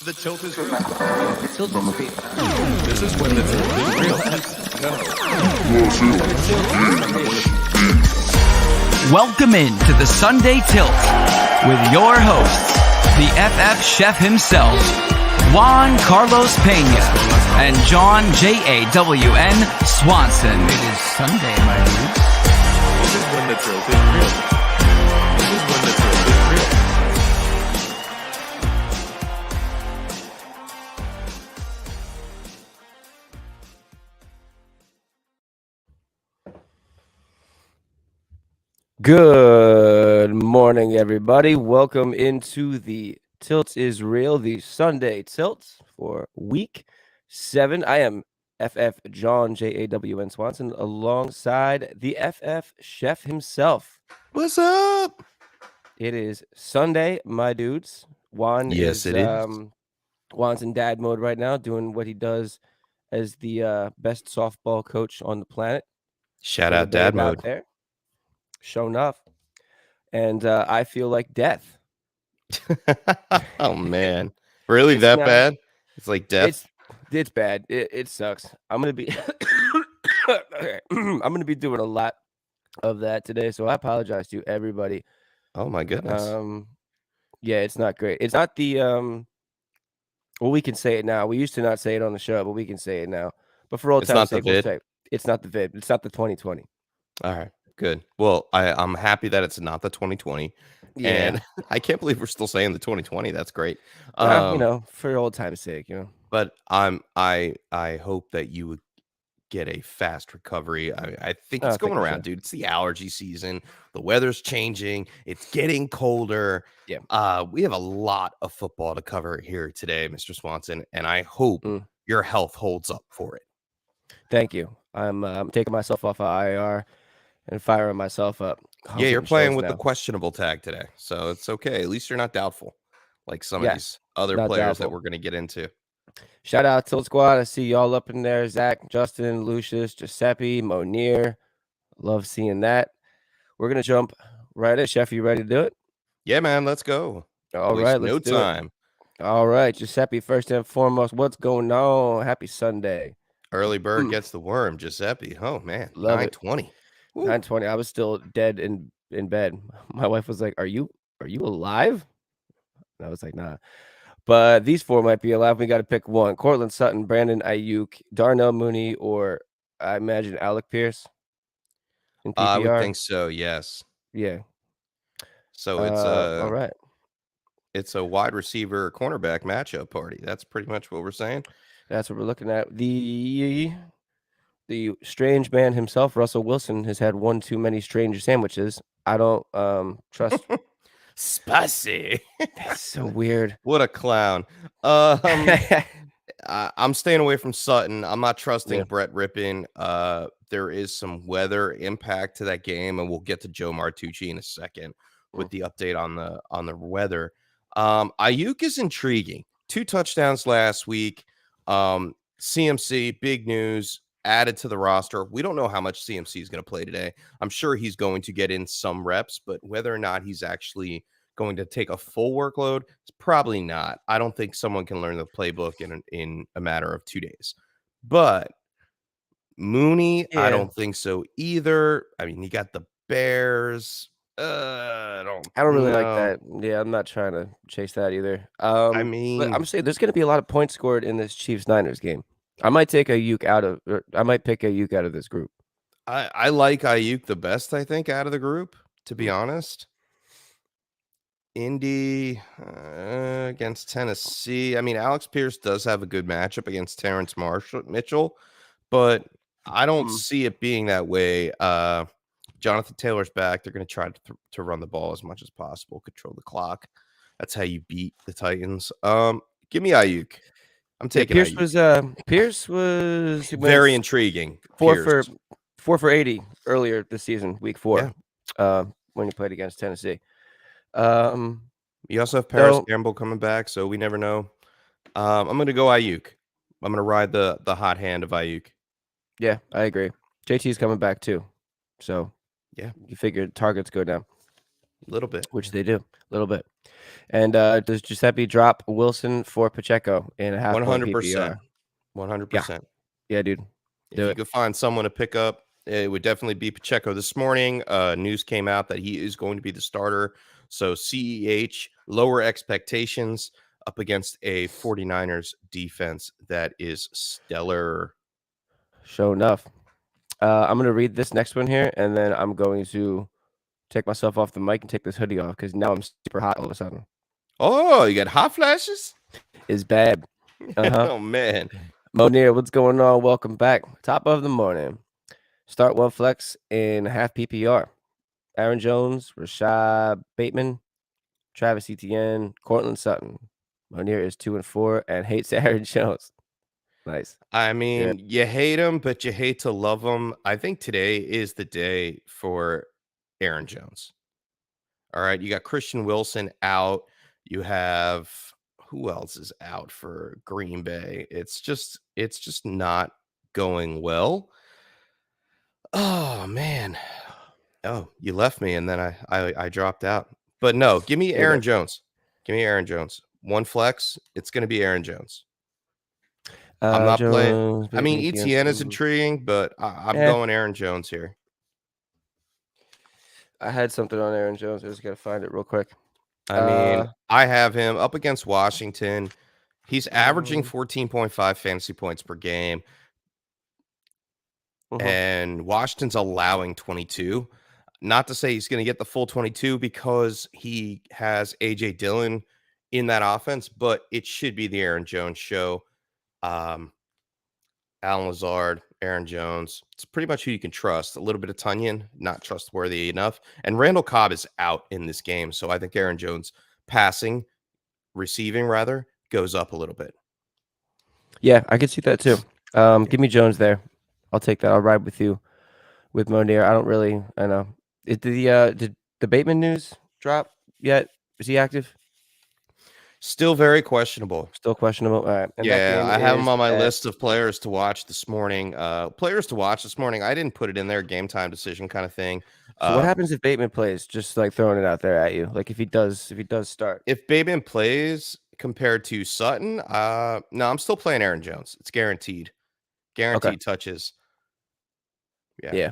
The tilt is real. Tilt is real. This is when the tilt is real. Welcome in to the Sunday Tilt with your hosts, the FF chef himself, Juan Carlos Pena, and John JAWN Swanson. It is Sunday, my dudes. This is when the tilt is real. This is when the tilt is real. Good morning, everybody. Welcome into the Tilt is Real, the Sunday Tilt for week 7. I am FF John JAWN Swanson alongside the FF chef himself. What's up? It is Sunday, my dudes. Juan Yes, it is. Juan's in dad mode right now, doing what he does as the best softball coach on the planet. Shout For the out dad babe out mode. there. Show enough. And I feel like death. Oh man, really It's that not- bad? It's like death. It's bad. It sucks. I'm gonna be okay. I'm gonna be doing a lot of that today, so I apologize to everybody. Oh my goodness. Yeah, it's not great. It's not the well, we can say it now. We used to not say it on the show, but we can say it now. But for old It's time's not the sake, we'll vid? say it's not the vid. It's not the 2020. All right, good. Well, I'm happy that it's not the 2020, and I can't believe we're still saying the 2020. That's great. Well, for old time's sake, But I hope that you would get a fast recovery. I think it's Oh, going thank you, around, sir. dude. It's the allergy season. The weather's changing. It's getting colder. Yeah. We have a lot of football to cover here today, Mr. Swanson, and I hope your health holds up for it. Thank you. I'm taking myself off of IR and firing myself up. Yeah, you're Hosting playing shows with the now. questionable tag today, so it's okay. At least you're not doubtful, like some of Yes, these other not players that doubtful. we're going to get into. Shout out Tilt Squad. I see y'all up in there. Zach, Justin, Lucius, Giuseppe, Monier. Love seeing that. We're gonna jump right in. Chef, you ready to do it? Yeah, man, let's go. All Waste right, no let's do time. it. All right, Giuseppe. First and foremost, what's going on? Happy Sunday. Early bird gets the worm, Giuseppe. Oh man, Love it. 9:20. Woo. 9:20. I was still dead in bed. My wife was like, "Are you alive?" And I was like, "Nah." But these four might be alive. We got to pick one: Cortland Sutton, Brandon Ayuk, Darnell Mooney, or I imagine Alec Pierce. In PPR. I would think so. Yes. Yeah. So it's all right. it's a wide receiver cornerback matchup party. That's pretty much what we're saying. That's what we're looking at. The strange man himself, Russell Wilson, has had one too many strange sandwiches. I don't trust. Spicy. That's so weird. What a clown. I'm staying away from Sutton. I'm not trusting Yeah. Brett Rippon. There is some weather impact to that game, and we'll get to Joe Martucci in a second with the update on the weather. Ayuk is intriguing. 2 touchdowns last week. CMC, big news, added to the roster. We don't know how much CMC is going to play today. I'm sure he's going to get in some reps, but whether or not he's actually going to take a full workload, it's probably not. I don't think someone can learn the playbook in a matter of 2 days. But Mooney, I don't think so either. I mean, you got the Bears. I don't really like know. that. Yeah, I'm not trying to chase that either. I But mean, I'm saying there's going to be a lot of points scored in this Chiefs-Niners game. I might take Ayuk out of, or I might pick Ayuk out of this group. I like Ayuk the best, I think, out of the group, to be honest. Indy against Tennessee. I mean, Alex Pierce does have a good matchup against Terrence Mitchell, but I don't see it being that way. Jonathan Taylor's back. They're going to try to run the ball as much as possible, control the clock. That's how you beat the Titans. Give me Ayuk. I'm taking Ayuk. Pierce was Very intriguing. 4 for 80 earlier this season, week 4. Yeah. When he played against Tennessee. You also have Paris Campbell coming back, so we never know. I'm going to go Ayuk. I'm going to ride the hot hand of Ayuk. Yeah, I agree. JT's coming back too. So yeah, you figure targets go down. A little bit. which they do a little bit. And does Giuseppe drop Wilson for Pacheco in a half point 100%. PPR? 100%. Yeah, dude. If Do you it. could find someone to pick up, it would definitely be Pacheco. This morning, news came out that he is going to be the starter. So CEH, lower expectations up against a 49ers defense that is stellar. Sure enough. I'm going to read this next one here, and then I'm going to take myself off the mic and take this hoodie off because now I'm super hot all of a sudden. Oh, you got hot flashes? It's bad. Uh-huh. Oh, man. Monier, what's going on? Welcome back. Top of the morning. Start one flex in half PPR. Aaron Jones, Rashad Bateman, Travis Etienne, Cortland Sutton. Monier is 2-4 and hates Aaron Jones. Nice. I mean, you hate him, but you hate to love him. I think today is the day for Aaron Jones. All right. You got Christian Wilson out. You have who else is out for Green Bay? It's just not going well. Oh man. Oh, you left me and then I dropped out. But no, give me Aaron Jones. Give me Aaron Jones. One flex, it's gonna be Aaron Jones. I'm not playing. I mean, ETN is intriguing, but I'm going Aaron Jones here. I had something on Aaron Jones. I just got to find it real quick. I mean, I have him up against Washington. He's averaging 14.5 fantasy points per game. And Washington's allowing 22. Not to say he's going to get the full 22 because he has A.J. Dillon in that offense, but it should be the Aaron Jones show. Alan Lazard, Aaron Jones. It's pretty much who you can trust. A little bit of Tunyon, not trustworthy enough. And Randall Cobb is out in this game. So I think Aaron Jones receiving rather, goes up a little bit. Yeah, I could see that too. Give me Jones there. I'll take that. I'll ride with you with Monier. I know. Did the Bateman news drop yet? Is he active? Still very questionable. Still questionable. All right. And yeah, I have him on my list of players to watch this morning. I didn't put it in there. Game time decision kind of thing. So what happens if Bateman plays? Just like throwing it out there at you. Like if he does start. If Bateman plays compared to Sutton, no, I'm still playing Aaron Jones. It's guaranteed. Guaranteed touches. Yeah.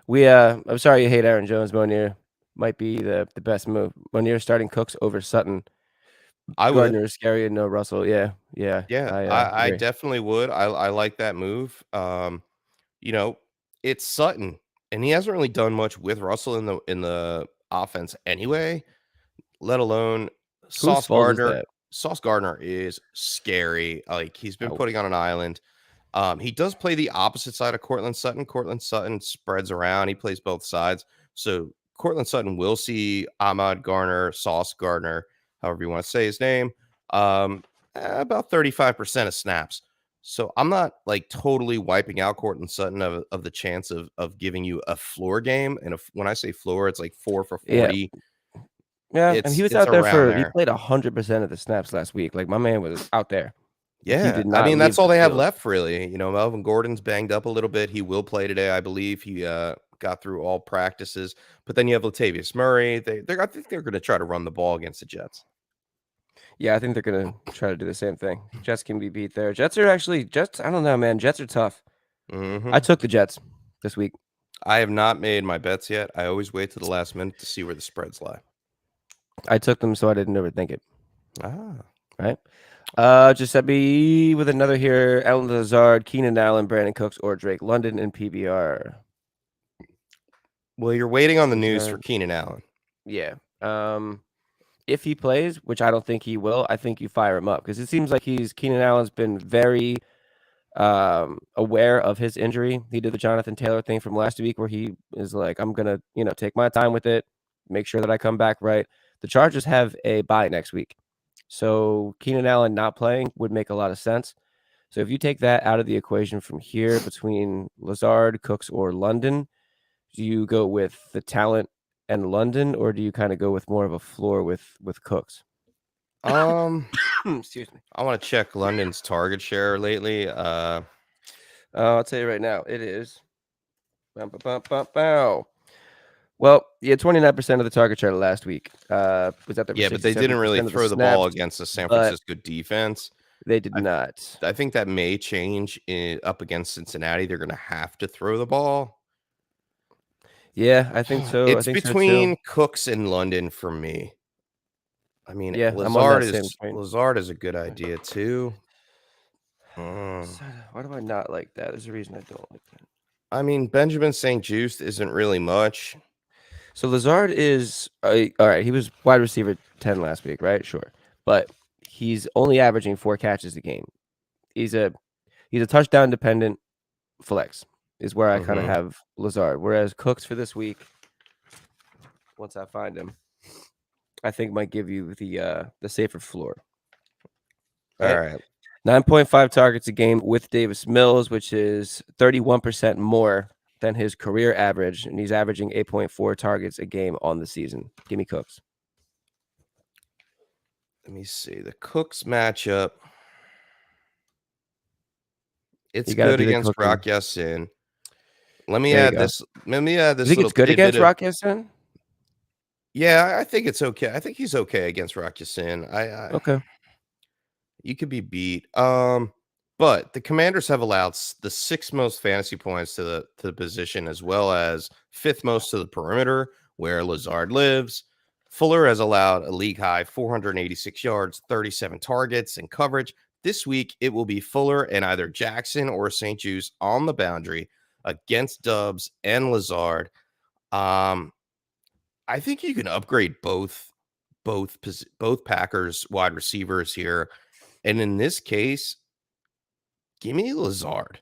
I'm sorry you hate Aaron Jones. Monier might be the best move. Monier starting Cooks over Sutton. Gardner is scary and no Russell. Yeah. I definitely would. I like that move. It's Sutton, and he hasn't really done much with Russell in the offense anyway. Let alone Sauce Gardner. Sauce Gardner is scary. Like he's been putting on an island. He does play the opposite side of Cortland Sutton. Cortland Sutton spreads around. He plays both sides. So Cortland Sutton will see Ahmad Gardner, Sauce Gardner, however you want to say his name, about 35% of snaps. So I'm not like totally wiping out Cortland Sutton of the chance of giving you a floor game. And when I say floor, it's like 4 for 40. Yeah, and he was out there he played 100% of the snaps last week. Like my man was out there. Yeah, I mean, that's all they have left, really. Melvin Gordon's banged up a little bit. He will play today, I believe. He got through all practices. But then you have Latavius Murray. I think they're going to try to run the ball against the Jets. Yeah, I think they're going to try to do the same thing. Jets can be beat there. Jets, I don't know, man. Jets are tough. I took the Jets this week. I have not made my bets yet. I always wait to the last minute to see where the spreads lie. I took them so I didn't overthink it. Right. Giuseppe with another here. Alan Lazard, Keenan Allen, Brandon Cooks, or Drake London in PBR. Well, you're waiting on the news for Keenan Allen. Yeah. If he plays, which I don't think he will, I think you fire him up because it seems like Keenan Allen's been very aware of his injury. He did the Jonathan Taylor thing from last week where he is like, I'm gonna, take my time with it, make sure that I come back right. The Chargers have a bye next week. So Keenan Allen not playing would make a lot of sense. So if you take that out of the equation from here between Lazard, Cooks, or London, do you go with the talent and London, or do you kind of go with more of a floor with Cooks? Excuse me. I want to check London's target share lately. I'll tell you right now, it is 1.1 Well, yeah, 29% of the target share last week. Was that the Yeah, but they didn't really throw the ball against the San but Francisco defense. they did not. I think that may change up against Cincinnati. They're going to have to throw the ball. Yeah, I think so. It's I think between so too. Cooks and London for me. I mean, Yeah, I'm on that same train. Lazard is a good idea too. Mm. Why do I not like that? There's a reason I don't like that. I mean, Benjamin St-Juste isn't really much. So Lazard is all right. He was wide receiver 10 last week, right? Sure, but he's only averaging 4 catches a game. He's a touchdown dependent flex is where I kind of have Lazard. Whereas Cooks for this week, once I find him, I think might give you the safer floor. All right. 9.5 targets a game with Davis Mills, which is 31% more than his career average, and he's averaging 8.4 targets a game on the season. Give me Cooks. Let me see the Cooks matchup. It's You gotta good do the against cooking. Rock Ya-Sin. Let me There you add go. this. Let me add this. You think little it's good against tidbit of- Rock Ya-Sin? Yeah, I think it's okay. I think he's okay against Rock Ya-Sin. Okay. You could be beat. But the Commanders have allowed the 6th most fantasy points to the position, as well as 5th most to the perimeter, where Lazard lives. Fuller has allowed a league high 486 yards, 37 targets, and coverage. This week, it will be Fuller and either Jackson or St-Juste on the boundary against Dubs and Lazard. I think you can upgrade both Packers wide receivers here. And in this case, give me Lazard.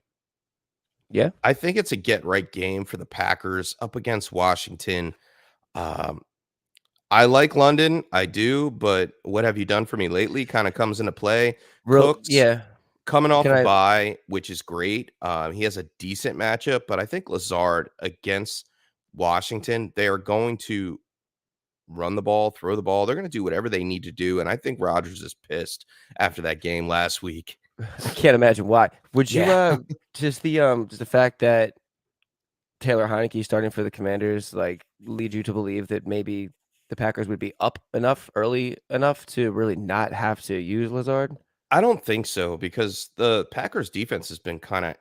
Yeah. I think it's a get-right game for the Packers up against Washington. I like London. I do, but what have you done for me lately kind of comes into play. Cooks, coming off a bye, which is great. He has a decent matchup, but I think Lazard against Washington, they are going to run the ball, throw the ball. They're going to do whatever they need to do. And I think Rodgers is pissed after that game last week. I can't imagine why. Would you just the fact that Taylor Heineke starting for the Commanders like lead you to believe that maybe the Packers would be up early enough to really not have to use Lazard? I don't think so, because the Packers defense has been kind of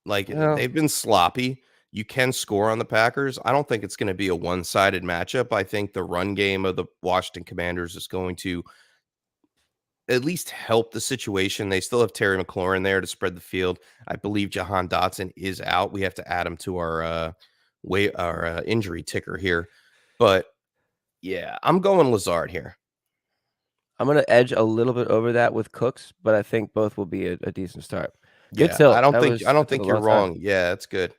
they've been sloppy. You can score on the Packers. I don't think it's going to be a one-sided matchup. I think the run game of the Washington Commanders is going to at least help the situation. They still have Terry McLaurin there to spread the field. I believe Jahan Dotson is out. We have to add him to our injury ticker here. But yeah, I'm going Lazard here. I'm going to edge a little bit over that with Cooks, but I think both will be a decent start. Good Yeah, tilt. I don't think you're wrong. Yeah, that's good.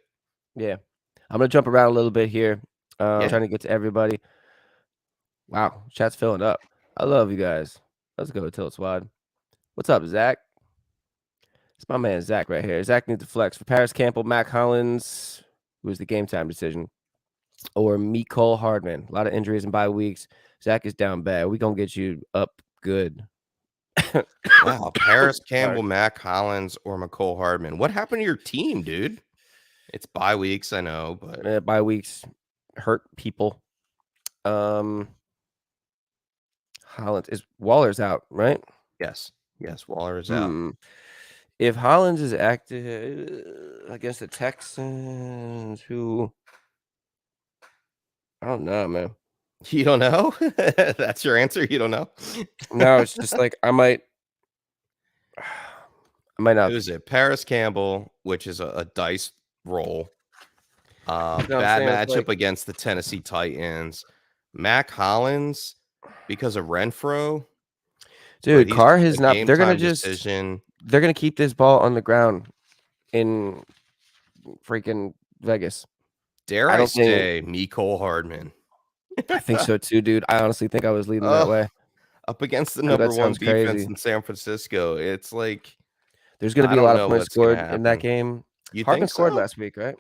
Yeah. I'm going to jump around a little bit here. Trying to get to everybody. Wow. Chat's filling up. I love you guys. Let's go, Tilt Squad. What's up, Zach? It's my man, Zach, right here. Zach needs to flex for Paris Campbell, Mac Hollins, who was the game time decision, or Mecole Hardman. A lot of injuries and bye weeks. Zach is down bad. We're going to get you up good. Wow. Paris Campbell, Mac Hollins, or Mecole Hardman. What happened to your team, dude? It's bye weeks, I know, but bye weeks hurt people. Hollins is Waller's out, right? Yes, Waller is out. If Hollins is active against the Texans, who I don't know, man. You don't know? That's your answer? You don't know? No, it's just like I might not. Who is it? Paris Campbell, which is a dice roll. Bad matchup against the Tennessee Titans. Mac Hollins, because of Renfro. Dude, Carr has not. They're gonna keep this ball on the ground in freaking Vegas. Dare I say Mecole Hardman? I think so too, dude. I honestly think I was leading that way. Up against the number one defense in San Francisco. It's like there's going to be a lot of points scored in that game. Hardman scored last week, right?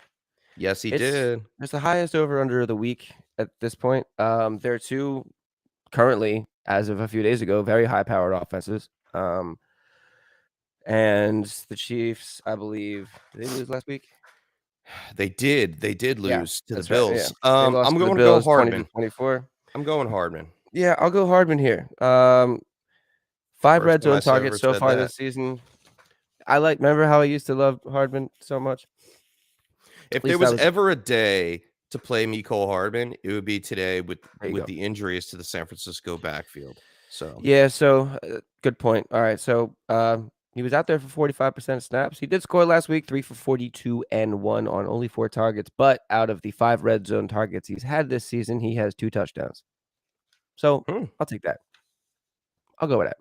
Yes, he did. It's the highest over under of the week at this point. There are two currently, as of a few days ago, very high powered offenses. And the Chiefs, I believe, did they lose last week? They did Yeah, lose to the that's right. Yeah, Bills. they lost I'm to the going to go Bills 20 to Hardman. 24. I'm going Hardman. Yeah, I'll go Hardman here. 5 First red time I zone ever targets so said far that. this season. Remember how I used to love Hardman so much? If least there that was was- ever a day to play Mecole Hardman, it would be today with There you go. the injuries to the San Francisco backfield. So Yeah, so good point. All right, so he was out there for 45% of snaps. He did score last week, 3 for 42 and 1 on only 4 targets. But out of the 5 red zone targets he's had this season, he has 2 touchdowns. So I'll take that. I'll go with that.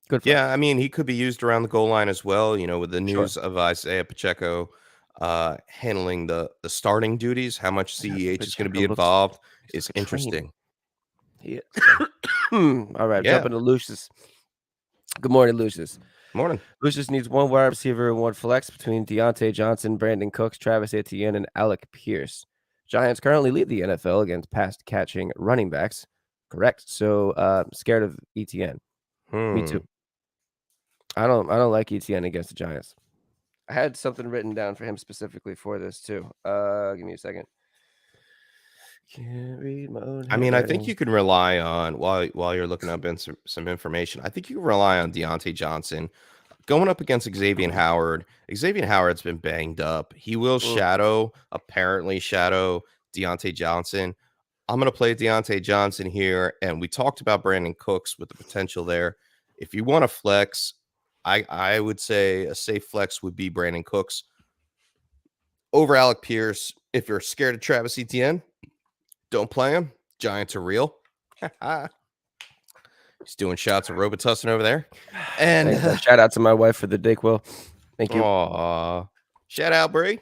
Good. Yeah, I mean, he could be used around the goal line as well. You know, with the Sure. news of Isaiah Pacheco handling the starting duties, how much CEH is going to be Pacheco looks involved He's is like a train. interesting. He is. All right, Yeah. jumping to Lucius. Good morning, Lucius. Morning. Lucius needs 1 wide receiver and 1 flex between Deontay Johnson, Brandon Cooks, Travis Etienne, and Alec Pierce. Giants currently lead the NFL against pass catching running backs. Correct. So scared of Etienne. Me too. I don't like Etienne against the Giants. I had something written down for him specifically for this too. Give me a second. Can't read my own I mean, I think handwriting. you can rely on while you're looking up in some information. I think you can rely on Deontay Johnson going up against Xavier Howard. Xavier Howard's been banged up. He will apparently shadow Deontay Johnson. I'm going to play Deontay Johnson here, and we talked about Brandon Cooks with the potential there. If you want to flex, I would say a safe flex would be Brandon Cooks over Alec Pierce. If you're scared of Travis Etienne, don't play him. Giants are real. He's doing shots of Robitussin over there. And shout out to my wife for the Dayquil. Thank you. Aw. Shout out, Brie.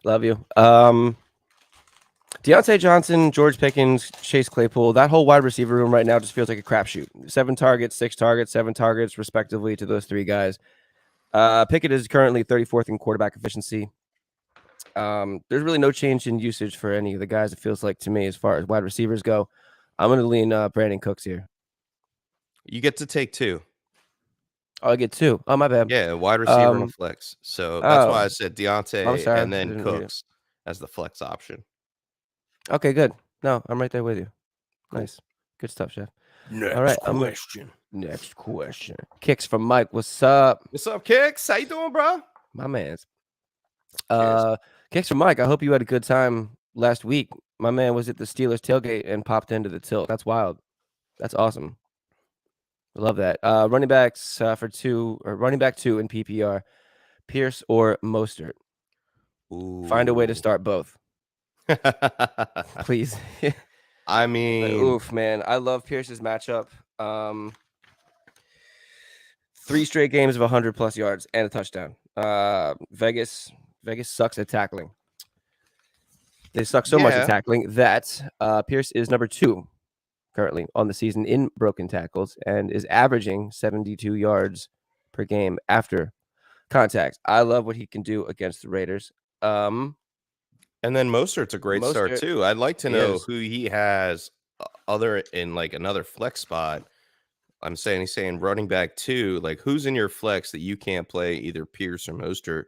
Love you. Deontay Johnson, George Pickens, Chase Claypool, that whole wide receiver room right now just feels like a crapshoot. 7 targets, 6 targets, 7 targets, respectively, to those 3 guys. Pickett is currently 34th in quarterback efficiency. There's really no change in usage for any of the guys, it feels like to me, as far as wide receivers go. I'm going to lean Brandon Cooks here. You get to take 2. Oh, I get 2. Oh, my bad. Yeah, wide receiver and a flex. So that's why I said Deontay sorry. and I then didn't read it. Cooks as the flex option. Okay, good. No, I'm right there with you. Nice. Good stuff, Chef. All right, next question. Kicks from Mike. What's up? What's up, Kicks? How you doing, bro? My man's. Cheers. Kicks from Mike. I hope you had a good time last week. My man was at the Steelers tailgate and popped into the tilt. That's wild. That's awesome. I love that. Running backs for 2 or running back 2 in PPR, Pierce or Mostert. Find a way to start both, please. I mean, oof, man. I love Pierce's matchup. 3 straight games of 100+ yards and a touchdown. Vegas sucks at tackling. They suck so much at tackling that Pierce is number 2 currently on the season in broken tackles and is averaging 72 yards per game after contact. I love what he can do against the Raiders. And then Mostert's a great start Mostert, too. I'd like to know is. who he has other in like another flex spot. He's saying running back 2. Like, who's in your flex that you can't play either Pierce or Mostert?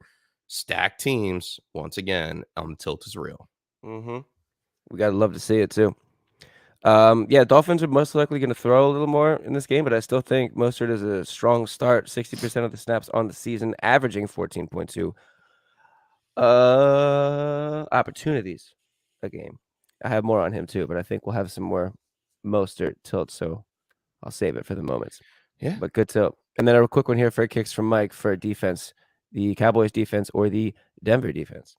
Stack teams once again. Tilt is real. We gotta love to see it too. Yeah, Dolphins are most likely going to throw a little more in this game, but I still think Mostert is a strong start. 60% of the snaps on the season, averaging 14.2 opportunities a game. I have more on him too, but I think we'll have some more Mostert tilt, so I'll save it for the moments. Yeah, but good tilt. And then a quick one here for Kicks from Mike for defense: the Cowboys defense or the Denver defense.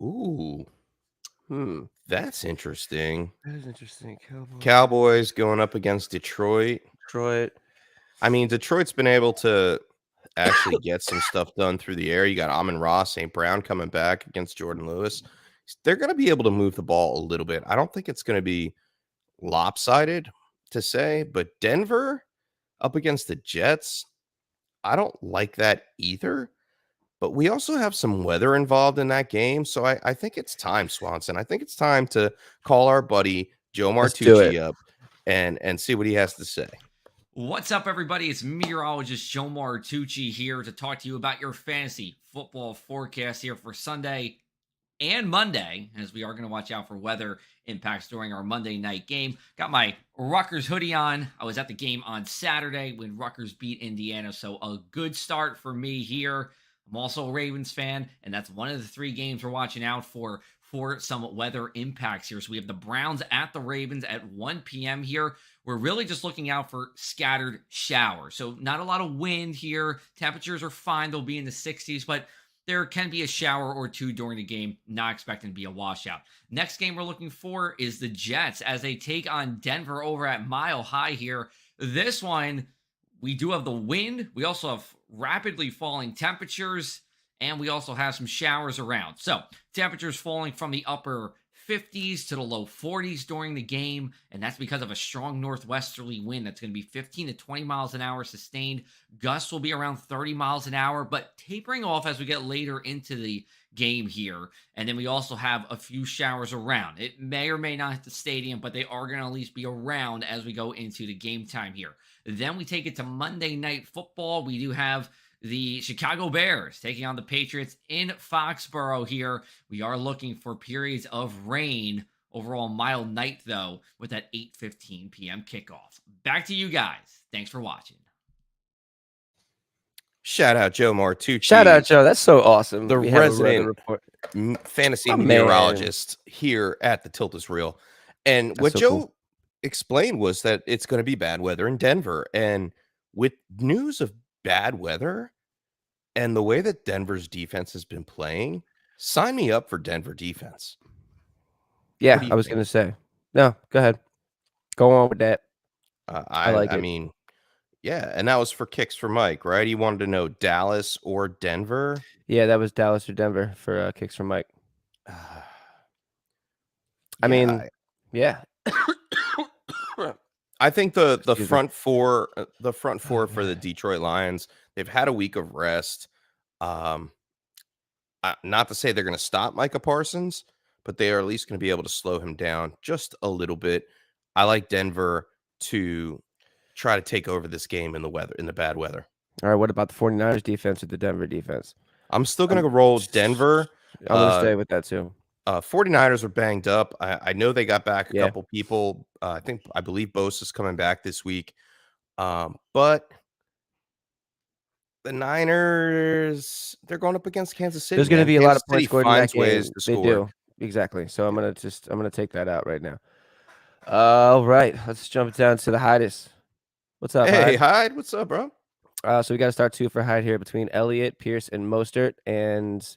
Ooh. That's interesting. That is interesting. Cowboys going up against Detroit. I mean, Detroit's been able to actually get some stuff done through the air. You got Amon-Ra, St. Brown coming back against Jordan Lewis. They're going to be able to move the ball a little bit. I don't think it's going to be lopsided to say, but Denver up against the Jets, I don't like that either. But we also have some weather involved in that game. So I think it's time, Swanson. I think it's time to call our buddy Joe Martucci up and see what he has to say. What's up, everybody? It's meteorologist Joe Martucci here to talk to you about your fantasy football forecast here for Sunday and Monday, as we are going to watch out for weather impacts during our Monday night game. Got my Rutgers hoodie on. I was at the game on Saturday when Rutgers beat Indiana, so a good start for me here. I'm also a Ravens fan, and that's one of the 3 games we're watching out for some weather impacts here. So we have the Browns at the Ravens at 1 p.m. here. We're really just looking out for scattered showers. So not a lot of wind here. Temperatures are fine. They'll be in the 60s, but there can be a shower or 2 during the game. Not expecting to be a washout. Next game we're looking for is the Jets as they take on Denver over at Mile High here. This one, we do have the wind. We also have rapidly falling temperatures, and we also have some showers around. So temperatures falling from the upper 50s to the low 40s during the game, and that's because of a strong northwesterly wind that's going to be 15 to 20 miles an hour sustained. Gusts will be around 30 miles an hour, but tapering off as we get later into the game here. And then we also have a few showers around. It may or may not hit the stadium, but they are going to at least be around as we go into the game time here. Then we take it to Monday Night Football. We do have the Chicago Bears taking on the Patriots in Foxborough here. We are looking for periods of rain. Overall mild night, though, with that 8:15 p.m. kickoff. Back to you guys. Thanks for watching. Shout out Joe Martucci. Shout out, Joe. That's so awesome. The We have a weather resident report. fantasy Oh, man. meteorologist here at the Tilt is Real. And what so Joe cool. explained was that it's going to be bad weather in Denver. And with news of bad weather and the way that Denver's defense has been playing, sign me up for Denver defense. Yeah, do you I was think? going to say. No, go ahead. Go on with that. I like it. mean, yeah. And that was for Kicks for Mike, right? He wanted to know Dallas or Denver. Yeah, that was Dallas or Denver for Kicks from Mike. I mean, yeah. I think the Excuse me. front four for the Detroit Lions, they've had a week of rest. Not to say they're going to stop Micah Parsons, but they are at least going to be able to slow him down just a little bit. I like Denver to try to take over this game in the bad weather. All right, what about the 49ers defense or the Denver defense? I'm still going to roll Denver. I'm going to stay with that too. 49ers are banged up. I know they got back a Yeah. couple people. I believe Bosa's coming back this week. But the Niners, they're going up against Kansas City. There's going to man. be a lot Kansas of points City scored in that finds game. ways to They score. do. Exactly. So I'm going to take that out right now. All right, let's jump down to the Hydes. What's up, Hey, Hyde? Hyde, what's up, bro? So we got to start 2 for Hyde here between Elliott, Pierce, and Mostert, and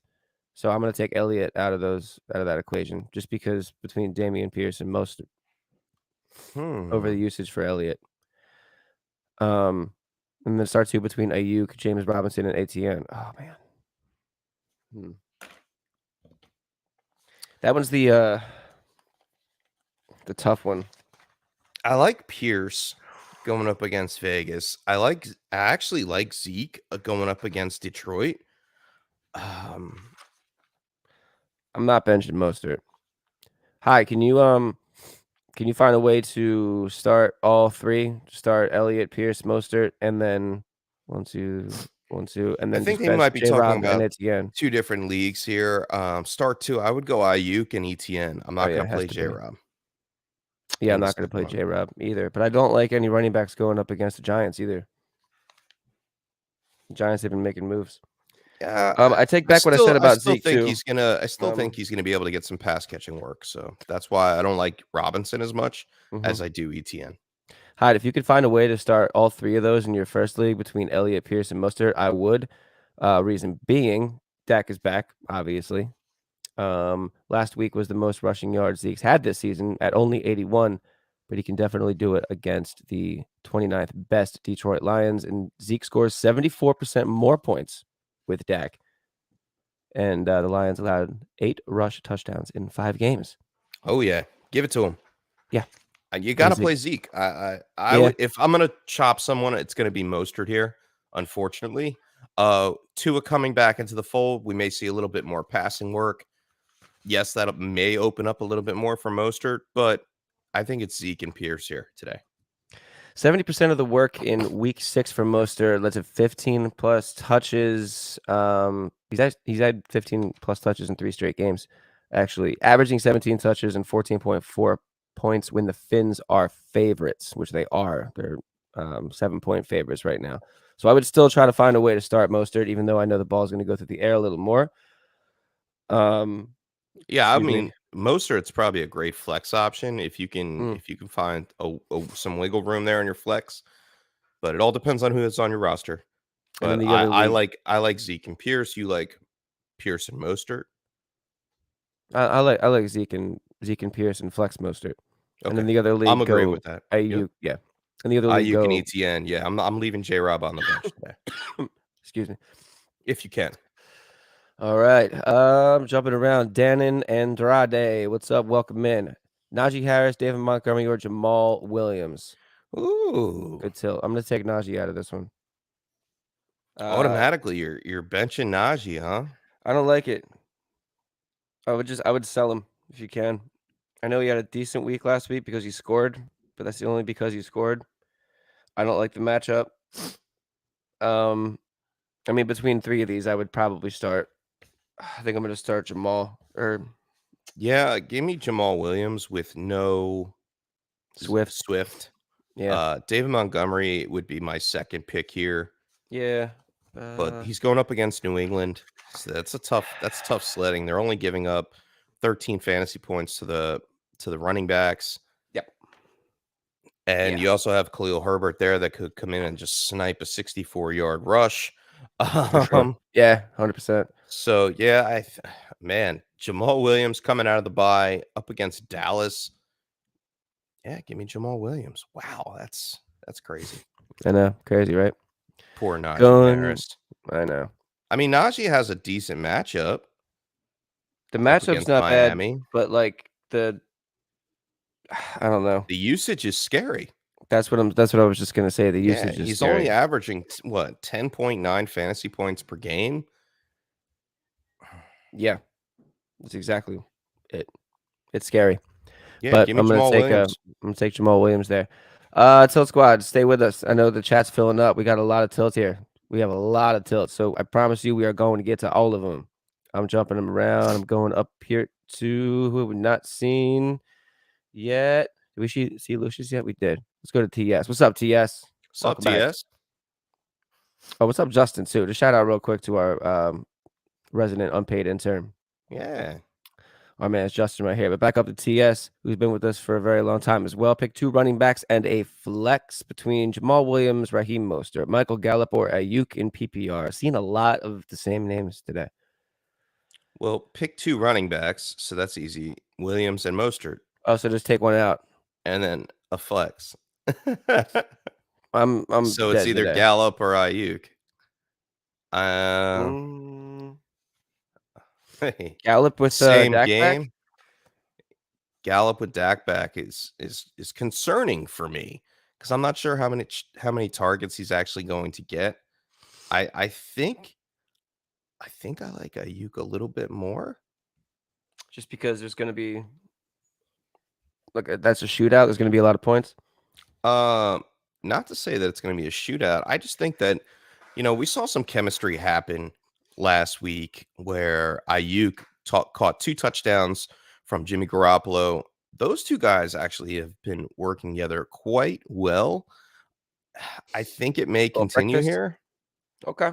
so I'm going to take Elliott out of that equation just because between Damian Pierce and Mostert over the usage for Elliott. And then start 2 between Ayuk, James Robinson, and ATN. Oh man, that one's the tough one. I like Pierce going up against Vegas. I actually like Zeke going up against Detroit. I'm not benching Mostert. Hi, can you find a way to start all 3? Start Elliott, Pierce, Mostert, and then 1, 2, 1, 2, and then I think just they bench might be J-Rob talking and about Etienne. 2 different leagues here. Start 2, I would go Ayuk and ETN. I'm not yeah, going it to has play to be. J-Rob. Yeah, I'm in the not going to play second J-Rob either, but I don't like any running backs going up against the Giants either. The Giants have been making moves. Yeah, I take back what I said about Zeke too. I still think he's gonna be able to get some pass catching work. So that's why I don't like Robinson as much as I do ETN. Hyde, if you could find a way to start all 3 of those in your first league between Elliott, Pierce, and Mostert, I would. Reason being, Dak is back, obviously. Last week was the most rushing yards Zeke's had this season at only 81, but he can definitely do it against the 29th best Detroit Lions. And Zeke scores 74% more points with Dak. And the Lions allowed 8 rush touchdowns in 5 games. Oh yeah, give it to him. Yeah. You got to Zeke. play Zeke. I Yeah. would, if I'm gonna chop someone, it's gonna be Mostert here. Unfortunately, Tua coming back into the fold, we may see a little bit more passing work. Yes, that may open up a little bit more for Mostert, but I think it's Zeke and Pierce here today. 70% of the work in week 6 for Mostert led to 15 plus touches. He's had 15 plus touches in 3 straight games, actually, averaging 17 touches and 14.4 points when the Finns are favorites, which they are. They're 7-point favorites right now. So I would still try to find a way to start Mostert, even though I know the ball is going to go through the air a little more. Yeah, I Excuse me. mean, Mostert's probably a great flex option if you can find some wiggle room there in your flex. But it all depends on who is on your roster. And But then the other I like Zeke and Pierce. You like Pierce and Mostert. I like Zeke and Pierce and flex Mostert. And then Okay. the other league I'm agreeing go with that. Ayuk, yeah. And the other league Ayuk and go ETN. Yeah, I'm leaving J-Rob on the bench today excuse me. if you can. All right. Jumping around. Danon Andrade. What's up? Welcome in. Najee Harris, David Montgomery, or Jamal Williams. Ooh, Good tilt. I'm gonna take Najee out of this one. automatically you're benching Najee, huh? I don't like it. I would sell him if you can. I know he had a decent week last week because he scored, but that's the only because he scored. I don't like the matchup. I mean, between 3 of these, I would probably start. I think I'm going to start Jamal or Yeah, give me Jamal Williams with no Swift. Yeah, David Montgomery would be my second pick here, yeah. but he's going up against New England. So that's tough sledding. They're only giving up 13 fantasy points to the running backs. Yep. And you also have Khalil Herbert there that could come in and just snipe a 64-yard rush. Sure. Yeah, 100%. So yeah, man, Jamal Williams coming out of the bye up against Dallas. Yeah, give me Jamal Williams. Wow, that's crazy. I know, crazy, right? Poor Najee Going- Harris. I know. I mean, Najee has a decent matchup. The up matchup's against not Miami. bad, but like I don't know. The usage is scary. That's what I was just gonna say. The Yeah, usage is he's scary. only averaging 10.9 fantasy points per game. Yeah, that's exactly it. It's scary. Yeah, But give me I'm gonna Jamal take Williams. I'm gonna take Jamal Williams there. Tilt Squad, stay with us. I know the chat's filling up. We got a lot of tilts here. We have a lot of tilts. So I promise you we are going to get to all of them. I'm jumping them around. I'm going up here to who we've not seen yet. Did we see Lucius yet? We did. Let's go to TS. What's up, TS? What's up, Welcome back. TS? Oh, what's up, Justin, too? Just shout out real quick to our resident unpaid intern. Yeah. Our man is Justin right here. But back up to TS, who's been with us for a very long time as well. Pick 2 running backs and a flex between Jamal Williams, Raheem Mostert, Michael Gallup, or Ayuk in PPR. Seen a lot of the same names today. Well, pick 2 running backs, so that's easy. Williams and Mostert, Oh, so just take one out. and then a flex. I'm So it's dead either today. Gallup or Ayuk. Hey, Gallup with same Dak game. back? Gallup with Dak back is concerning for me because I'm not sure how many targets he's actually going to get. I think I like Ayuk a little bit more. Just because there's going to be look, that's a shootout. There's going to be a lot of points. Not to say that it's going to be a shootout. I just think that we saw some chemistry happen last week where Ayuk caught 2 touchdowns from Jimmy Garoppolo. Those 2 guys actually have been working together quite well. I think it may continue breakfast? here. Okay.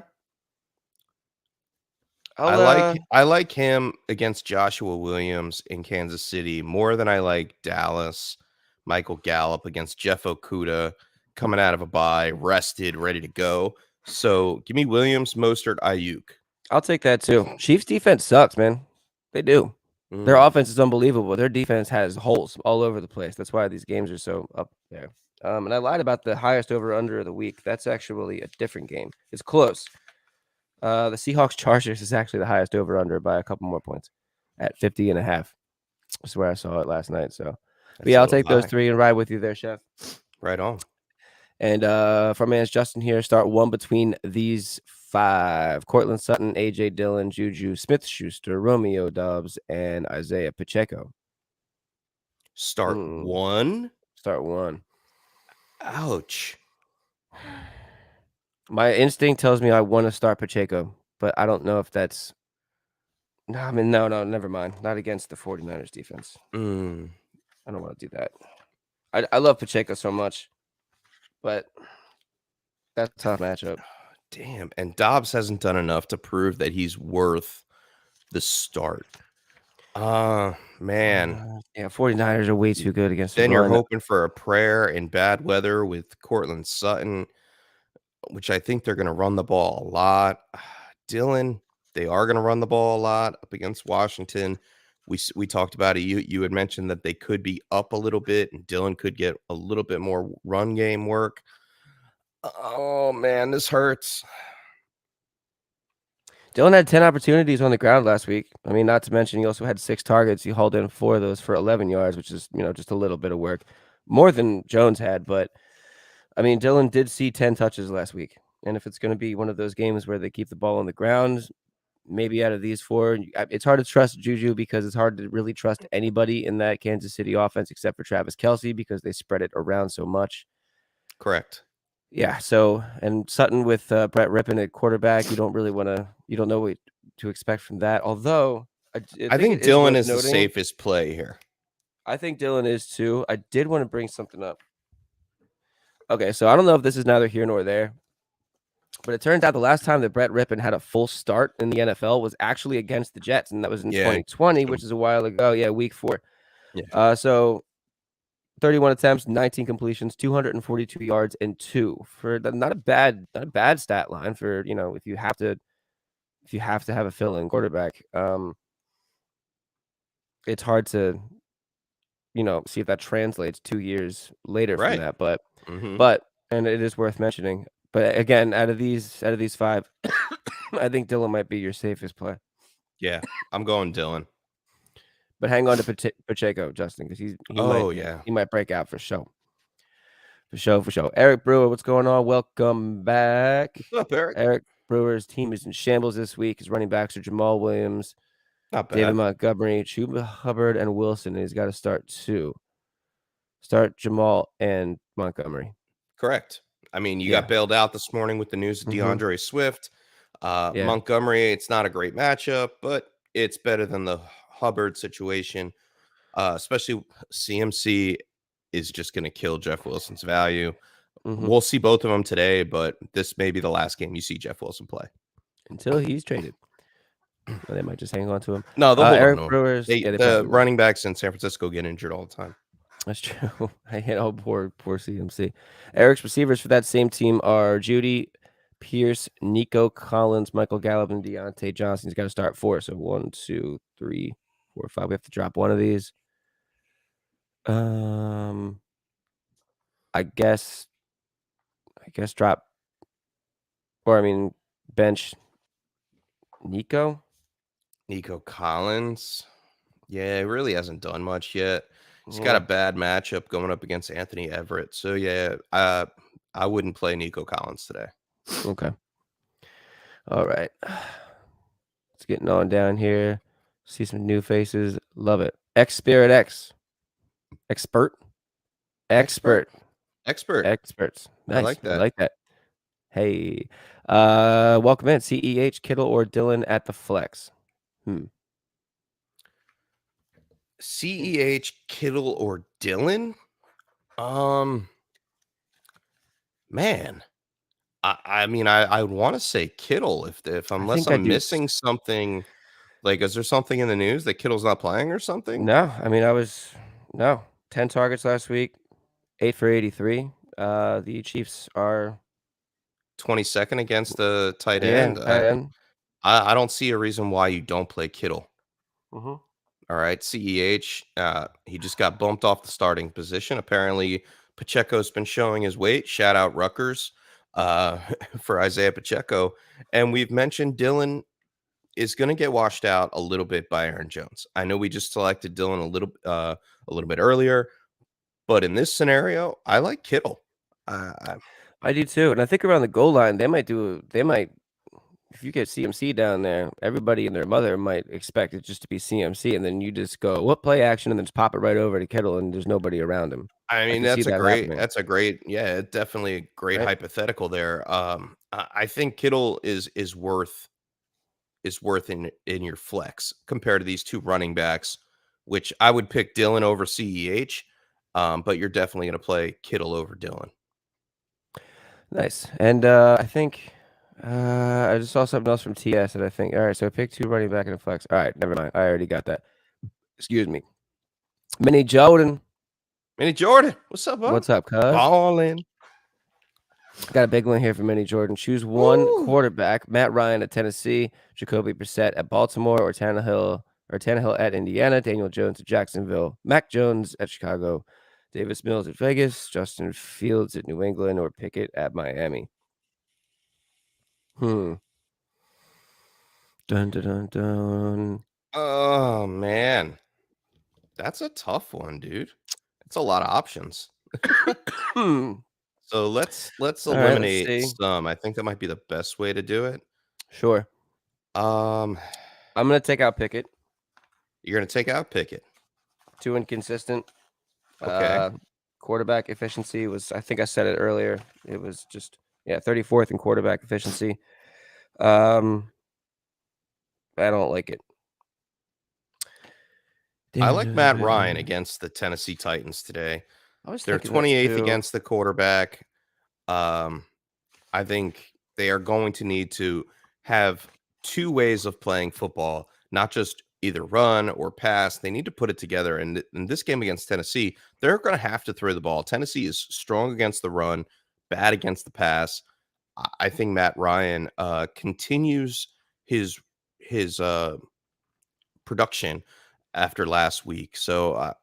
I like him against Joshua Williams in Kansas City more than I like Dallas, Michael Gallup against Jeff Okudah coming out of a bye, rested, ready to go. So give me Williams, Mostert, Ayuk. I'll take that too. Chiefs defense sucks, man. They do. Their offense is unbelievable. Their defense has holes all over the place. That's why these games are so up there. And I lied about the highest over under of the week. That's actually a different game. It's close. The Seahawks Chargers is actually the highest over under by a couple more points at 50.5. That's where I saw it last night. So, but yeah, I'll take those 3 and ride with you there, Chef. Right on. And for man's Justin here, start one between these 5: Cortland Sutton, AJ Dillon, Juju Smith-Schuster, Romeo Doubs, and Isaiah Pacheco. Start one. Start one. Ouch. My instinct tells me I want to start Pacheco, but I don't know if that's. No, I mean, no, never mind. Not against the 49ers defense. Mm. I don't want to do that. I love Pacheco so much, but that's a tough matchup. Damn. And Dobbs hasn't done enough to prove that he's worth the start. Man. Yeah, 49ers are way too good against the Then you're run. hoping for a prayer in bad weather with Cortland Sutton, which I think they're going to run the ball a lot. Dylan, they are going to run the ball a lot up against Washington. We talked about it. You had mentioned that they could be up a little bit, and Dylan could get a little bit more run game work. Oh man, this hurts. Dylan had 10 opportunities on the ground last week. I mean, not to mention he also had 6 targets. He hauled in 4 of those for 11 yards, which is, just a little bit of work. More than Jones had, but I mean, Dylan did see 10 touches last week. And if it's going to be one of those games where they keep the ball on the ground, maybe out of these 4, it's hard to trust Juju because it's hard to really trust anybody in that Kansas City offense except for Travis Kelce because they spread it around so much. Correct. Yeah. So, and Sutton with Brett Rippon at quarterback, you don't know what to expect from that. Although I think Dylan is the safest play here. I think Dylan is too. I did want to bring something up. Okay, so I don't know if this is neither here nor there, but it turns out the last time that Brett Rippon had a full start in the NFL was actually against the Jets, and that was in 2020, which is a while ago. Yeah, week 4. Yeah. So 31 attempts, 19 completions, 242 yards, and 2 for not a bad stat line for if you have to have a fill-in quarterback. It's hard to see if that translates 2 years later from that, but and it is worth mentioning. But again, out of these 5, I think Dylan might be your safest play. Yeah, I'm going Dylan. But hang on to Pacheco, Justin, because he might break out for sure. For sure. Eric Brewer, what's going on? Welcome back. What's up, Eric? Eric Brewer's team is in shambles this week. His running backs are Jamal Williams, not bad, David Montgomery, Chuba Hubbard, and Wilson. And he's got to start 2. Start Jamal and Montgomery. Correct. I mean, you got bailed out this morning with the news of DeAndre Swift. Montgomery, it's not a great matchup, but it's better than the Hubbard situation. Especially CMC is just going to kill Jeff Wilson's value. We'll see both of them today, but this may be the last game you see Jeff Wilson play. Until he's traded. Or they might just hang on to him. No, they'll Eric Brewers. The running backs in San Francisco get injured all the time. That's true. I hit poor CMC. Eric's receivers for that same team are Judy, Pierce, Nico Collins, Michael Gallup, and Deontay Johnson. He's got to start 4. So 1, 2, 3, 4, 5. We have to drop one of these. I guess drop, or I mean bench Nico Collins. Yeah, he really hasn't done much yet. He's got a bad matchup going up against Anthony Everett. So yeah, I wouldn't play Nico Collins today. Okay. All right. It's getting on down here. See some new faces. Love it. Expert. Experts. Nice. I like that. Hey. Welcome in. CEH, Kittle, or Dylan at the flex. CEH, Kittle, or Dylan? Man. I mean, I would want to say Kittle unless I'm missing something. Like, is there something in the news that Kittle's not playing or something? No, I mean, 10 targets last week, 8 for 83. The Chiefs are 22nd against the tight end. I don't see a reason why you don't play Kittle. All right, CEH, he just got bumped off the starting position. Apparently, Pacheco's been showing his weight. Shout out Rutgers for Isaiah Pacheco. And we've mentioned Dylan is going to get washed out a little bit by Aaron Jones. I know we just selected Dylan a little bit earlier, but in this scenario, I like Kittle. I do too, and I think around the goal line, they might. If you get CMC down there, everybody and their mother might expect it just to be CMC, and then you just go, what play action, and then just pop it right over to Kittle, and there's nobody around him. I mean, can see that happening. definitely a great Right. hypothetical there. I think Kittle is worth in your flex compared to these two running backs, which I would pick Dylan over CEH. But you're definitely going to play Kittle over Dylan. Nice. And I think I just saw something else from TS that I think. All right, so pick 2 running back and a flex. All right, never mind. I already got that. Excuse me. Mini Jordan, Mini Jordan, what's up, bud? what's up, cuz? Ballin'. Got a big one here for Mini Jordan. Choose one Woo. quarterback: Matt Ryan at Tennessee, Jacoby Brissett at Baltimore, or Tannehill at Indiana, Daniel Jones at Jacksonville, Mac Jones at Chicago, Davis Mills at Vegas, Justin Fields at New England, or Pickett at Miami. Dun dun dun dun. Oh man, that's a tough one, dude. It's a lot of options. So let's All right, let's eliminate see. some. I think that might be the best way to do it. Sure. I'm gonna take out Pickett. You're gonna take out Pickett. Too inconsistent. Okay. Quarterback efficiency was, I think I said it earlier. It was just 34th in quarterback efficiency. I don't like it. I like Matt Ryan against the Tennessee Titans today. They're 28th against the quarterback. I think they are going to need to have 2 ways of playing football, not just either run or pass. They need to put it together. And in this game against Tennessee, they're going to have to throw the ball. Tennessee is strong against the run, bad against the pass. I think Matt Ryan continues his production after last week. So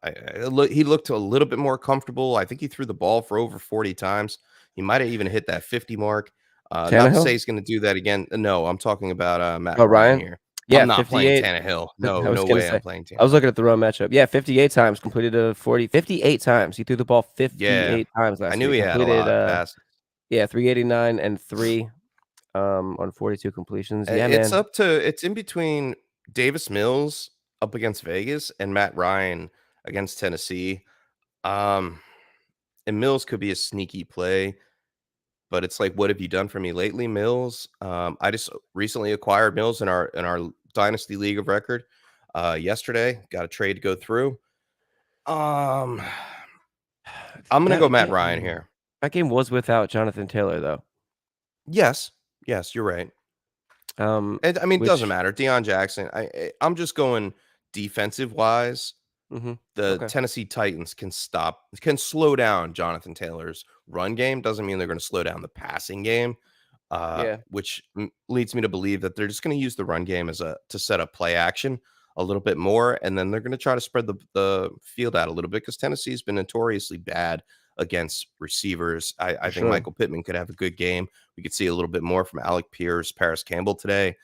he looked a little bit more comfortable. I think he threw the ball for over 40 times. He might have even hit that 50 mark. Not to say he's going to do that again. No, I'm talking about Matt Ryan here. Yeah, I'm not 58. playing Tannehill. No way I'm playing Tannehill. I was looking at the run matchup. Yeah, 58 times, completed a 58 times. He threw the ball 58 times last week. I knew he had a lot of passes. 389 and 3 on 42 completions. Yeah, it's man. It's in between Davis Mills up against Vegas and Matt Ryan against Tennessee. And Mills could be a sneaky play, but it's like, what have you done for me lately, Mills? I just recently acquired Mills in our Dynasty League of Record yesterday. Got a trade to go through. I'm gonna go Matt Ryan here. That game was without Jonathan Taylor, though. Yes, you're right. And I mean, it doesn't matter. Deion Jackson. I'm just going defensive wise. The Tennessee Titans can slow down Jonathan Taylor's run game. Doesn't mean they're going to slow down the passing game. Which leads me to believe that they're just going to use the run game to set up play action a little bit more, and then they're going to try to spread the field out a little bit because Tennessee's been notoriously bad against receivers. I think Michael Pittman could have a good game. We could see a little bit more from Alec Pierce, Paris Campbell today,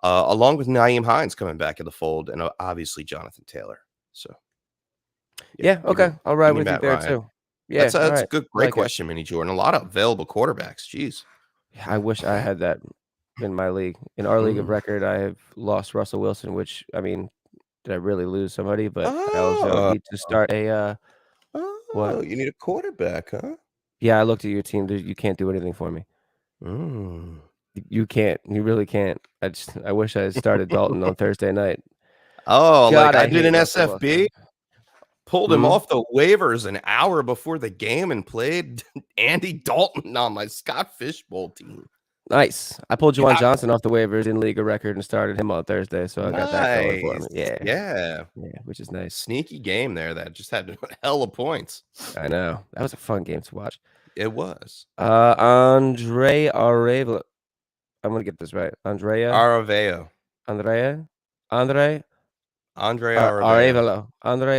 along with Nyheim Hines coming back in the fold, and obviously Jonathan Taylor. So, okay, I'll ride with you there Ryan. too. Yeah, that's a great question, Mini Jordan. A lot of available quarterbacks. Jeez, I wish I had that in my league. In our league of record, I have lost Russell Wilson. Which, I mean, did I really lose somebody? But I also need to start a. What? You need a quarterback, huh? Yeah, I looked at your team. You can't do anything for me. You can't. You really can't. I wish I had started Dalton on Thursday night. Oh, God, like I did an Russell SFB. Wilson. Pulled him off the waivers an hour before the game and played Andy Dalton on my Scott Fishbowl team. Nice. I pulled Juwan Johnson off the waivers in League of Record and started him on Thursday, so I got that going for me. Yeah, which is nice. Sneaky game there that just had hella points. I know. That was a fun game to watch. It was. Andre Arevalo. I'm gonna get this right. Andrea Arevalo. Andre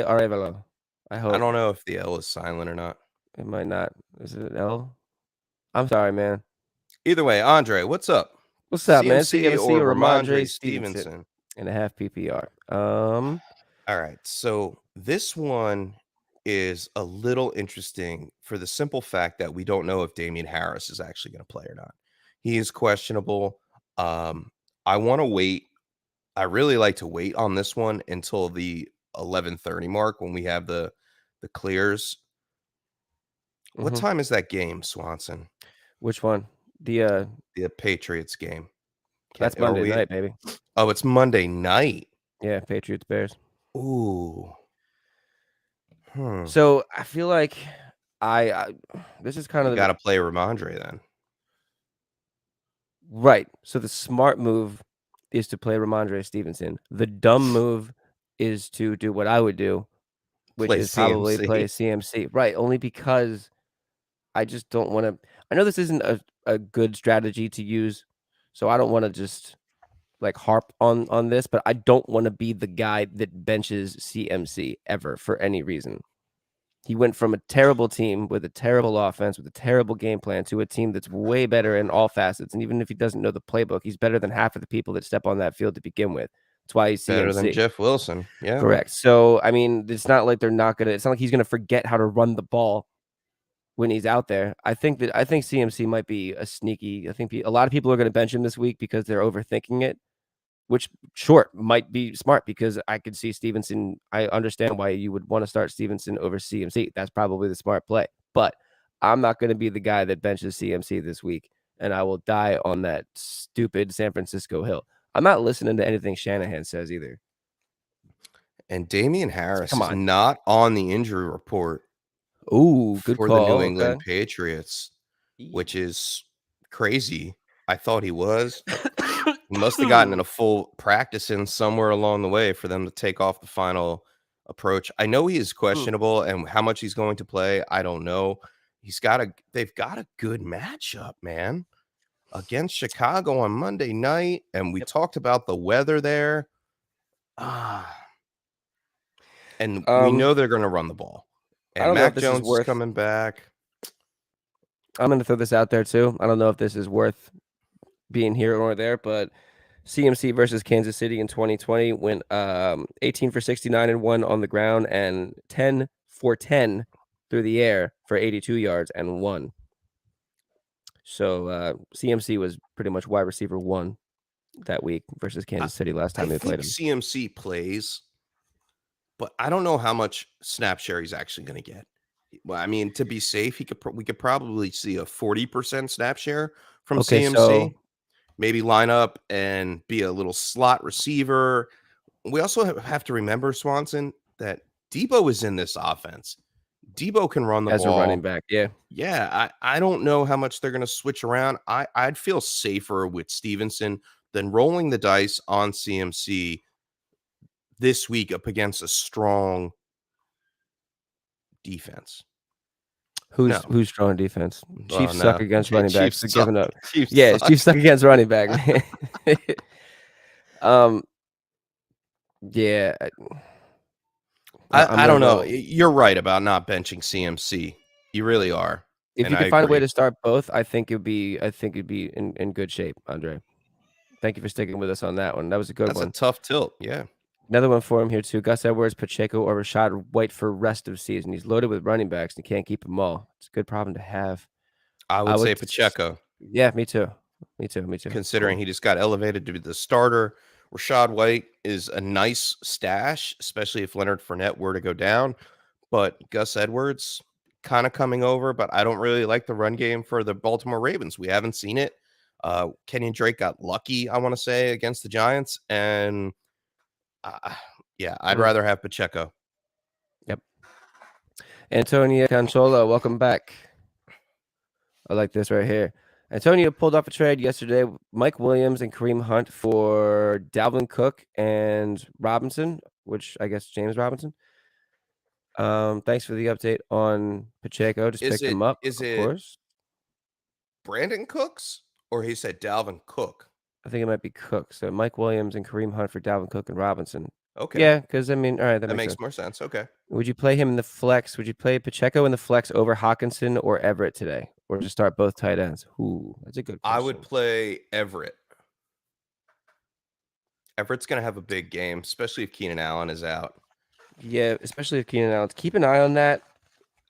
Arevalo. I hope. I don't know if the L is silent or not. It might not. Is it an L? I'm sorry, man. Either way, Andre, what's up? What's up, man? CMC or Ramondre Stevenson in a half PPR. All right, so this one is a little interesting for the simple fact that we don't know if Damian Harris is actually going to play or not. He is questionable. I want to wait. I really like to wait on this one until the 11:30 mark when we have the clears What Mhm. time is that game, Swanson? Which one? The The Patriots game. that's Are Monday we? night, baby. Oh, it's Monday night. Yeah, Patriots Bears. Ooh. So I feel like I this is kind You of got to play Ramondre then. right. So the smart move is to play Ramondre Stevenson. The dumb move is to do what I would do, which Play is probably play CMC. CMC. Right, only because I just don't want to. I know this isn't a good strategy to use, so I don't want to just like harp on this, but I don't want to be the guy that benches CMC ever for any reason. He went from a terrible team with a terrible offense, with a terrible game plan, to a team that's way better in all facets. And even if he doesn't know the playbook, he's better than half of the people that step on that field to begin with. That's why he's Better than CMC. Jeff Wilson. Yeah. Correct. So, I mean, it's not like they're not going to, it's not like he's going to forget how to run the ball when he's out there. I think CMC might be a sneaky, I think a lot of people are going to bench him this week because they're overthinking it, which sure might be smart because I could see Stevenson. I understand why you would want to start Stevenson over CMC. That's probably the smart play. But I'm not going to be the guy that benches CMC this week, and I will die on that stupid San Francisco hill. I'm not listening to anything Shanahan says either. And Damian Harris Come is on. not on the injury report Ooh, good for call. the New England Okay. Patriots, which is crazy. I thought he was. He must have gotten in a full practice in somewhere along the way for them to take off the final approach. I know he is questionable, and how much he's going to play, I don't know. They've got a good matchup, man, against Chicago on Monday night, and we talked about the weather there. And we know they're going to run the ball. I And don't know if Mac this is Jones is worth- coming back. I'm going to throw this out there too. I don't know if this is worth being here or there, but CMC versus Kansas City in 2020 went 18 for 69 and 1 on the ground and 10 for 10 through the air for 82 yards and 1. So CMC was pretty much wide receiver 1 that week versus Kansas City last time they played him. CMC plays, but I don't know how much snap share he's actually going to get. Well, I mean, to be safe, we could probably see a 40% snap share from CMC. So maybe line up and be a little slot receiver. We also have to remember, Swanson, that Debo is in this offense. Debo can run the as ball. a running back, yeah. Yeah, I don't know how much they're going to switch around. I'd feel safer with Stevenson than rolling the dice on CMC this week up against a strong defense. Who's strong defense? Chiefs suck against running backs. Chiefs Giving up. Chiefs Yeah, suck. Chiefs suck against running back. Yeah. I don't know. You're right about not benching CMC. You really are. If And you I could find a way agree. to start both, I think it'd be in good shape, Andre. Thank you for sticking with us on that one. That was a good That's one. a tough tilt. Yeah. Another one for him here too. Gus Edwards, Pacheco, or Rashad White for rest of season. He's loaded with running backs and you can't keep them all. It's a good problem to have. I would say Pacheco. Yeah, me too. Considering he just got elevated to be the starter. Rashad White is a nice stash, especially if Leonard Fournette were to go down. But Gus Edwards kind of coming over, but I don't really like the run game for the Baltimore Ravens. We haven't seen it. Kenyon Drake got lucky, I want to say, against the Giants. And yeah, I'd rather have Pacheco. Yep. Antonio Canchola, welcome back. I like this right here. Antonio pulled off a trade yesterday. Mike Williams and Kareem Hunt for Dalvin Cook and Robinson, which I guess James Robinson. Thanks for the update on Pacheco. Just picked him up. Is of it course. Brandon Cooks or he said Dalvin Cook? I think it might be Cook. So Mike Williams and Kareem Hunt for Dalvin Cook and Robinson. Okay. Yeah, because I mean, all right, that makes more sense. Okay. Would you play him in the flex? Would you play Pacheco in the flex over Hawkinson or Everett today? Or just start both tight ends? Ooh, that's a good question. I would play Everett. Everett's going to have a big game, especially if Keenan Allen is out. Yeah, especially if Keenan Allen. Keep an eye on that.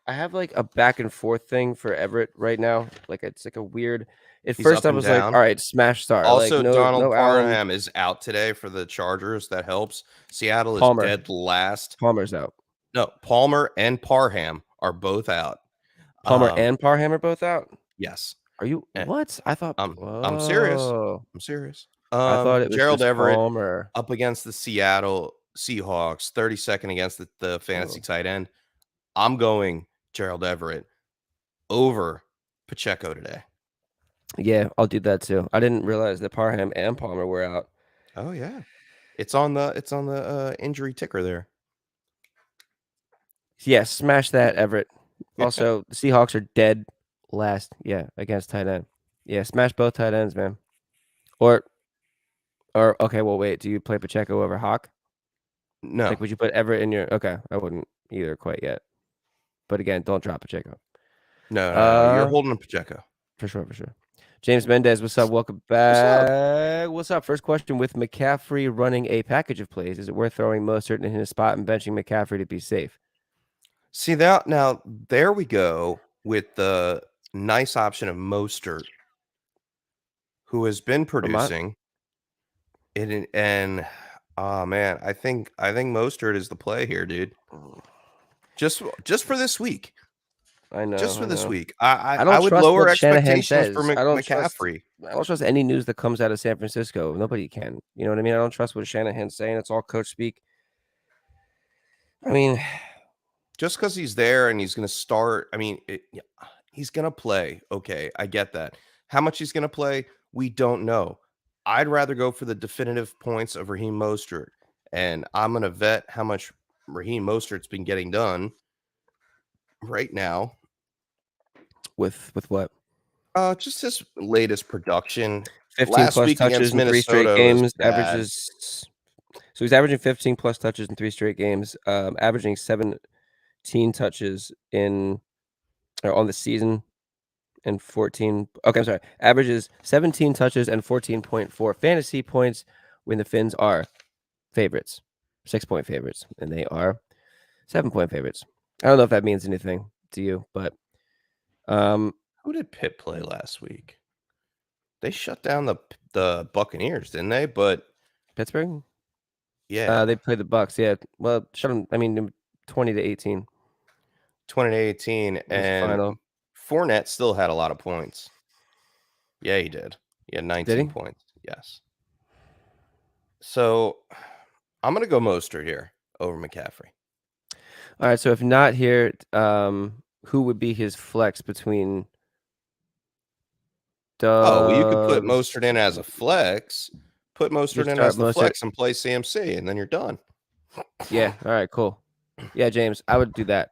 I have like a back and forth thing for Everett right now. Like it's like a weird. At He's first, up I and was like, down. "All right, smash start." Also, like, no Donald Allen. Parham is out today for the Chargers. That helps. Seattle is Palmer. dead last. Palmer's out. No, Palmer and Parham are both out. Palmer Um, and Parham are both out. yes. Are you Eh, what? I thought. I'm serious. Whoa. I'm serious. I thought it was Gerald just Everett Palmer. up against the Seattle Seahawks, 32nd against the fantasy Oh. tight end. I'm going Gerald Everett over Pacheco today. Yeah, I'll do that too. I didn't realize that Parham and Palmer were out. Oh yeah. It's on the injury ticker there. Yeah, smash that, Everett. Also, the Seahawks are dead last. Yeah, against tight end. Yeah, smash both tight ends, man. Or okay, well, wait. Do you play Pacheco over Hawk? No. Like, would you put Everett in your? Okay, I wouldn't either quite yet. But again, don't drop Pacheco. No. You're holding a Pacheco. For sure, for sure. James Mendez, what's up? Welcome back. What's up? First question: with McCaffrey running a package of plays, is it worth throwing Mostert in his spot and benching McCaffrey to be safe? See that now there we go with the nice option of Mostert, who has been producing. And oh man, I think Mostert is the play here, dude. Just for this week. I know. Just for this know. week. I I don't would trust lower what Shanahan expectations for says. I don't trust- McCaffrey. I don't trust any news that comes out of San Francisco. Nobody can. You know what I mean? I don't trust what Shanahan's saying. It's all coach speak. I mean, Just because he's there and he's going to start, I mean, he's going to play. Okay, I get that. How much he's going to play, we don't know. I'd rather go for the definitive points of Raheem Mostert, and I'm going to vet how much Raheem Mostert's been getting done right now. with what? Just his latest production. 15 Last plus week touches against in 3 straight Minnesota was games. bad. Averages. So he's averaging 15 plus touches in 3 straight games. Averaging 17 touches on the season. And 14. Okay, I'm sorry. Averages 17 touches and 14.4 fantasy points when the Finns are favorites, 6-point favorites, and they are 7-point favorites. I don't know if that means anything to you, but who did Pitt play last week? They shut down the Buccaneers, didn't they? But Pittsburgh, yeah, they played the Bucks. Yeah, well, shut them. I mean, 20-18. 20-18, and final. Fournette still had a lot of points. Yeah, he did. He had 19 points. Yes. So I'm gonna go Mostert here over McCaffrey. All right. So if not here, who would be his flex between? Oh, well, you could put Mostert in as a flex. Put Mostert in as the flex and play CMC, and then you're done. Yeah. All right. Cool. Yeah, James, I would do that.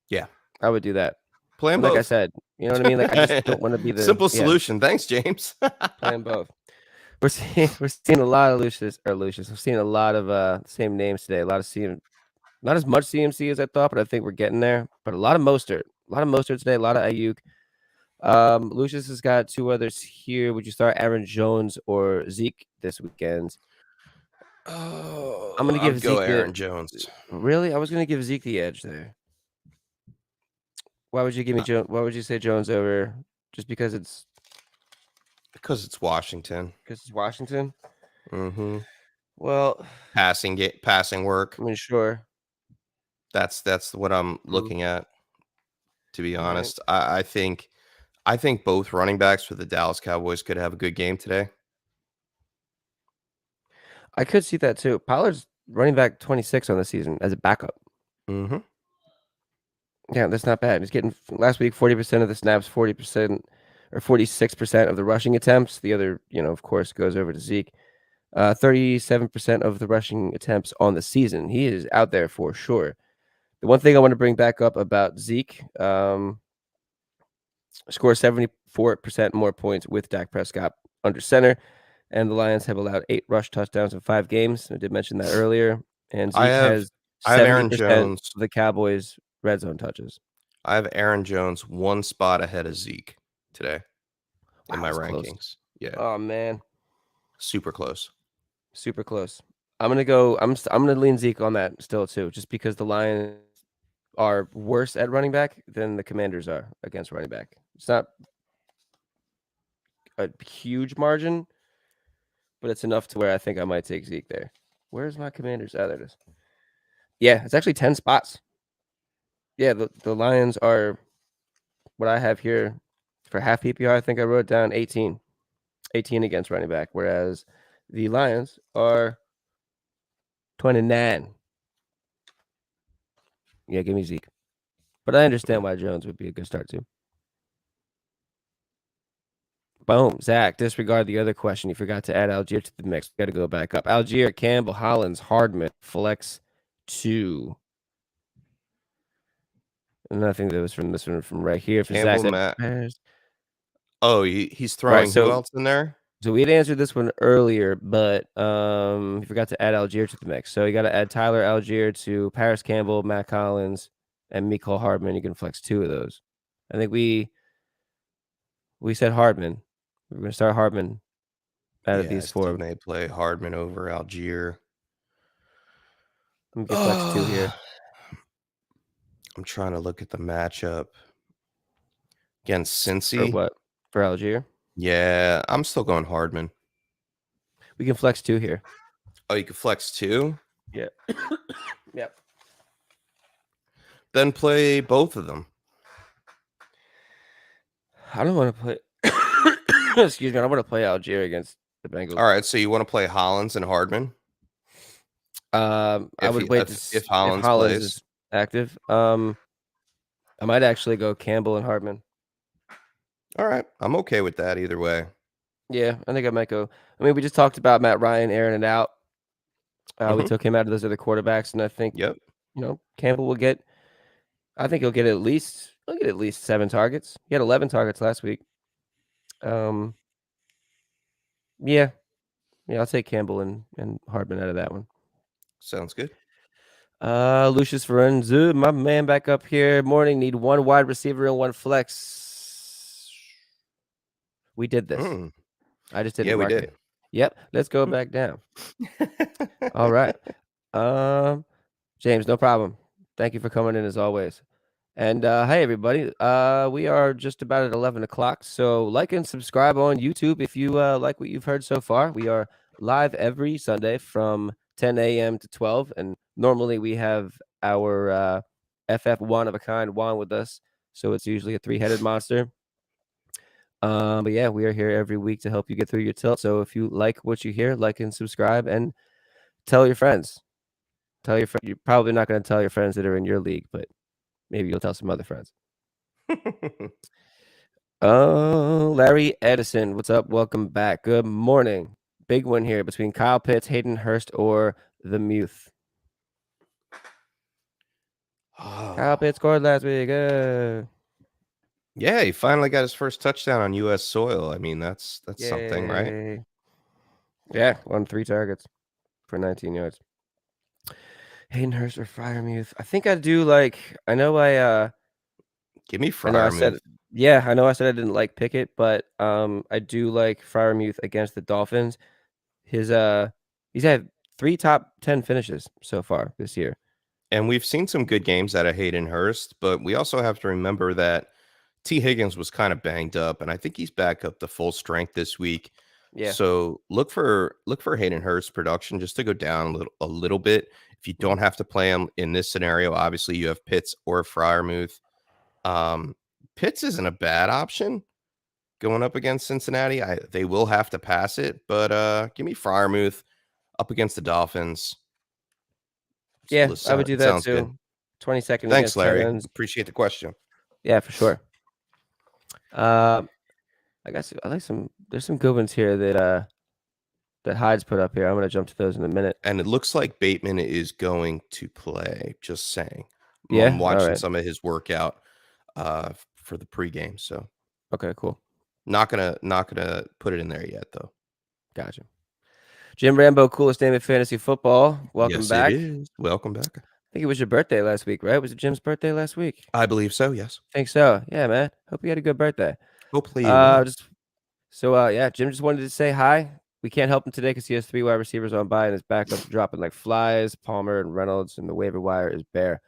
Yeah, I would do that. Playing both. Like I said, you know what I mean? Like, I just don't want to be the simple solution. Thanks, James. Playing both. We're seeing a lot of Lucius. We're seeing a lot of same names today. A lot of not as much CMC as I thought, but I think we're getting there. But a lot of Mostert. A lot of Mostert today. A lot of Ayuk. Lucius has got 2 others here. Would you start Aaron Jones or Zeke this weekend? Oh, I'm gonna give go Zeke Aaron Jones. Really? I was gonna give Zeke the edge there. Why would you give me Jones? Why would you say Jones over? Just because it's Washington. Because it's Washington. Mm-hmm. Well, passing work. I mean, sure. That's what I'm looking at. To be honest, right. I think both running backs for the Dallas Cowboys could have a good game today. I could see that too. Pollard's running back 26 on the season as a backup. Mm-hmm. Yeah, that's not bad. He's getting last week 40% of the snaps, 40% or 46% of the rushing attempts. The other, of course, goes over to Zeke. 37% of the rushing attempts on the season. He is out there for sure. The one thing I want to bring back up about Zeke, scores 74% more points with Dak Prescott under center. And the Lions have allowed 8 rush touchdowns in 5 games. I did mention that earlier. And Zeke has 70% Aaron Jones. of the Cowboys' red zone touches. I have Aaron Jones 1 spot ahead of Zeke today in my rankings. Close. Yeah. Oh man, super close. Super close. I'm gonna lean Zeke on that still too, just because the Lions are worse at running back than the Commanders are against running back. It's not a huge margin, but it's enough to where I think I might take Zeke there. Where's my Commanders? Oh, there it is. Yeah, it's actually 10 spots. Yeah, the Lions are what I have here for half PPR, I think I wrote down 18 against running back, whereas the Lions are 29. Yeah, give me Zeke. But I understand why Jones would be a good start too. Boom. Zach, disregard the other question. You forgot to add Algier to the mix. We got to go back up. Algier, Campbell, Hollins, Hardman, flex 2. And I think that was from this one from right here. For Campbell, Zach, Matt. Bears. Oh, he's throwing so- who else in there? So we had answered this one earlier, but you forgot to add Algier to the mix. So you got to add Tyler Algier to Paris Campbell, Matt Collins, and Mecole Hardman. You can flex 2 of those. I think we said Hardman. We're going to start Hardman out of these 4. May play Hardman over Algier. Let me get flex 2 here. I'm trying to look at the matchup against For Cincy. what? For Algier? Yeah, I'm still going Hardman. We can flex 2 here. Oh, you can flex 2? Yeah. Yep. Then play both of them. I don't want to play. Excuse me. I don't want to play Algier against the Bengals. All right, so you want to play Hollins and Hardman? I would wait if Hollins plays. is active. I might actually go Campbell and Hardman. All right, I'm okay with that either way. Yeah, I think I might go. I mean, we just talked about Matt Ryan airing it out. We took him out of those other quarterbacks, and I think Campbell will get. I think he'll get at least 7 targets. He had 11 targets last week. Yeah, I'll take Campbell and Hardman out of that one. Sounds good. Lucius Ferenzu, my man, back up here. Morning, need 1 wide receiver and 1 flex. We did this. I just didn't. Yeah, we mark did. it. Yep. Let's go back down. All right. James, no problem. Thank you for coming in as always. And hey, everybody. We are just about at 11 o'clock. So like and subscribe on YouTube if you like what you've heard so far. We are live every Sunday from 10 a.m. to 12. And normally we have our FF one of a kind Juan with us. So it's usually a 3-headed monster. But yeah, we are here every week to help you get through your tilt. So if you like what you hear, like and subscribe and tell your friends. Tell your friends. You're probably not going to tell your friends that are in your league, but maybe you'll tell some other friends. Larry Edison, what's up? Welcome back. Good morning. Big one here between Kyle Pitts, Hayden Hurst, or the Muth. Kyle Pitts scored last week. Yeah, he finally got his first touchdown on U.S. soil. I mean, that's something, right? Yay. Yeah, on 3 targets for 19 yards. Hayden Hurst or Freiermuth. I think I do like. I know I. Give me I know I said. Freiermuth. Yeah, I know I said I didn't like Pickett, but I do like Freiermuth against the Dolphins. He's had 3 top 10 finishes so far this year. And we've seen some good games out of Hayden Hurst, but we also have to remember that T. Higgins was kind of banged up, and I think he's back up to full strength this week. Yeah. So look for Hayden Hurst's production just to go down a little bit. If you don't have to play him in this scenario, obviously you have Pitts or Freiermuth. Pitts isn't a bad option going up against Cincinnati. They will have to pass it, but give me Freiermuth up against the Dolphins. Yeah, I would do that sounds too. good. 22nd. Thanks, Larry. Ends. Appreciate the question. Yeah, for sure. I guess I like some. There's some good ones here that Hyde's put up here. I'm gonna jump to those in a minute. And it looks like Bateman is going to play. Just saying. Yeah, I'm watching right. some of his workout for the pregame. So Okay, cool. not gonna put it in there yet, though. Gotcha. Jim Rambo, coolest name in fantasy football. Welcome Yes, back. it is. Welcome back. I think it was your birthday last week, right? Was it Jim's birthday last week? I believe so. Yes. I think so. Yeah, man. Hope you had a good birthday. Hopefully. Yeah, Jim just wanted to say hi. We can't help him today because he has 3 wide receivers on bye and his backups dropping like flies. Palmer and Reynolds, and the waiver wire is bare.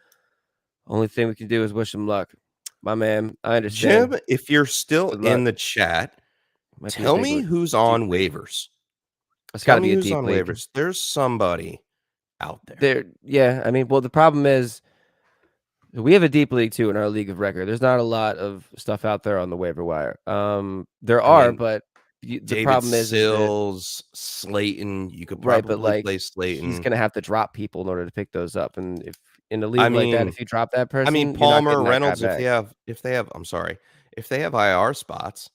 Only thing we can do is wish him luck. My man, I understand. Jim, if you're still Good luck. in the chat, Might be a tell big me one. who's on waivers. It's got Tell to me be a who's deep on league. waivers. There's somebody out there. Yeah. I mean, well, the problem is We have a deep league too in our league of record. There's not a lot of stuff out there on the waiver wire. There are, mean, but the David problem is that Sills, Slayton. You could right, but probably like play he's Slayton. gonna have to drop people in order to pick those up. And if in a I league like that, mean, if you drop that person, you're not Palmer, getting that guy Reynolds. If back. they have, I'm sorry, if they have IR spots,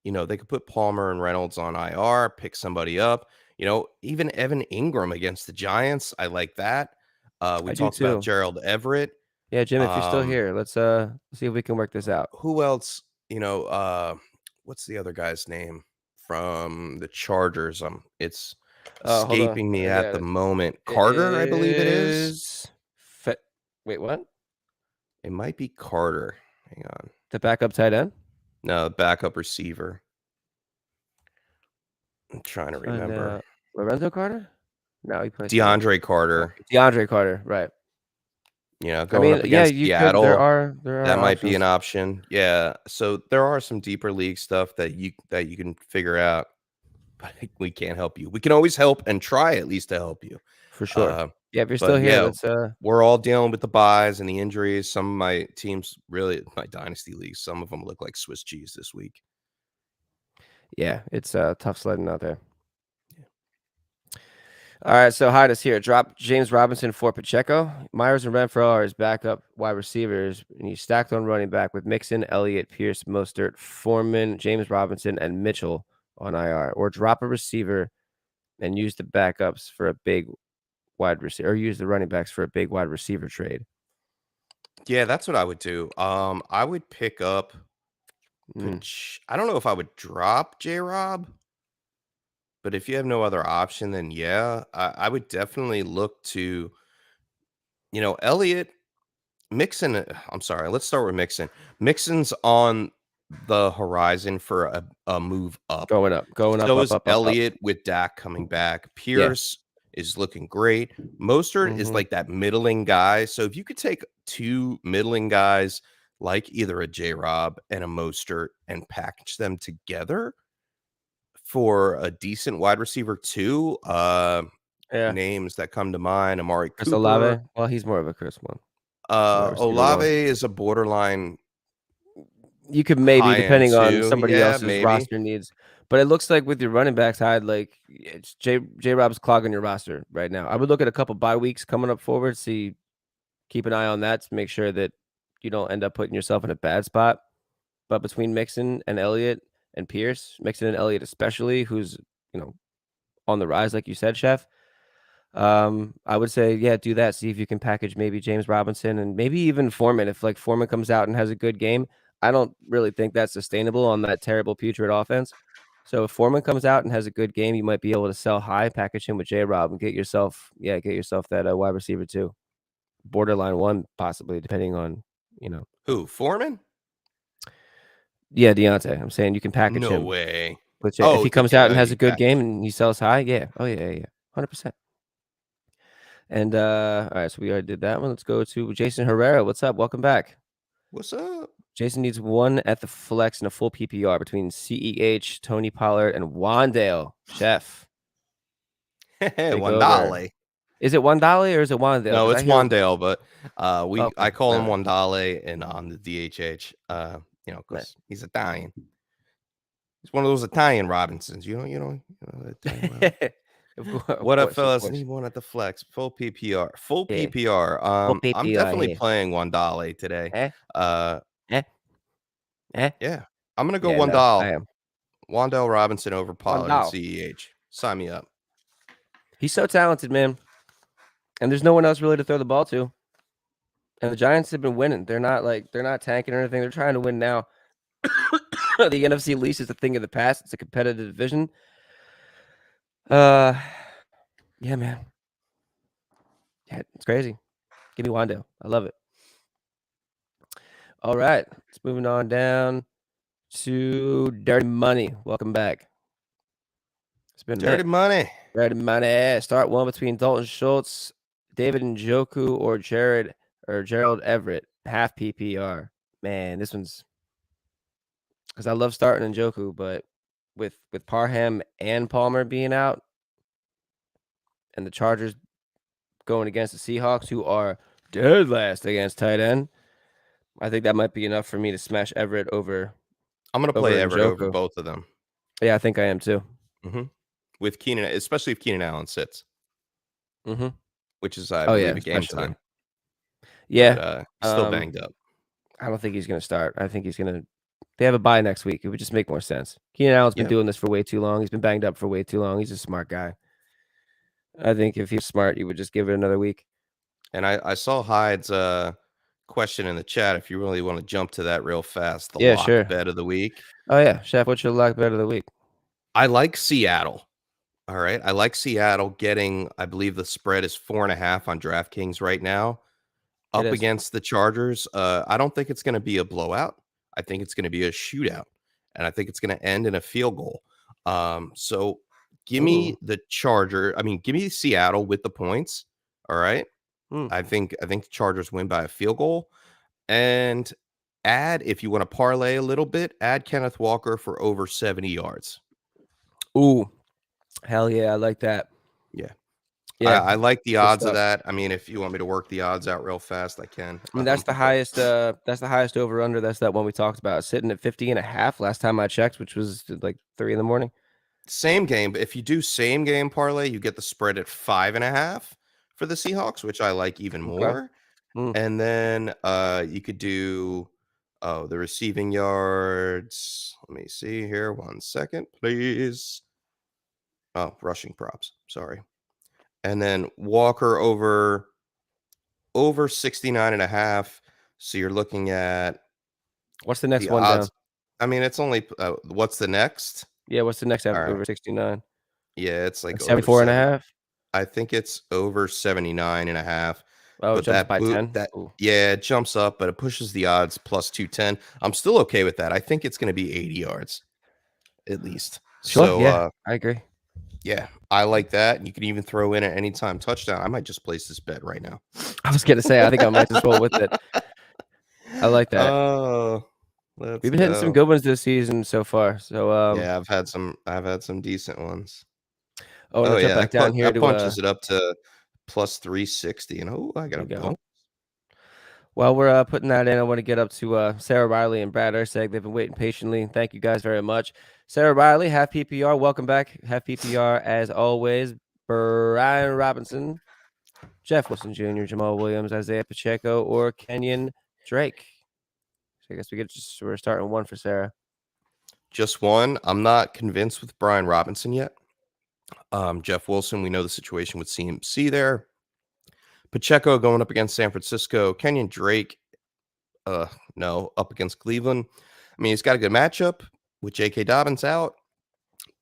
they could put Palmer and Reynolds on IR, pick somebody up. Even Evan Ingram against the Giants. I like that. We I do talked about too. Gerald Everett. Yeah, Jim, if you're still Um, here, let's see if we can work this out. Who else? What's the other guy's name from the Chargers? It's Hold on, escaping me I at got the it. moment. It Carter, I believe it is. Wait, what? It might be Carter. Hang on. The backup tight end? No, backup receiver. I'm trying to And, remember. Lorenzo Carter? No, he plays DeAndre Carter. DeAndre Carter, right? Going up against Seattle. There are that might be options. an option. Yeah. So there are some deeper league stuff that you can figure out, but we can't help you. We can always help and try at least to help you. For sure. Yeah, if you're but still here, yeah, let's we're all dealing with the buys and the injuries. Some of my teams, really, my dynasty leagues, some of them look like Swiss cheese this week. yeah, it's tough sledding out there. All right, so Hydus here. Drop James Robinson for Pacheco. Myers and Renfro are his backup wide receivers, and he's stacked on running back with Mixon, Elliott, Pierce, Mostert, Foreman, James Robinson, and Mitchell on IR. Or drop a receiver and use the backups for a big wide receiver, or use the running backs for a big wide receiver trade. Yeah, that's what I would do. I would pick up. I don't know if I would drop J-Rob. But if you have no other option, then yeah, I would definitely look to, Elliott, Mixon. I'm sorry, let's start with Mixon. Mixon's on the horizon for a move up. Going up. So is Elliott with Dak coming back. Pierce is looking great. Mostert is like that middling guy. So if you could take two middling guys like either a J-Rob and a Mostert and package them together for a decent wide receiver too, names that come to mind: Amari Chris Cooper. Olave. Well, he's more of a Chris one. Olave is a borderline. You could maybe, depending on somebody else's maybe. roster needs, but it looks like with your running back side, like it's J-Rob's clogging your roster right now. I would look at a couple bye weeks coming up forward, keep an eye on that to make sure that you don't end up putting yourself in a bad spot. But between Mixon and Elliott and Pierce, Mixon and Elliott especially, who's on the rise, like you said, Chef. I would say, do that. See if you can package maybe James Robinson and maybe even Foreman. If like Foreman comes out and has a good game, I don't really think that's sustainable on that terrible putrid offense. So if Foreman comes out and has a good game, you might be able to sell high, package him with J-Rob, and get yourself that wide receiver too, borderline one possibly, depending on who. Foreman. Yeah, Deontay. I'm saying you can package him. No way. If he comes out and has a good game and he sells high, 100%. And all right, so we already did that one. Let's go to Jason Herrera. What's up? Welcome back. What's up? Jason needs one at the flex and a full PPR between CEH, Tony Pollard, and Wandale. Chef. Wandale. Is it Wandale or is it Wandale? No, it's Wandale, but I call him Wandale and on the DHH. Because he's Italian. He's one of those Italian Robinsons. What up, fellas? Need one at the flex. Full PPR. Full PPR. I'm definitely playing Wandale today. Yeah. I'm gonna go Wandale. Wandale Robinson over Pollard and CEH. Sign me up. He's so talented, man. And there's no one else really to throw the ball to. And the Giants have been winning. They're not tanking or anything. They're trying to win now. The NFC least is a thing of the past. It's a competitive division. Yeah, man. Yeah, it's crazy. Give me Wandale. I love it. All right. Let's moving on down to Dirty Money. Welcome back. It's been Dirty Money. Dirty Money. Start one between Dalton Schultz, David Njoku, or Gerald Everett. Half PPR. Man, this one's because I love starting Njoku, but with Parham and Palmer being out and the Chargers going against the Seahawks, who are dead last against tight end. I think that might be enough for me to smash Everett over. I'm going to play Over Everett over Njoku. both of them. Yeah, I think I am too. With Keenan, especially if Keenan Allen sits, Mm-hmm. which is, I Oh, believe, yeah, a game especially. time. Yeah. But, still banged up. I don't think he's going to start. I think he's going to. They have a bye next week. It would just make more sense. Keenan Allen's been Yeah. doing this for way too long. He's been banged up for way too long. He's a smart guy. I think if he's smart, you would just give it another week. And I saw Hyde's question in the chat. If you really want to jump to that real fast, the lock sure. bet of the week. Oh, yeah. Chef, what's your lock bet of the week? I like Seattle. All right. I like Seattle getting, I believe the spread is 4.5 on DraftKings right now. Up It is. against the Chargers. I don't think it's going to be a blowout. I think it's going to be a shootout. And I think it's going to end in a field goal. So give me the give me Seattle with the points. All right. I think the Chargers win by a field goal. And if you want to parlay a little bit, add Kenneth Walker for over 70 yards. Ooh. Hell yeah. I like that. Yeah. Yeah. I like the odds stuff. of that. I mean, if you want me to work the odds out real fast, I can. I mean, that's the highest. That's the highest over under. That's that one we talked about, sitting at 50.5 last time I checked, which was like 3 a.m. Same game, but if you do same game parlay, you get the spread at 5.5 for the Seahawks, which I like even more. And then you could do the receiving yards. Let me see here. 1 second, please. Oh, rushing props. Sorry. And then Walker over 69.5. So you're looking at What's the next one odds. down? I mean, it's only what's the next? Yeah, what's the next right. over 69? Yeah, it's like 74.5. I think it's over 79.5. Oh, it jumps by 10. Yeah, it jumps up, but it pushes the odds plus 210. I'm still okay with that. I think it's going to be 80 yards at least. Sure. So, yeah, I agree. Yeah, I like that. You can even throw in an anytime touchdown. I might just place this bet right now. I was going to say, I think I might just roll with it. I like that. Oh, we've been hitting some good ones this season so far. So yeah, I've had some decent ones. Oh yeah, back down here that punches it up to plus 360, and I got a bonus. While we're putting that in, I want to get up to Sarah Riley and Brad Urseg. They've been waiting patiently. Thank you guys very much. Sarah Riley, half PPR, welcome back. Half PPR as always. Brian Robinson, Jeff Wilson Jr., Jamal Williams, Isaiah Pacheco, or Kenyon Drake. So I guess we're starting one for Sarah. Just one. I'm not convinced with Brian Robinson yet. Jeff Wilson, we know the situation with CMC there. Pacheco going up against San Francisco. Kenyon Drake, no, up against Cleveland. I mean, he's got a good matchup with J.K. Dobbins out,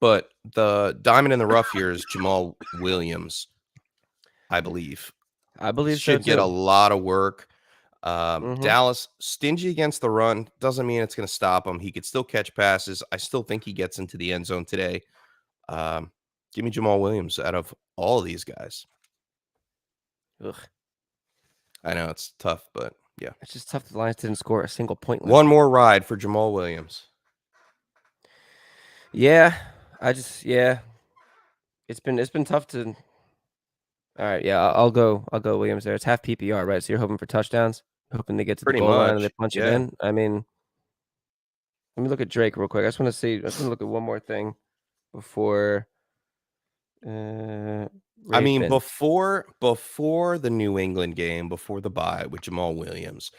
but the diamond in the rough here is Jamal Williams, I believe. Should get a lot of work. Dallas, stingy against the run. Doesn't mean it's going to stop him. He could still catch passes. I still think he gets into the end zone today. Give me Jamal Williams out of all of these guys. Ugh. I know it's tough, but yeah. It's just tough. The Lions didn't score a single point. One more ride for Jamal Williams. Yeah. It's been tough to. All right, yeah, I'll go Williams there. It's half PPR, right? So you're hoping for touchdowns, hoping they get to the goal line and they punch it in. I mean, let me look at Drake real quick. I just want to look at one more thing before. I mean, before the New England game, before the bye with Jamal Williams,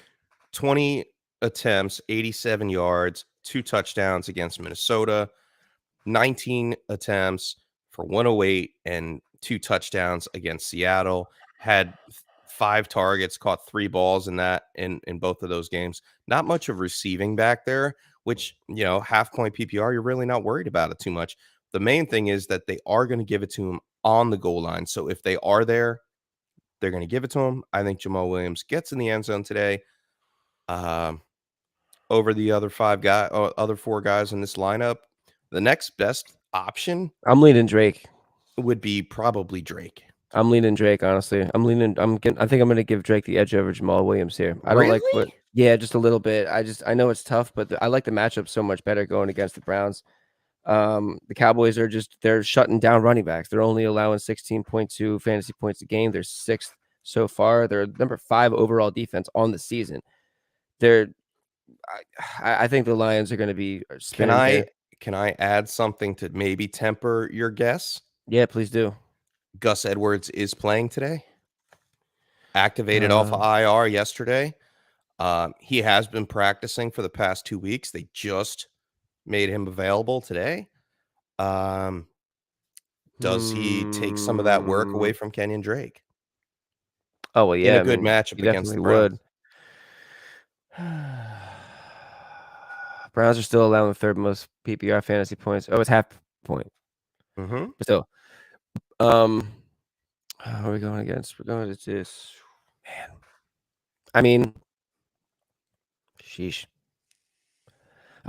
20 attempts, 87 yards, 2 touchdowns against Minnesota, 19 attempts for 108 and 2 touchdowns against Seattle, had 5 targets, caught 3 balls in both of those games. Not much of receiving back there, which, half point PPR, you're really not worried about it too much. The main thing is that they are going to give it to him on the goal line. So if they are there, they're going to give it to him. I think Jamal Williams gets in the end zone today. Over the other 4 guys in this lineup, the next best option, I'm leaning Drake. Would be probably Drake. I'm leaning Drake, honestly. I think I'm going to give Drake the edge over Jamal Williams here. I don't like just a little bit. I know it's tough, but I like the matchup so much better going against the Browns. The Cowboys they're shutting down running backs. They're only allowing 16.2 fantasy points a game. They're 6th so far. They're number 5 overall defense on the season. They're I think the Lions are going to be spinning here. Can I add something to maybe temper your guess? Yeah, please do. Gus Edwards is playing today. Activated off of IR yesterday. He has been practicing for the past 2 weeks. They just made him available today. Does he take some of that work away from Kenyon Drake? Oh, well, yeah. In a good matchup against the Browns. Browns are still allowing the 3rd most PPR fantasy points. Oh, it's half point. Mm-hmm. But still. Who are we going against? We're going to this. Man. I mean, sheesh.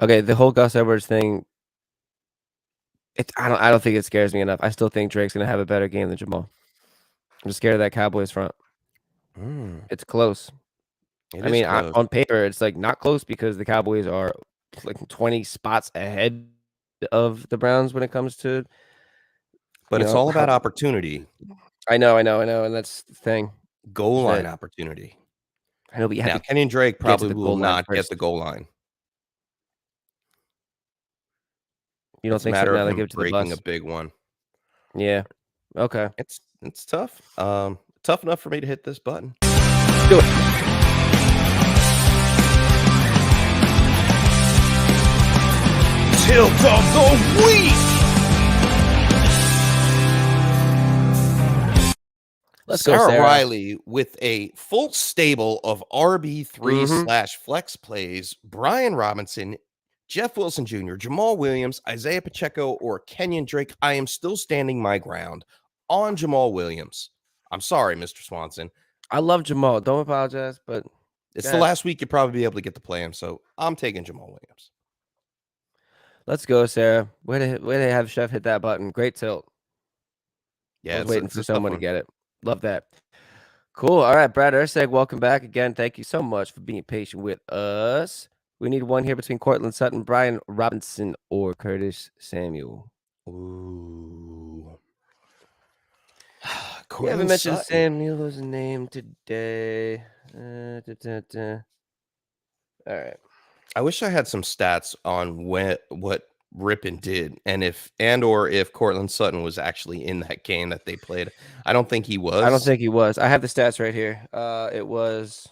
Okay, the whole Gus Edwards thing. I don't think it scares me enough. I still think Drake's gonna have a better game than Jamal. I'm just scared of that Cowboys front. It's close. I mean, on paper, it's like not close because the Cowboys are like 20 spots ahead of the Browns when it comes to. But it's all about opportunity. I know, and that's the thing. Goal line opportunity. I know, but you have now, to Kenyon Drake probably will not get the goal line. You don't think so? Now they give it to the breaking bus. A big one. Yeah. Okay. It's tough. Tough enough for me to hit this button. Do it. Tilt of the week. Let's go, Sarah Sarah Riley with a full stable of RB3 / flex plays. Brian Robinson, Jeff Wilson Jr., Jamal Williams, Isaiah Pacheco, or Kenyon Drake. I am still standing my ground on Jamal Williams. I'm sorry, Mr. Swanson. I love Jamal. Don't apologize, but it's the last week you'll probably be able to get to play him, so I'm taking Jamal Williams. Let's go, Sarah. Way to have Chef hit that button. Great tilt. Yeah, I was waiting for someone to get it. Love that. Cool. All right, Brad Urseg, welcome back again. Thank you so much for being patient with us. We need one here between Cortland Sutton, Brian Robinson, or Curtis Samuel. Ooh. We haven't mentioned Samuel's name today. All right. I wish I had some stats on what Rippon did, and if Cortland Sutton was actually in that game that they played. I don't think he was. I don't think he was. I have the stats right here. It was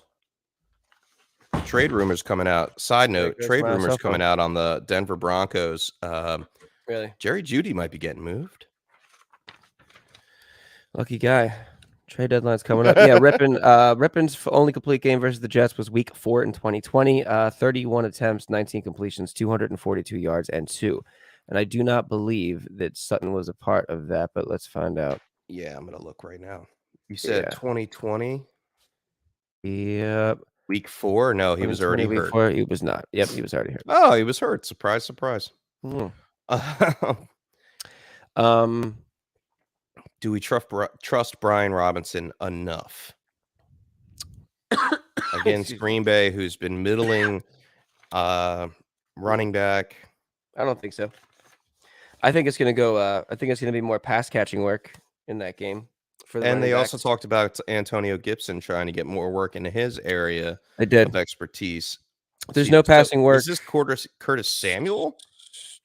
trade rumors coming out. Side note, trade rumors coming out on the Denver Broncos. Really? Jerry Jeudy might be getting moved. Lucky guy. Trade deadline's coming up. Yeah, Rippon's only complete game versus the Jets was week 4 in 2020. 31 attempts, 19 completions, 242 yards, and 2. And I do not believe that Sutton was a part of that, but let's find out. Yeah, I'm going to look right now. You said 2020? Yep. Week 4? No, he was already hurt. Week 4, he was not. Yep, he was already hurt. Oh, he was hurt. Surprise, surprise. Do we trust Brian Robinson enough against Green Bay, who's been middling running back? I don't think so. I think it's going to go. I think it's going to be more pass catching work in that game. And they also talked about Antonio Gibson trying to get more work into his area of expertise. There's no passing work. Is this Curtis Samuel?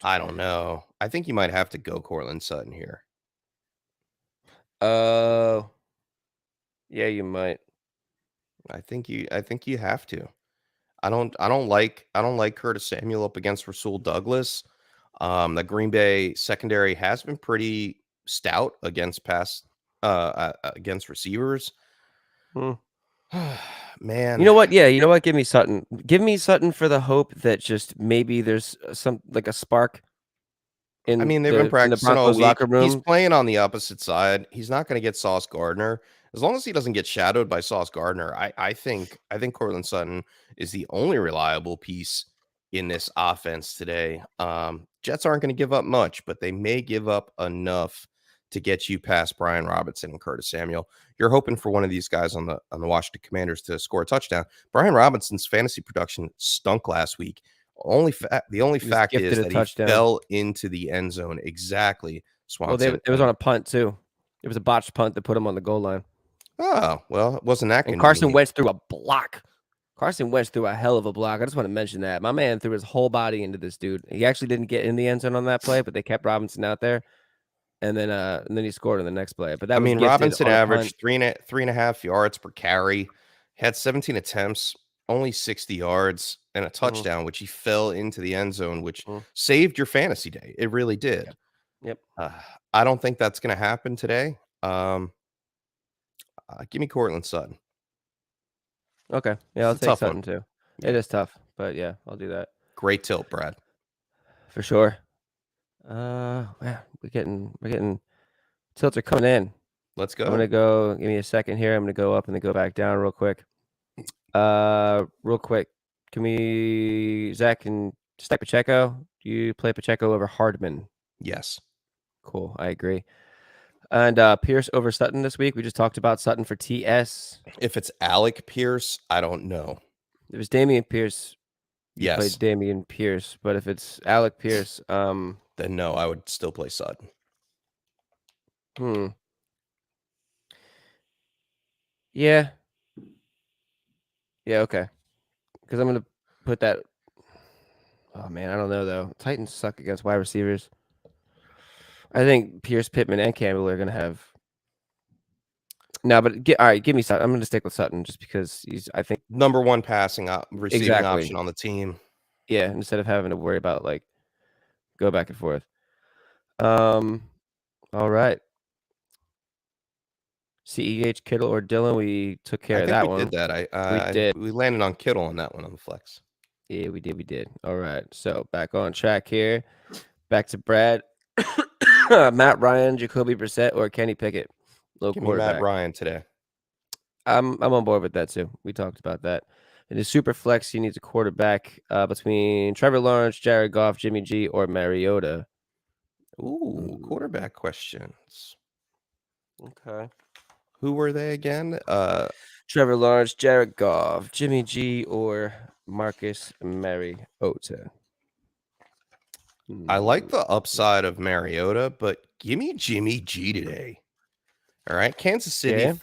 I don't know. I think you might have to go Cortland Sutton here. Yeah, you might. I think you have to. I don't like Curtis Samuel up against Rasul Douglas. The Green Bay secondary has been pretty stout against against receivers. Man. You know what? Yeah, you know what? Give me Sutton. Give me Sutton for the hope that just maybe there's some like a spark. They've been practicing all week. Locker room. He's playing on the opposite side. He's not going to get Sauce Gardner. As long as he doesn't get shadowed by Sauce Gardner, I think Cortland Sutton is the only reliable piece in this offense today. Jets aren't going to give up much, but they may give up enough to get you past Brian Robinson and Curtis Samuel. You're hoping for one of these guys on the Washington Commanders to score a touchdown. Brian Robinson's fantasy production stunk last week. The only fact is that he fell into the end zone. Exactly. Swanson. Well, it was on a punt too. It was a botched punt that put him on the goal line. Oh, well, it wasn't that And convenient. Carson Wentz threw a block. Carson Wentz threw a hell of a block. I just want to mention that. My man threw his whole body into this dude. He actually didn't get in the end zone on that play, but they kept Robinson out there. And then he scored on the next play. But that I was mean, gifted Robinson on a averaged punt. 3.5 yards per carry, had 17 attempts, only 60 yards, and a touchdown, which he fell into the end zone, which Mhm. saved your fantasy day. It really did. Yep. I don't think that's going to happen today. Give me Cortland Sutton. Okay. Yeah, I'll It's a take tough one. Sutton too. Yeah. It is tough, but yeah, I'll do that Great tilt, Brad. for sure. Man, we're getting tilts are coming in. Let's I'm go. gonna go. Give me a second here. I'm gonna go up and then go back down real quick. Real quick. Can we, Zach, and stack Pacheco? Do you play Pacheco over Hardman? Yes. Cool. I agree. And Pierce over Sutton this week. We just talked about Sutton for TS. If it's Alec Pierce, I don't know. It was Damian Pierce. You Yes. played Damian Pierce, but if it's Alec Pierce, Then no, I would still play Sutton. Yeah. Yeah, okay. Because I'm going to put that. Oh, man, I don't know, though. Titans suck against wide receivers. I think Pierce, Pittman, and Campbell are going to have. No, but all right, give me Sutton. I'm going to stick with Sutton just because he's, I think, Number one receiving Exactly. option on the team. yeah, instead of having to worry about, like, go back and forth. All right. CEH, Kittle, or Dillon, we took care I of think that we one. did that. We did. We landed on Kittle on that one on the flex. Yeah, we did. All right, so back on track here. Back to Brad. Matt Ryan, Jacoby Brissett, or Kenny Pickett. Low Give me quarterback. Matt Ryan today. I'm on board with that too. We talked about that. In his super flex, he needs a quarterback between Trevor Lawrence, Jared Goff, Jimmy G, or Mariota. Ooh, quarterback questions. Okay. Who were they again? Trevor Lawrence, Jared Goff, Jimmy G, or Marcus Mariota. I like the upside of Mariota, but give me Jimmy G today. All right. Kansas City Yeah.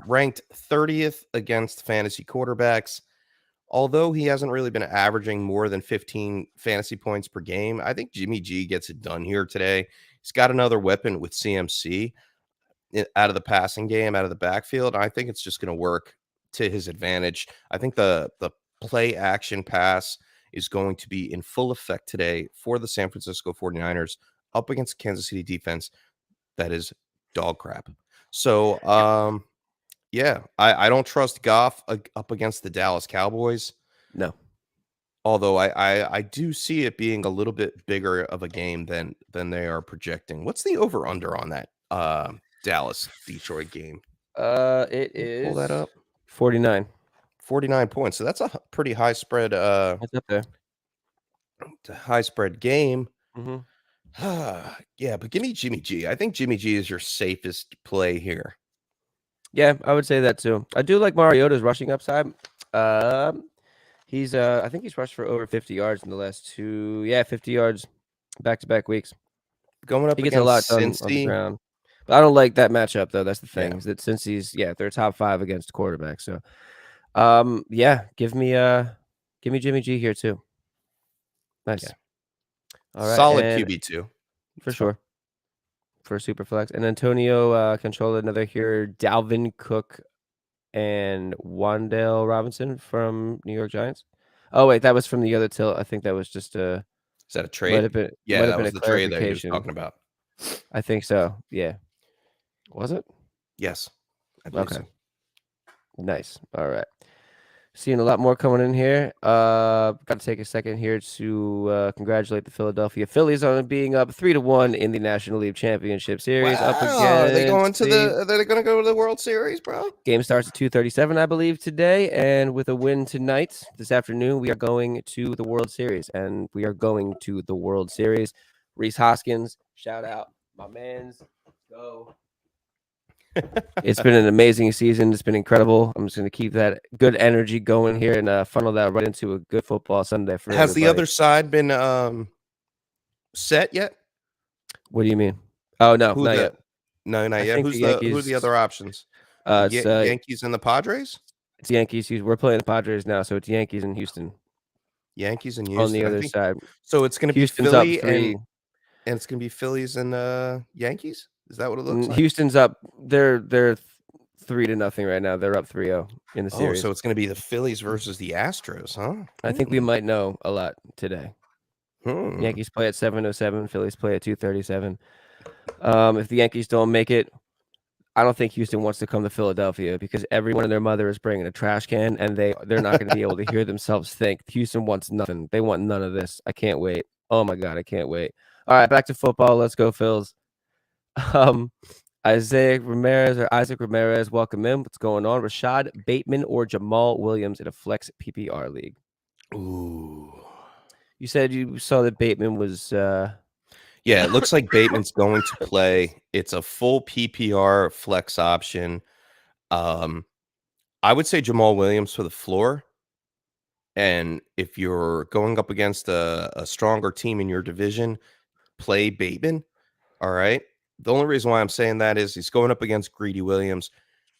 ranked 30th against fantasy quarterbacks. Although he hasn't really been averaging more than 15 fantasy points per game, I think Jimmy G gets it done here today. He's got another weapon with CMC out of the passing game, out of the backfield. I think it's just going to work to his advantage. I think the play action pass is going to be in full effect today for the San Francisco 49ers up against Kansas City defense that is dog crap. So, yeah, I don't trust Goff up against the Dallas Cowboys. No. Although I do see it being a little bit bigger of a game than they are projecting. What's the over under on that Dallas Detroit game? It is Pull that up. 49. 49 points. So that's a pretty high spread. That's up there. High spread game. Mm-hmm. Yeah, but give me Jimmy G. I think Jimmy G is your safest play here. Yeah, I would say that too. I do like Mariota's rushing upside. He's I think he's rushed for over 50 yards in the last 50 yards back-to-back weeks. Going up He gets a lot done on the Cincy. ground. But I don't like that matchup though. That's the thing. Yeah. Is that Cincy's they're top 5 against quarterbacks. So give me Jimmy G here too. Nice. Yeah. All right. Solid and QB2. for sure. For super flex. And Antonio controlled another here. Dalvin Cook and Wan'Dale Robinson from New York Giants. Oh wait, that was from the other tilt. I think that was just a. Is that a Might trade? have been, Yeah, might have that been was a the trade that he was clarification. talking about. I think so. Yeah. Was it? Yes. I believe Okay. so. Nice. All right. Seeing a lot more coming in here. Got to take a second here to congratulate the Philadelphia Phillies on being up 3-1 in the National League Championship Series. Up Wow, are they going against to they're going to go to the World Series, bro? Game starts at 2:37, I believe, today. And with a win tonight, this afternoon, we are going to the World Series. Reese Hoskins, shout out, my man's. Go. It's been an amazing season. It's been incredible. I'm just going to keep that good energy going here and funnel that right into a good football Sunday for Has the everybody. other side been set yet? What do you mean? Oh, no, not yet. No, not I yet. think Who the are the Yankees- other options? It's Yankees and the Padres. it's Yankees. We're playing the Padres now, so it's Yankees and Houston Yankees and Houston on the I other think. side. So it's going to be Houston's up Philly 3. and it's going to be Phillies and Yankees. Is that what it looks like? Houston's up. They're 3-0 right now. They're up 3-0 in the Oh, series. so it's going to be the Phillies versus the Astros, huh? I think we might know a lot today. Hmm. Yankees play at 7:07. Phillies play at 2:37. If the Yankees don't make it, I don't think Houston wants to come to Philadelphia because everyone and their mother is bringing a trash can, and they're not going to be able to hear themselves think. Houston wants nothing. They want none of this. I can't wait. Oh my god, I can't wait. All right, back to football. Let's go, Phils. Isaac Ramirez, welcome in. What's going on? Rashad Bateman or Jamal Williams in a flex PPR league? Ooh. You said you saw that Bateman was. Yeah, it looks like Bateman's going to play. It's a full PPR flex option. I would say Jamal Williams for the floor. And if you're going up against a stronger team in your division, play Bateman. All right. The only reason why I'm saying that is he's going up against Greedy Williams.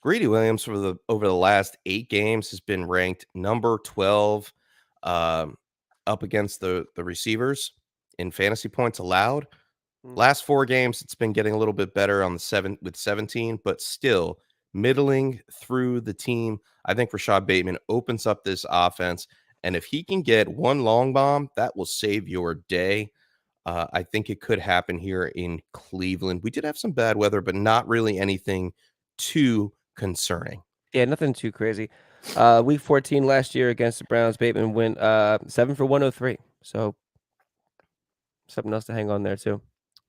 Greedy Williams over the last 8 games has been ranked number 12 up against the receivers in fantasy points allowed. Last 4 games, it's been getting a little bit better on the 17, but still middling through the team. I think Rashad Bateman opens up this offense, and if he can get one long bomb, that will save your day. I think it could happen here in Cleveland. We did have some bad weather, but not really anything too concerning. Yeah, nothing too crazy. Week 14 last year against the Browns, Bateman went 7 for 103. So something else to hang on there too.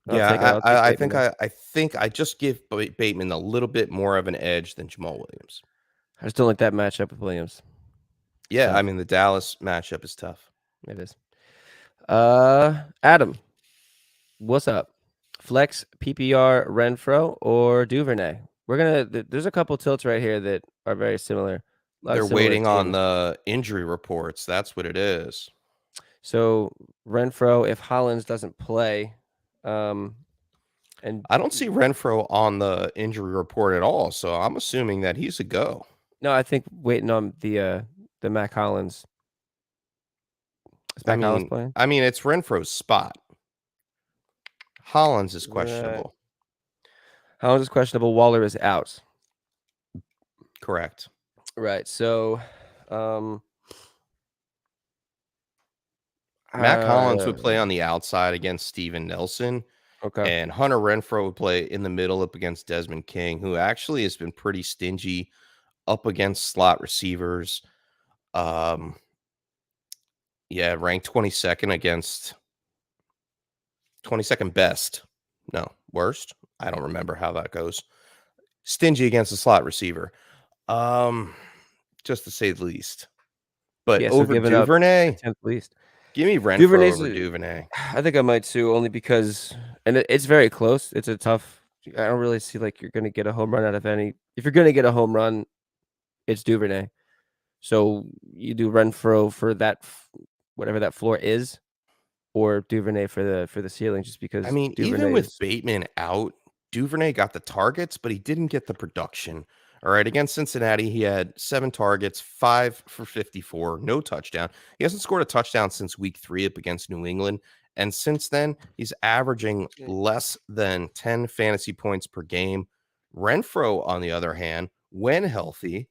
I think I just give Bateman a little bit more of an edge than Jamal Williams. I just don't like that matchup with Williams. Yeah, Tough. I mean the Dallas matchup is tough. It is. Adam, what's up? Flex, PPR, Renfro, or Duvernay? There's a couple tilts right here that are very similar. They're waiting on the injury reports. That's what it is. So Renfro, if Hollins doesn't play, and I don't see Renfro on the injury report at all. So I'm assuming that he's a go. No, I think waiting on the Mac Hollins. Is Mac Hollins playing? I mean, it's Renfro's spot. Hollins is questionable. Hollins is questionable. Waller is out. Correct. Right. So, Mac Hollins would play on the outside against Steven Nelson. Okay. And Hunter Renfro would play in the middle up against Desmond King, who actually has been pretty stingy up against slot receivers. Yeah, ranked 22nd against 22nd best. No, worst. I don't remember how that goes. Stingy against a slot receiver. Just to say the least. But yeah, so over Duvernay, 10th least. Give me Renfro over Duvernay. I think I might too, only because, and it's very close. It's a tough. I don't really see like you're going to get a home run out of any. If you're going to get a home run, it's Duvernay. So you do Renfro for that, whatever that floor is, or Duvernay for the ceiling, just because. I mean, Duvernay even with Bateman out, Duvernay got the targets, but he didn't get the production. All right, against Cincinnati, he had 7 targets, 5 for 54, no touchdown. He hasn't scored a touchdown since week 3 up against New England. And since then, he's averaging less than 10 fantasy points per game. Renfro, on the other hand, when healthy,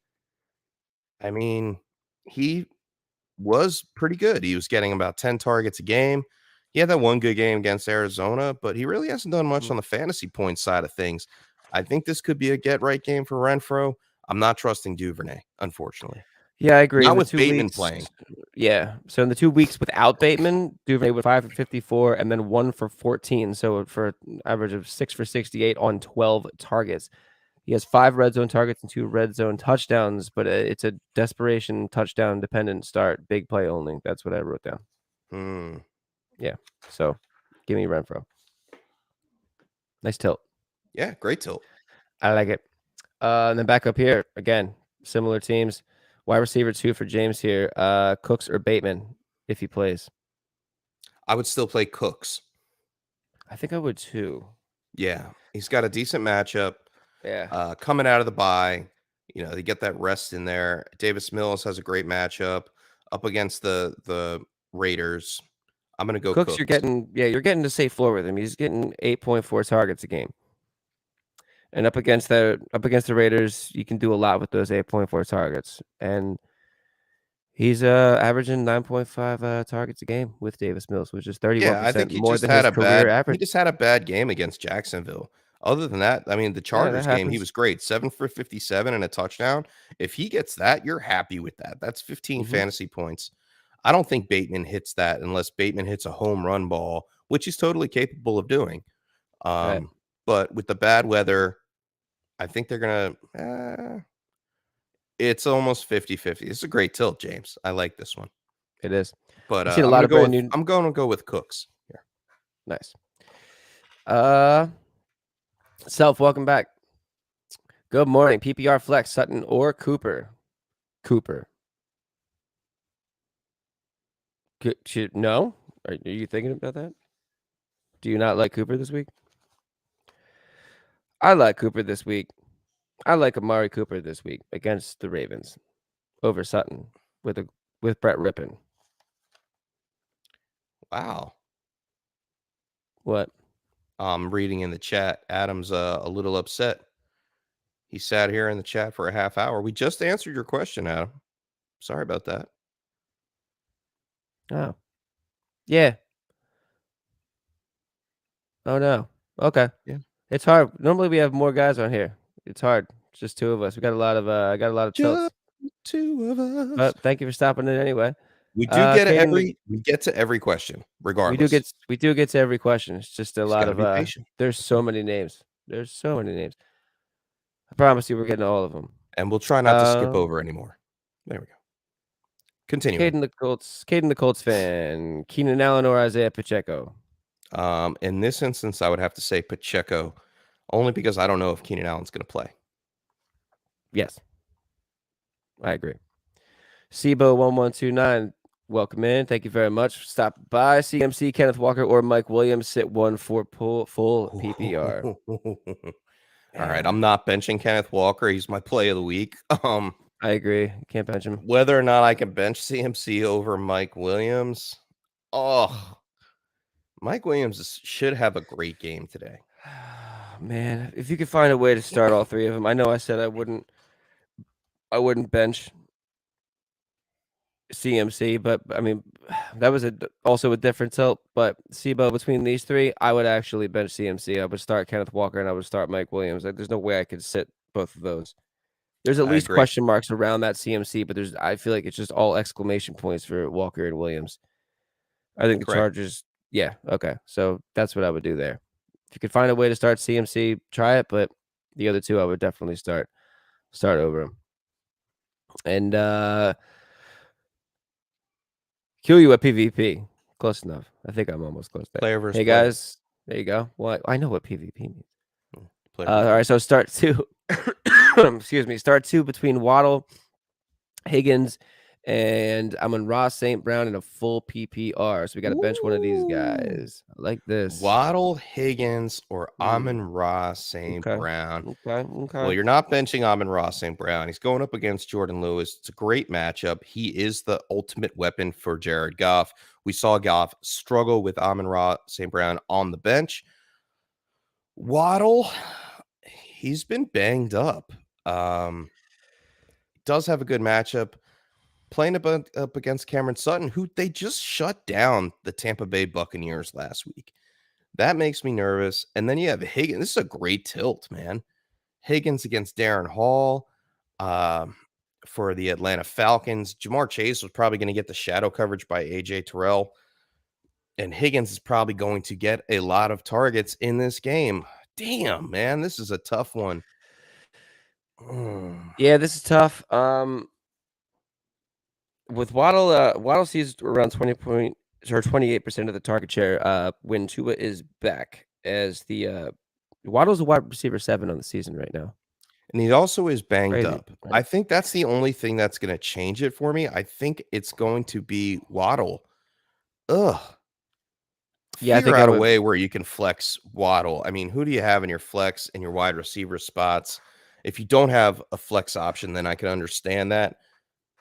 I mean, he was pretty good. He was getting about 10 targets a game. He had that one good game against Arizona, but he really hasn't done much on the fantasy point side of things. I think this could be a get-right game for Renfro. I'm not trusting Duvernay, unfortunately. Yeah, I agree. Not with Bateman playing. Yeah. So in the 2 weeks without Bateman, Duvernay with 5 for 54 and then 1 for 14. So for an average of 6 for 68 on 12 targets. He has 5 red zone targets and 2 red zone touchdowns, but it's a desperation touchdown dependent start. Big play only. That's what I wrote down. Yeah. So give me Renfro. Nice tilt. Yeah, great tilt. I like it. And then back up here again, similar teams. Wide receiver 2 for James here. Cooks or Bateman if he plays. I would still play Cooks. I think I would too. Yeah, he's got a decent matchup. Yeah. Coming out of the bye, You know, they get that rest in there. Davis Mills has a great matchup up against the Raiders. I'm gonna go Cooks, Cooks. you're getting the safe floor with him. He's getting 8.4 targets a game. And up against the Raiders, you can do a lot with those 8.4 targets. And he's averaging 9.5 targets a game with Davis Mills, which is 31% Yeah, I think he more just than had his a career bad average. he just had a bad game against Jacksonville. Other than that, I mean, the that Chargers game, he happens. was great. 7 for 57 and a touchdown. If he gets that, you're happy with that. That's 15 Mhm. fantasy points. I don't think Bateman hits that unless Bateman hits a home run ball, which he's totally capable of doing. Right. But with the bad weather, I think they're gonna it's almost 50-50. It's a great tilt, James. I like this one. It is. But I've seen a lot of brand new. I'm gonna go with Cooks here. Nice. Self, welcome back. Good morning. PPR flex, Sutton or Cooper? Cooper. No? Are you thinking about that? Do you not like Cooper this week? I like Cooper this week. I like Amari Cooper this week against the Ravens over Sutton with Brett Rippon. Wow. What? I'm reading in the chat. Adam's a little upset. He sat here in the chat for a half hour. We just answered your question, Adam. Sorry about that. Oh. Yeah. Oh no. Okay. Yeah. It's hard. Normally we have more guys on here. It's hard. It's just two of us. We got a lot of tilts. Just two of us. But thank you for stopping in anyway. We do get we get to every question, regardless. We do get to every question. It's just a lot of patient. there's so many names. There's so many names. I promise you we're getting all of them. And we'll try not to skip over anymore. There we go. Continue. Caden the Colts fan. Keenan Allen or Isaiah Pacheco? In this instance, I would have to say Pacheco, only because I don't know if Keenan Allen's going to play. Yes, I agree. Sibo1129, welcome in. Thank you very much. Stop by. CMC, Kenneth Walker, or Mike Williams. Sit one for full PPR. All right, I'm not benching Kenneth Walker. He's my play of the week. I agree. You can't bench him. Whether or not I can bench CMC over Mike Williams, Mike Williams should have a great game today. Man, if you could find a way to start all three of them. I know I said I wouldn't bench CMC, but I mean, that was also a different tilt. But Sibo, between these three, I would actually bench CMC. I would start Kenneth Walker and I would start Mike Williams. Like, there's no way I could sit both of those. There's at least question marks around that CMC, but I feel like it's just all exclamation points for Walker and Williams. I think the Chargers. Yeah. Okay. So that's what I would do there. If you could find a way to start CMC, try it. But the other two, I would definitely start over them. And kill you at PvP. Close enough. I think I'm almost close there. Player versus hey player. guys, there you go. Well, I know what PvP means. All right. So start two. Excuse me. Start two between Waddle, Higgins, and Amon-Ra St. Brown in a full PPR. So we got to bench one of these guys. I like this. Waddle, Higgins, or Amon-Ra St. Brown. Okay. Well, you're not benching Amon-Ra St. Brown. He's going up against Jordan Lewis. It's a great matchup. He is the ultimate weapon for Jared Goff. We saw Goff struggle with Amon-Ra St. Brown on the bench. Waddle, he's been banged up. Does have a good matchup. Playing up against Cameron Sutton, who they just shut down the Tampa Bay Buccaneers last week. That makes me nervous. And then you have Higgins. This is a great tilt, man. Higgins against Darren Hall for the Atlanta Falcons. Jamar Chase was probably going to get the shadow coverage by A.J. Terrell. And Higgins is probably going to get a lot of targets in this game. Damn, man. This is a tough one. Yeah, this is tough. With Waddle, Waddle sees around 28% of the target share when Tua is back, as the Waddle's a wide receiver 7 on the season right now. And he also is banged Crazy, up. right? I think that's the only thing that's going to change it for me. I think it's going to be Waddle. Yeah, Figure out a way where you can flex Waddle. I mean, who do you have in your flex and your wide receiver spots? If you don't have a flex option, then I can understand that.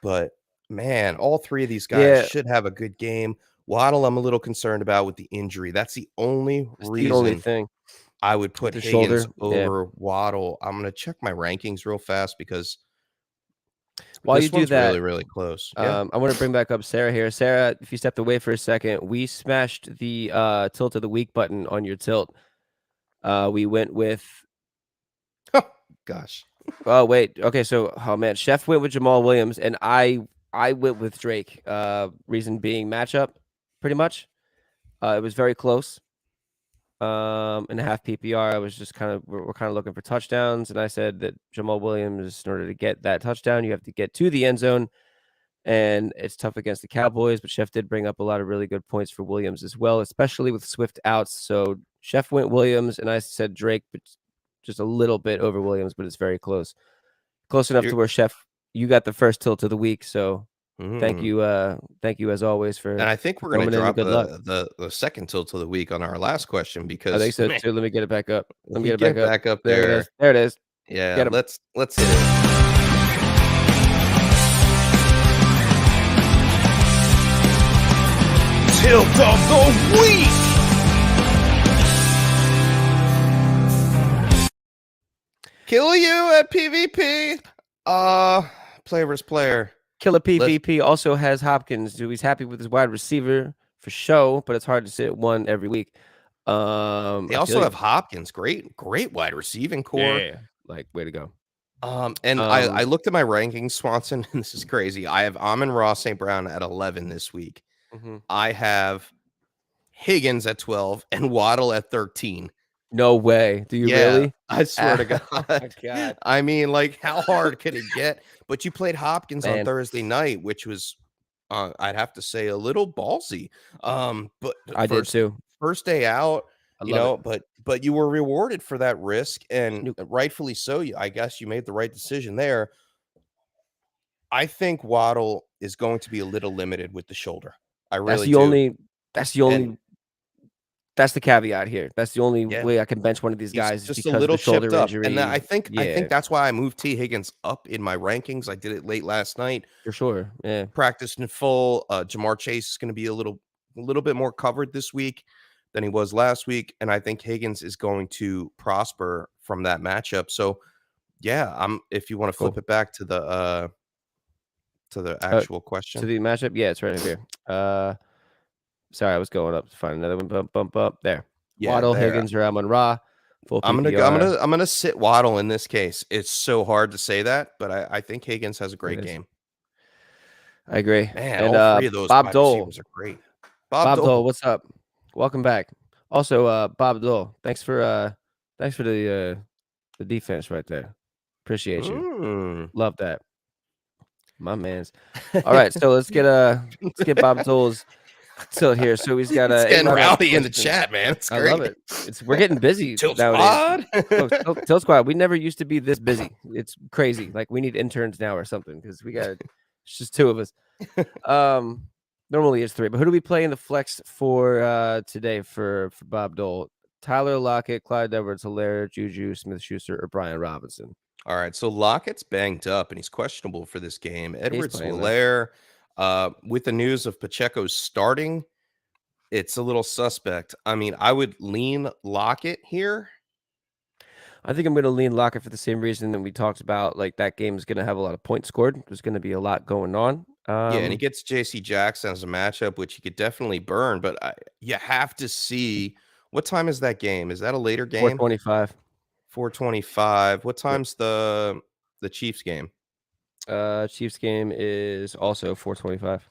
But man, all three of these guys Yeah. should have a good game. Waddle, I'm a little concerned about with the injury. That's the only That's the only reason thing. I would put the Higgins shoulder, yeah. over Waddle. I'm gonna check my rankings real fast because While this you do one's that, really, really close. Yeah. I want to bring back up Sarah here. Sarah, if you stepped away for a second, we smashed the tilt of the week button on your tilt. We went with Gosh. oh wait, okay, so oh man, Chef went with Jamal Williams and I went with Drake. Reason being matchup, pretty much. It was very close. In a half PPR, I was just we're kind of looking for touchdowns, and I said that Jamal Williams, in order to get that touchdown, you have to get to the end zone, and it's tough against the Cowboys. But Chef did bring up a lot of really good points for Williams as well, especially with Swift outs. So Chef went Williams, and I said Drake, but just a little bit over Williams, but it's very close enough to where Chef, you got the first tilt of the week. So thank you as always for. And I think we're going to coming in. drop Good the second tilt of the week on our last question because I think so man, too. Let me get it back up. Let me get get it back up There there. it is. There it is. Yeah, Get 'em. let's hit it. Tilt of the week. Kill you at PvP. Player versus player. Killer PvP also has Hopkins. He's happy with his wide receiver for show, but it's hard to sit one every week. They I also feel have you. Hopkins. Great wide receiving core. Yeah, like way to go. I looked at my rankings, Swanson, and this is crazy. I have Amon-Ra St. Brown at 11 this week. I have Higgins at 12 and Waddle at 13. No way. Do you really? I swear to God. Oh my God. I mean, like, how hard could it get? But you played Hopkins on Man. Thursday night, which was, I'd have to say, a little ballsy. But I did too. First day out, I you love know, it. but you were rewarded for that risk, and Snoop. rightfully so. I guess you made the right decision there. I think Waddle is going to be a little limited with the shoulder. I really do. That's the caveat here. That's the only Yeah. way I can bench one of these He's guys just because a little of the shoulder chipped up, injury. and I think Yeah, that's why I moved T Higgins up in my rankings. I did it late last night. for sure. Yeah. Practiced in full. Jamar Chase is going to be a little bit more covered this week than he was last week, and I think Higgins is going to prosper from that matchup. So, yeah, if you want to flip it back to the actual question, To the matchup, yeah, it's right up here. Sorry, I was going up to find another one. Bump up there. Yeah, Waddle, there. Higgins, or Amon-Ra. Full I'm PPR. gonna sit Waddle in this case. It's so hard to say that, but I think Higgins has a great game. I agree. Man, and all three of those Bob wide Dole. receivers are great. Bob Dole, what's up? Welcome back. Also, Bob Dole, thanks for the defense right there. Appreciate you. Love that. My man's. All right, so let's get Bob Dole's tilt here. So he's got It's getting rowdy in the question. chat, man. It's I great. love it. We're getting busy Tilt nowadays. Squad. Tilt Squad. We never used to be this busy. It's crazy. Like we need interns now or something because it's just two of us. Normally it's three. But who do we play in the flex for today for Bob Dole? Tyler Lockett, Clyde Edwards-Helaire, Juju Smith-Schuster, or Brian Robinson? All right, so Lockett's banged up and he's questionable for this game. playing, Edwards-Helaire, with the news of Pacheco's starting, it's a little suspect. I mean, I would lean Lockett here. I think I'm going to lean Lockett for the same reason that we talked about. Like that game is going to have a lot of points scored. There's going to be a lot going on. Yeah, and he gets J.C. Jackson as a matchup, which he could definitely burn. But you have to see what time is that game? Is that a later game? 4:25. 4:25. What time's the Chiefs game? Chiefs game is also 4:25.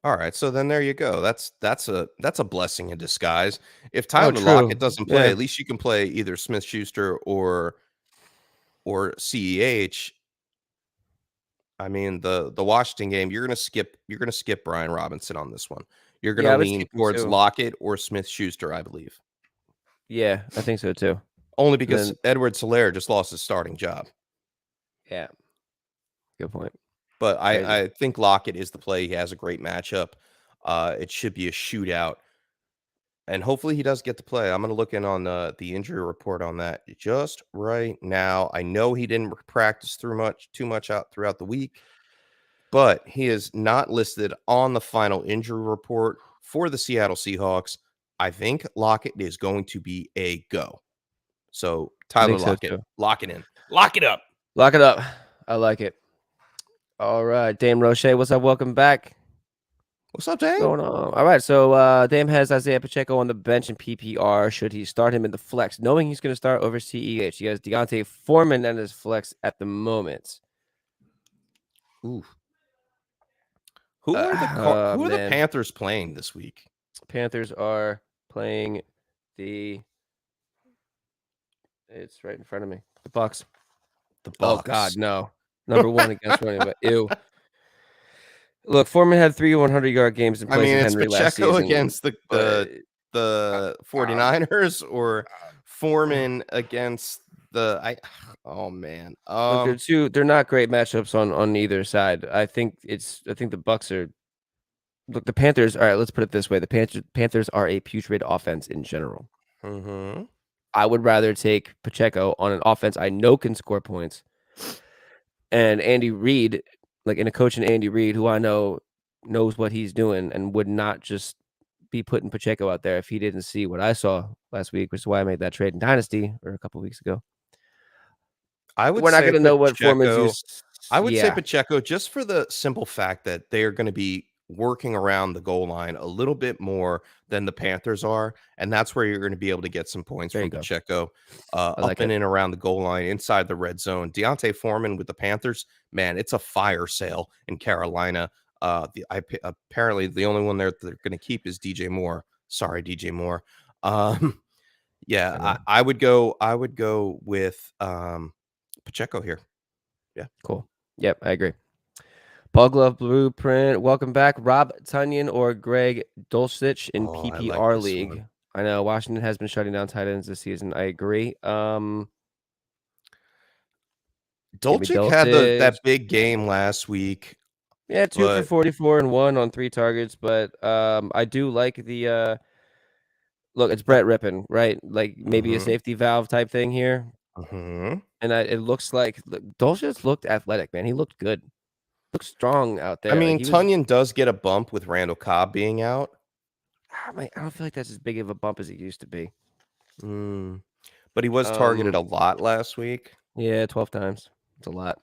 All right, so then there you go. That's a blessing in disguise. If Tyler true. Lockett doesn't play, Yeah. at least you can play either Smith-Schuster or CEH. I mean, the Washington game, you're gonna skip Brian Robinson on this one. You're gonna lean towards Lockett or Smith-Schuster, I believe. Yeah, I think so too. Only because Edwards-Helaire just lost his starting job. Yeah, good point. But I think Lockett is the play. He has a great matchup. It should be a shootout. And hopefully he does get to play. I'm going to look in on the injury report on that just right now. I know he didn't practice too much out throughout the week, but he is not listed on the final injury report for the Seattle Seahawks. I think Lockett is going to be a go. So Tyler Lockett, lock it in, lock it up, lock it up. I like it. All right, Dame Roche, what's up? Welcome back. What's up, Dame? Going on. All right, so Dame has Isaiah Pacheco on the bench in PPR. Should he start him in the flex, knowing he's going to start over CEH? He has Deontay Foreman and his flex at the moment. Ooh. Who are the Panthers playing this week? Panthers are playing it's right in front of me. The Bucks. The Bucks. Oh God, no. Number 1 against running back. Ew. Look, Foreman had 3 100-yard games in place of Henry last season. Pacheco against the 49ers or Foreman against oh man. Look, they're not great matchups on either side. I think the Bucks are the Panthers. All right, let's put it this way. The Panthers are a putrid offense in general. Mm-hmm. I would rather take Pacheco on an offense I know can score points. And Andy Reid, in a coach in Andy Reid, who I know knows what he's doing and would not just be putting Pacheco out there if he didn't see what I saw last week, which is why I made that trade in Dynasty or a couple of weeks ago. We're not going to know what Foreman's used. I would say Pacheco just for the simple fact that they are going to be working around the goal line a little bit more than the Panthers are, and that's where you're going to be able to get some points from Pacheco up and in around the goal line inside the red zone. Deontay Foreman with the Panthers, man, it's a fire sale in Carolina. Apparently the only one there that they're going to keep is DJ Moore. Sorry, DJ Moore. I would go with Pacheco here. Yeah, cool. Yep, I agree. Paul Glove Blueprint, welcome back. Rob Tunyon or Greg Dulcich in PPR League. One. I know Washington has been shutting down tight ends this season. I agree. Dulcich had that big game last week. Yeah, 2 for 44 and 1 on 3 targets. But I do like the look. It's Brett Rippon, right? Maybe a safety valve type thing here. Mm-hmm. And it looks like Dulcich looked athletic, man. He looked good. Looks strong out there. I mean, Tunyon does get a bump with Randall Cobb being out. I don't feel like that's as big of a bump as it used to be. But he was targeted a lot last week. Yeah, 12 times. It's a lot.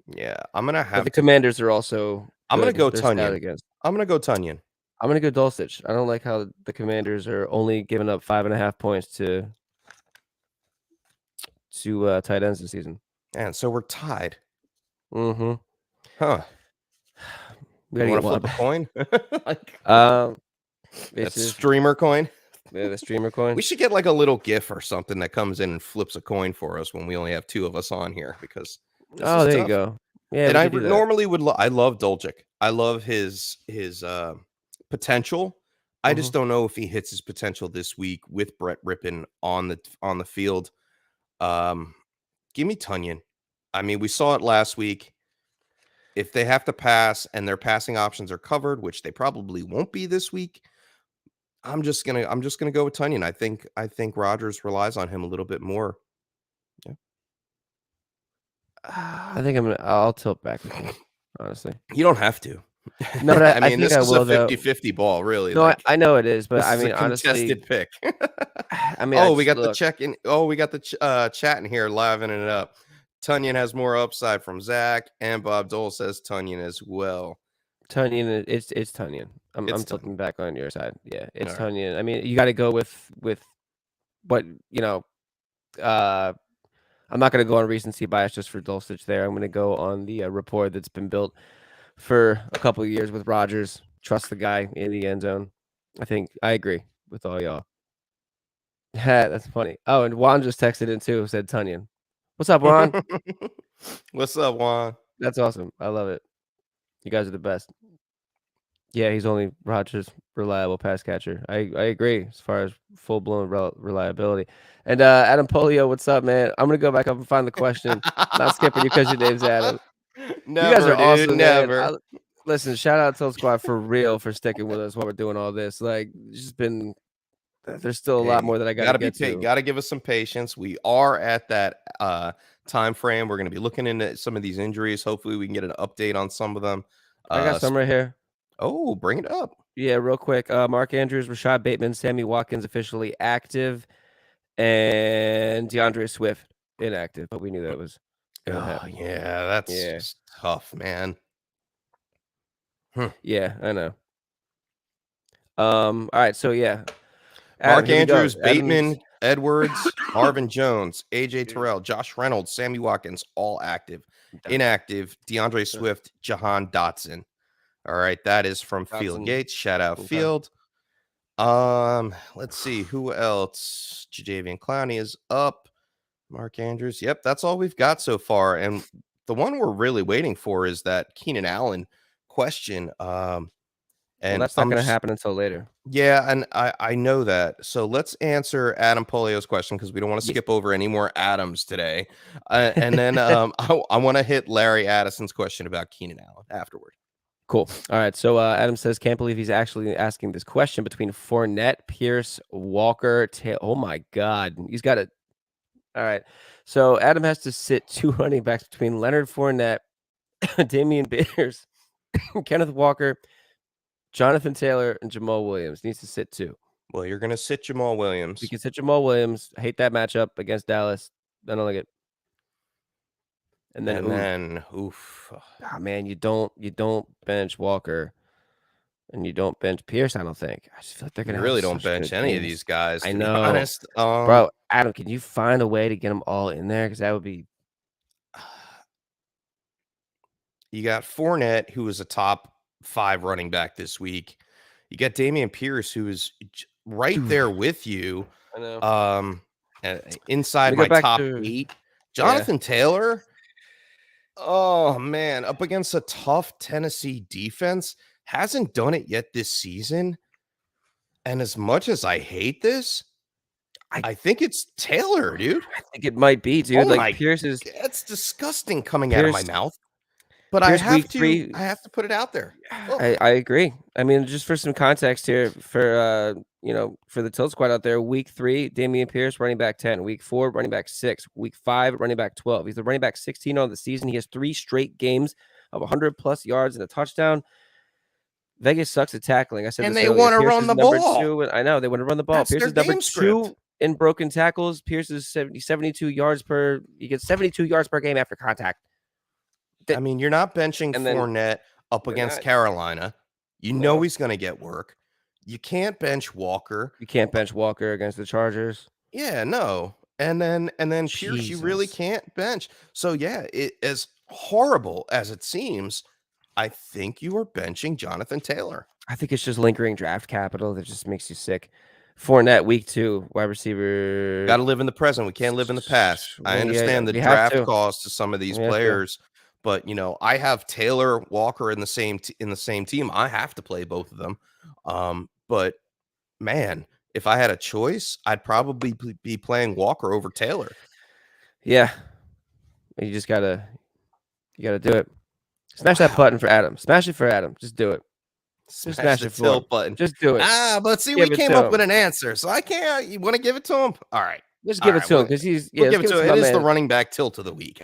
Yeah, I'm gonna have. But the Commanders are also. I'm gonna go Tunyon. I'm gonna go Tunyon. I'm gonna go Dulcich. I don't like how the Commanders are only giving up 5.5 points to tight ends this season. And so we're tied. Mm-hmm. Huh. We gotta flip a coin. It's streamer coin. Yeah, the streamer coin. We should get a little GIF or something that comes in and flips a coin for us when we only have 2 of us on here because. There you go. Yeah, and I normally would. I love Dulcich. I love his potential. I just don't know if he hits his potential this week with Brett Rippon on the field. Give me Tunyon. I mean, we saw it last week. If they have to pass and their passing options are covered, which they probably won't be this week, I'm just gonna go with Tunyon. I think Rodgers relies on him a little bit more. Yeah. I think I'll tilt back with you, honestly. You don't have to. No, but I mean, this is a 50-50 ball, really. No, I know it is, but I mean, honestly, contested pick. I mean, we got the check in. Oh, we got the chat in here, livening it up. Tunyon has more upside from Zach, and Bob Dole says Tunyon as well. Tunyon, it's Tunyon. I'm tilting back on your side. Yeah, it's Tunyon. Right. I mean, you got to go with what I'm not going to go on recency bias just for Dulcich there. I'm going to go on the rapport that's been built for a couple of years with Rodgers. Trust the guy in the end zone. I think I agree with all y'all. That's funny. Oh, and Juan just texted in too. Said Tunyon. What's up, Juan? What's up, Juan? That's awesome. I love it. You guys are the best. Yeah, he's only Rodgers' reliable pass catcher. I agree as far as full-blown reliability. And Adam Polio, what's up, man? I'm going to go back up and find the question. Not skipping you because your name's Adam. Never, you guys are dude, awesome, never. Listen, shout out to Tilt Squad for real for sticking with us while we're doing all this. It's just been There's still a lot more that I got to get to. Got to give us some patience. We are at that time frame. We're going to be looking into some of these injuries. Hopefully, we can get an update on some of them. I got some right here. Oh, bring it up. Yeah, real quick. Mark Andrews, Rashad Bateman, Sammy Watkins officially active, and DeAndre Swift inactive. But we knew that was going to happen. Yeah, that's just tough, man. Yeah, I know. All right, so yeah. Mark Andrews, Bateman, Edwards, Marvin Jones, AJ Terrell, Josh Reynolds, Sammy Watkins, all active. Inactive, DeAndre Swift, Jahan Dotson. All right, that is from Field Gates. Shout out Field. Let's see who else. Jadeveon Clowney is up. Mark Andrews. Yep, that's all we've got so far. And the one we're really waiting for is that Keenan Allen question. And that's not going to happen until later. Yeah, and I know that. So let's answer Adam Polio's question because we don't want to skip over any more Adams today. And then I want to hit Larry Addison's question about Keenan Allen afterward. Cool. All right. So Adam says, can't believe he's actually asking this question between Fournette, Pierce, Walker. Oh, my God. He's got it. All right. So Adam has to sit 2 running backs between Leonard Fournette, Damian Pierce, Kenneth Walker, Jonathan Taylor, and Jamal Williams. Needs to sit 2. Well, you're going to sit Jamal Williams. You can sit Jamal Williams. I hate that matchup against Dallas. I don't like it. And then, oof. Oh, man, you don't bench Walker, and you don't bench Pierce. I don't think. I just feel like they're gonna really don't bench any of these guys. I know, honest, bro. Adam, can you find a way to get them all in there? Because that would be. You got Fournette, who is a top 5 running back this week. You got Damian Pierce, who is right there with you. I know. Inside my top 8. Jonathan Taylor. Oh, man. Up against a tough Tennessee defense. Hasn't done it yet this season. And as much as I hate this, I think it's Taylor, dude. I think it might be, dude. Like Pierce is. It's disgusting coming out of my mouth. But I have to put it out there. I agree. I mean, just for some context here, for for the Tilt Squad out there, week 3, Damian Pierce, running back 10. Week 4, running back 6. Week 5, running back 12. He's the running back 16 on the season. He has 3 straight games of 100+ yards and a touchdown. Vegas sucks at tackling. I said, and they want to run the ball. I know they want to run the ball. Pierce is number 2 in broken tackles. Pierce is 72 yards per. You get 72 yards per game after contact. I mean, you're not benching Fournette up against Carolina. You know he's going to get work. You can't bench Walker. You can't bench Walker against the Chargers. Yeah, no. And then Pierce, you really can't bench. So yeah, as horrible as it seems, I think you are benching Jonathan Taylor. I think it's just lingering draft capital that just makes you sick. Fournette, week 2, wide receiver. Got to live in the present. We can't live in the past. I understand the draft cost to some of these players. But I have Taylor, Walker in the same team. I have to play both of them. But man, if I had a choice, I'd probably be playing Walker over Taylor. Yeah, you just gotta do it. Smash that button for Adam. Smash it for Adam. Just do it. Smash the tilt button. Just do it. But see, we came up with an answer, so I can't. You want to give it to him? All right, just give it to him because he's. Yeah, give it to him. It is the running back tilt of the week.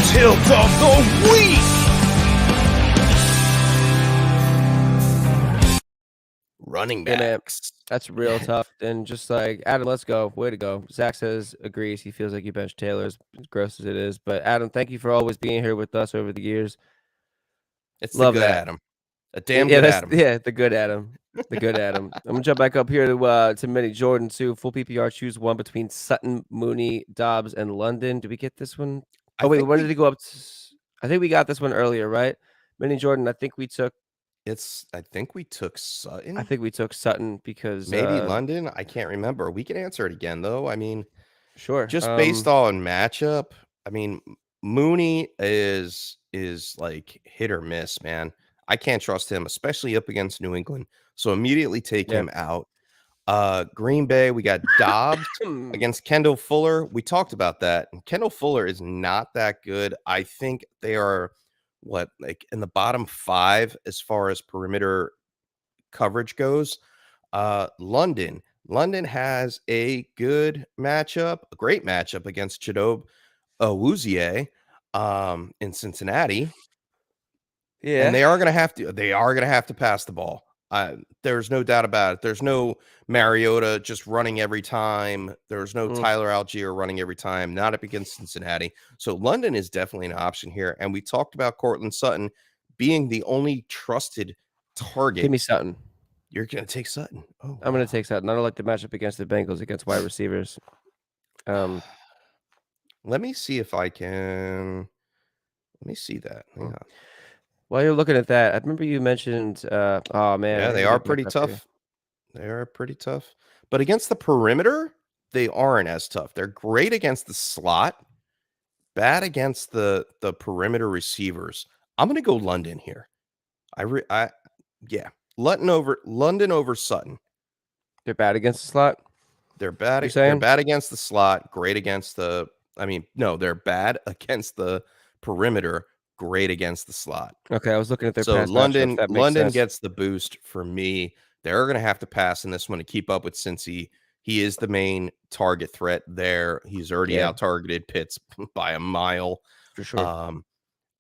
Tilt of the week. Running backs. That's real tough. And just like Adam, let's go. Way to go. Zach says agrees. He feels like you bench Taylor, as gross as it is. But Adam, thank you for always being here with us over the years. It's love the good that. Adam. A damn good Adam. Yeah, the good Adam. The good Adam. I'm gonna jump back up here to Mini Jordan too. Full PPR, choose one between Sutton, Mooney, Dobbs, and London. Did we get this one? Oh wait, when did it go up? I think we got this one earlier, right? Mini Jordan. I think we took Sutton. I think we took Sutton because maybe London. I can't remember. We can answer it again though. I mean, sure. Just based on matchup. I mean, Mooney is like hit or miss, man. I can't trust him, especially up against New England. So immediately take him out. Green Bay, we got Dobbs against Kendall Fuller. We talked about that. And Kendall Fuller is not that good. I think they are like in the bottom 5 as far as perimeter coverage goes. London has a good matchup, a great matchup against Chidobe Awuzie in Cincinnati. Yeah. And they are going to have to pass the ball. There's no doubt about it. There's no Mariota just running every time. There's no Tyler Algier running every time, not up against Cincinnati. So London is definitely an option here. And we talked about Cortland Sutton being the only trusted target. Give me Sutton. You're going to take Sutton. Oh, I'm going to take Sutton. I don't like the matchup against the Bengals against wide receivers. Let me see if I can. Let me see that. Hang on. While you're looking at that, I remember you mentioned, oh man. Yeah, they are pretty tough. They are pretty tough. But against the perimeter, they aren't as tough. They're great against the slot, bad against the perimeter receivers. I'm going to go London here. London over Sutton. They're bad against the slot. They're bad against the slot, great against the they're bad against the perimeter, great against the slot. Okay, I was looking at their so past London matchups. That makes sense. Gets the boost for me. They're going to have to pass in this one to keep up with Cincy. He is the main target threat there. He's already out targeted Pitts by a mile for sure.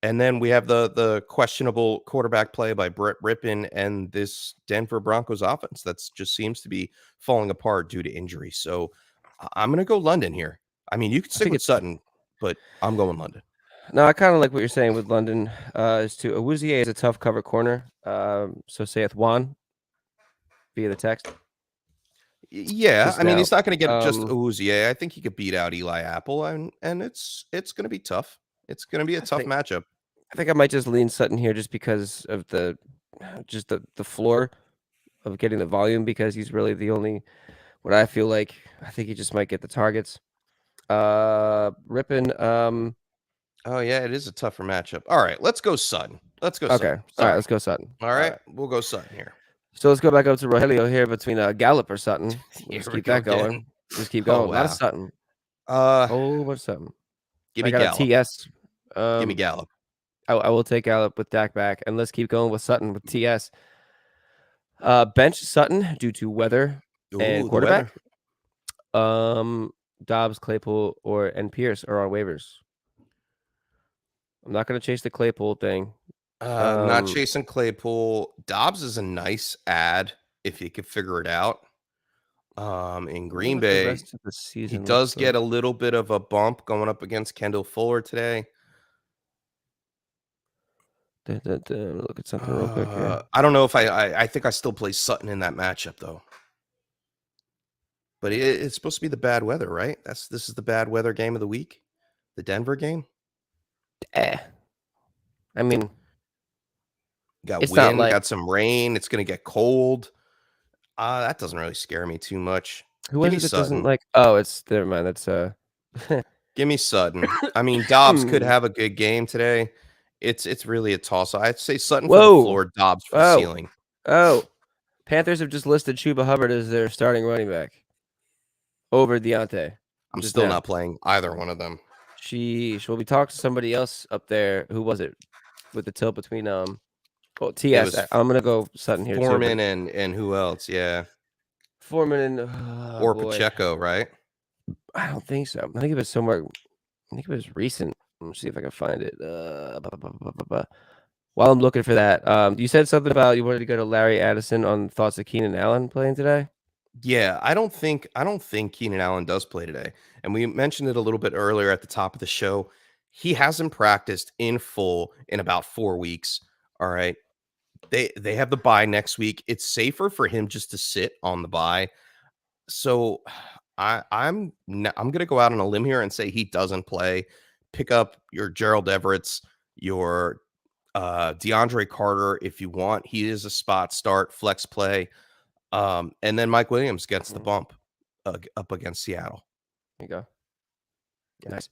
And then we have the questionable quarterback play by Brett Rippon and this Denver Broncos offense that just seems to be falling apart due to injury. So I'm going to go London here. I mean, you could stick with Sutton, but I'm going London. No, I kind of like what you're saying with London. Awuzie is a tough cover corner. So saith Juan via the text. Yeah, I mean, he's not going to get just Awuzie. I think he could beat out Eli Apple, and it's going to be tough. It's going to be a tough matchup. I think I might just lean Sutton here just because of the floor of getting the volume, because he's really the only, what I feel like, I think he just might get the targets. Rippon. Oh yeah, it is a tougher matchup. All right, let's go Sutton. Okay. All right, let's go Sutton. All right, we'll go Sutton here. So let's go back up to Rogelio here between Gallup or Sutton. Let's keep that going. Just keep going. Oh, wow. A lot of Sutton. What's Sutton? Give me Gallup. TS. Give me Gallup. I will take Gallup with Dak back, and let's keep going with Sutton with TS. Bench Sutton due to weather and quarterback. Dobbs, Claypool, and Pierce are on waivers. I'm not going to chase the Claypool thing. Not chasing Claypool. Dobbs is a nice ad if you could figure it out. In Green Bay, he does get a little bit of a bump going up against Kendall Fuller today. Look at something real quick here. I don't know if I think I still play Sutton in that matchup though. But it's supposed to be the bad weather, right? This is the bad weather game of the week, the Denver game. I mean, got wind, got some rain. It's going to get cold. That doesn't really scare me too much. Who is it that doesn't like? Oh, it's never mind. That's Give me Sutton. I mean, Dobbs could have a good game today. It's really a toss. I'd say Sutton for the floor, Dobbs for the ceiling. Panthers have just listed Chuba Hubbard as their starting running back over Deontay. I'm still not playing either one of them. Will we talk to somebody else up there? Who was it with the tilt between TS? I'm gonna go Sutton here. Foreman and who else? Yeah, Foreman and Pacheco, right? I don't think so. I think it was somewhere. I think it was recent. Let me see if I can find it. While I'm looking for that, you said something about you wanted to go to Larry Addison on thoughts of Keenan Allen playing today. Yeah, I don't think Keenan Allen does play today. And we mentioned it a little bit earlier at the top of the show. He hasn't practiced in full in about 4 weeks. All right. They have the bye next week. It's safer for him just to sit on the bye. So I'm going to go out on a limb here and say he doesn't play. Pick up your Gerald Everett's, your DeAndre Carter if you want. He is a spot start, flex play. And then Mike Williams gets the bump up against Seattle. There you go. Nice.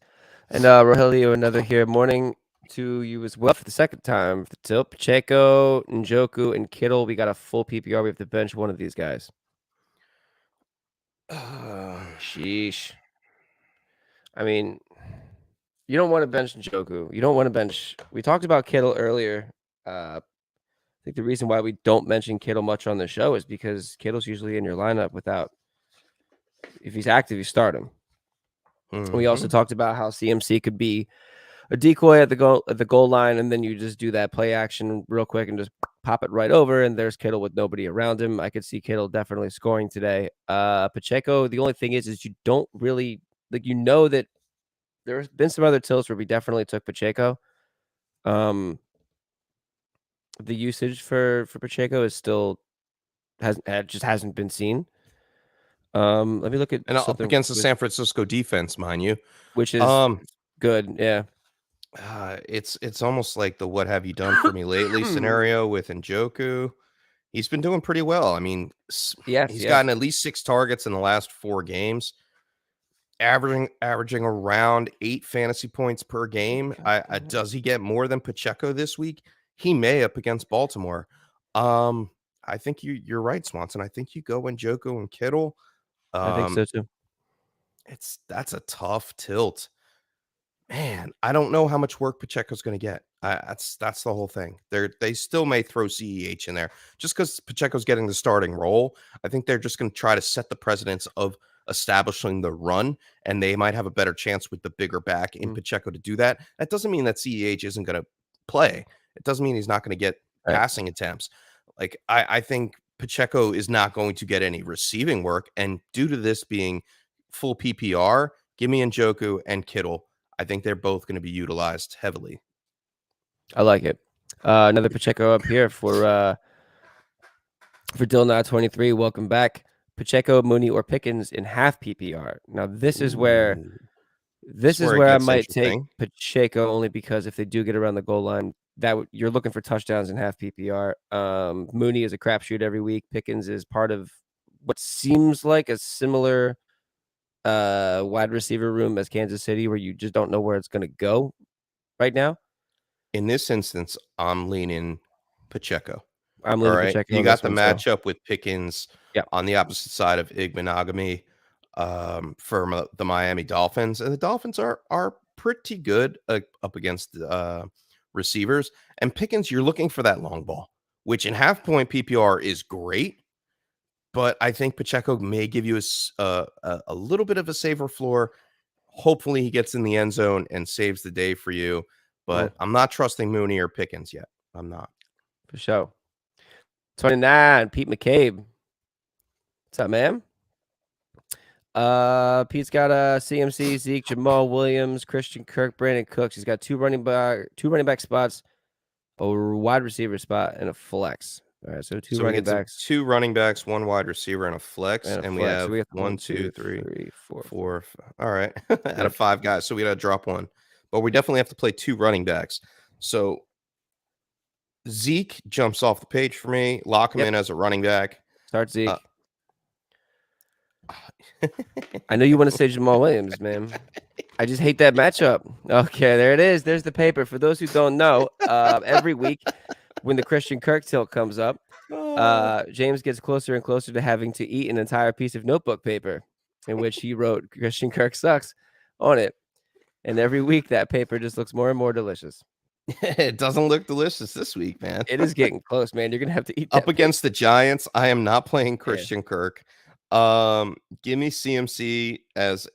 And Rogelio, another here. Morning to you as well for the second time. The tilt, Pacheco, Njoku, and Kittle. We got a full PPR. We have to bench one of these guys. Sheesh. I mean, You don't want to bench Njoku. You don't want to bench. We talked about Kittle earlier. I think the reason why we don't mention Kittle much on the show is because Kittle's usually in your lineup without. If he's active, you start him. We also talked about how CMC could be a decoy at the goal line, and then you just do that play action real quick and just pop it right over, and there's Kittle with nobody around him. I could see Kittle definitely scoring today. Pacheco, the only thing is you don't really that there's been some other tilts where we definitely took Pacheco. The usage for Pacheco is still hasn't been seen. Let me look at And up against the San Francisco defense, mind you, which is good. Yeah. It's almost like the "what have you done for me lately" scenario with Njoku. He's been doing pretty well. I mean, he's gotten at least 6 targets in the last 4 games, averaging around 8 fantasy points per game. Does he get more than Pacheco this week? He may, up against Baltimore. I think you're right, Swanson. I think you go Njoku and Kittle. I think so too. That's a tough tilt. Man, I don't know how much work Pacheco's going to get. That's the whole thing. They still may throw CEH in there just because Pacheco's getting the starting role. I think they're just going to try to set the precedence of establishing the run, and they might have a better chance with the bigger back in Pacheco to do that. That doesn't mean that CEH isn't going to play. It doesn't mean he's not going to get passing attempts. Like I think Pacheco is not going to get any receiving work, and due to this being full PPR, give me Njoku and Kittle. I think they're both going to be utilized heavily. I like it. Another Pacheco up here for Dylan23. Welcome back. Pacheco, Mooney, or Pickens in half PPR. Now this is where I might take Pacheco, only because if they do get around the goal line, you're looking for touchdowns in half PPR. Mooney is a crapshoot every week. Pickens is part of what seems like a similar wide receiver room as Kansas City, where you just don't know where it's going to go right now. In this instance, I'm leaning Pacheco. I'm leaning Pacheco. You got the matchup with Pickens on the opposite side of Igbenogany for the Miami Dolphins, and the Dolphins are pretty good up against receivers. And Pickens, you're looking for that long ball, which in half point PPR is great. But I think Pacheco may give you a little bit of a safer floor. Hopefully he gets in the end zone and saves the day for you. But I'm not trusting Mooney or Pickens yet. I'm not. For sure. 29, Pete McCabe. What's up, man? Pete's got a CMC, Zeke, Jamal Williams, Christian Kirk, Brandon Cooks. He's got two running back spots, a wide receiver spot, and a flex. All right, so two running backs. 2 running backs, 1 wide receiver, and a flex. And we have 1, 2, 3, 4. All right. Out of 5 guys. So we got to drop 1. But we definitely have to play 2 running backs. So Zeke jumps off the page for me. Lock him in as a running back. Start Zeke. I know you want to say Jamal Williams, man. I just hate that matchup. Okay, there it is. There's the paper. For those who don't know, every week when the Christian Kirk tilt comes up, James gets closer and closer to having to eat an entire piece of notebook paper in which he wrote Christian Kirk sucks on it. And every week that paper just looks more and more delicious. It doesn't look delicious this week, man. It is getting close, man. You're going to have to eat that up against the Giants. I am not playing Christian Kirk. Give me CMC as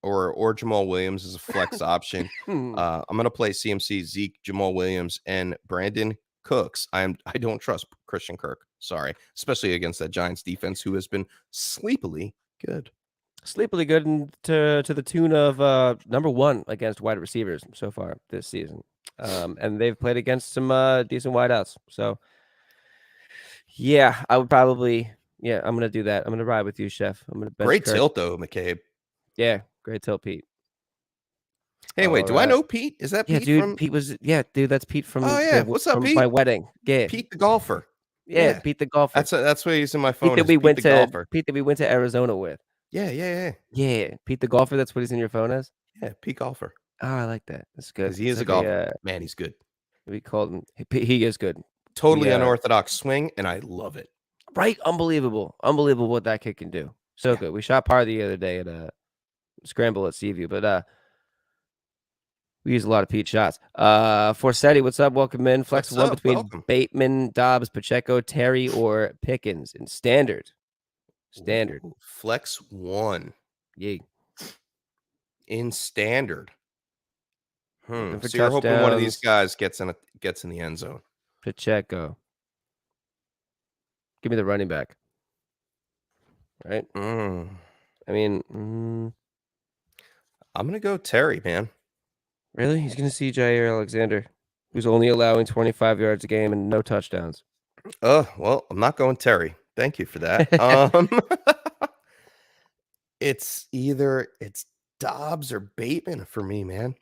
or Jamal Williams as a flex option. I'm going to play CMC, Zeke, Jamal Williams, and Brandon Cooks. I don't trust Christian Kirk. Sorry, especially against that Giants defense, who has been sleepily good. Sleepily good to the tune of number 1 against wide receivers so far this season. And they've played against some decent wideouts. So yeah, I would probably I'm gonna do that. I'm gonna ride with you, Chef. I'm gonna great tilt though, McCabe. Yeah, great tilt, Pete. Hey, wait, do I know Pete? Is that Pete? Dude, Pete was dude, that's Pete from what's up, Pete? My wedding. Yeah. Pete the golfer. Yeah, Pete the golfer. That's what he's in my phone. Pete that we went to Arizona with. Yeah. Pete the golfer, that's what he's in your phone as? Yeah, Pete golfer. Oh, I like that. That's good. He is a golfer. Man, he's good. We called him. He is good. Totally unorthodox swing, and I love it. Right? Unbelievable what that kid can do. So good. We shot par the other day at a scramble at Seaview, but We use a lot of Pete shots. Forsetti, what's up? Welcome in. Flex What's one up? between Welcome. Bateman, Dobbs, Pacheco, Terry, or Pickens in standard. Standard. Ooh, flex 1 Yeah. in standard. Looking for So you're hoping one of these touchdowns. guys gets in the end zone. Pacheco. Give me the running back. Right? Mm. I mean, I'm gonna go Terry, man. really? He's going to see Jair Alexander, who's only allowing 25 yards a game and no touchdowns. Well, I'm not going Terry. Thank you for that. It's Dobbs or Bateman for me, man.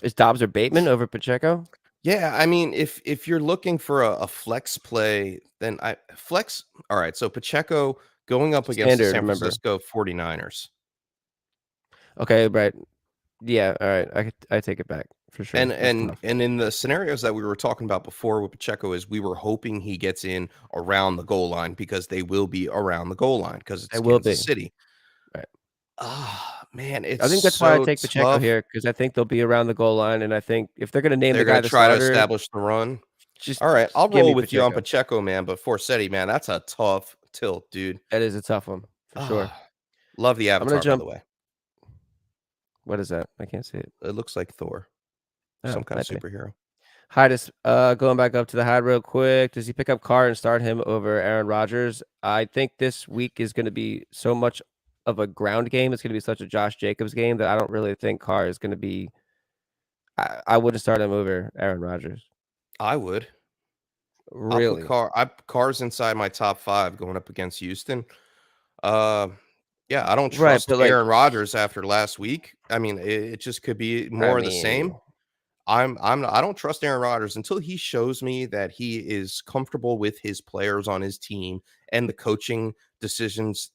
Is Dobbs or Bateman over Pacheco? Yeah, I mean, if you're looking for a flex play, then flex. All right, so Pacheco going up against the Standard, San remember. Francisco 49ers. Okay, right. Yeah, all right. I take it back for sure. That's And tough. in the scenarios that we were talking about before with Pacheco is we were hoping he gets in around the goal line because they will be around the goal line because it's They will Kansas be. City. Right. Man, it's I think that's why I so take Pacheco tough. here because I think they'll be around the goal line, and I think if they're going to name They're the guy going the to try to starter, establish the run. just All right, I'll give me roll with you on Pacheco. Pacheco, man. But Forsetti, man, that's a tough tilt, dude. That is a tough one for sure. Love the I'm gonna avatar, by jump. the way. What is that? I can't see it. It looks like Thor, Oh, some kind of might be. superhero. Hydus, going back up to the hide real quick. Does he pick up Carr and start him over Aaron Rodgers? I think this week is going to be so much of a ground game. It's going to be such a Josh Jacobs game that I don't really think Carr is going to be. I wouldn't start him over Aaron Rodgers. I would. Really? Carr's inside my top 5 going up against Houston. Yeah, I don't Right, trust but like, Aaron Rodgers after last week. I mean, it just could be more of the same. I don't trust Aaron Rodgers until he shows me that he is comfortable with his players on his team and the coaching decisions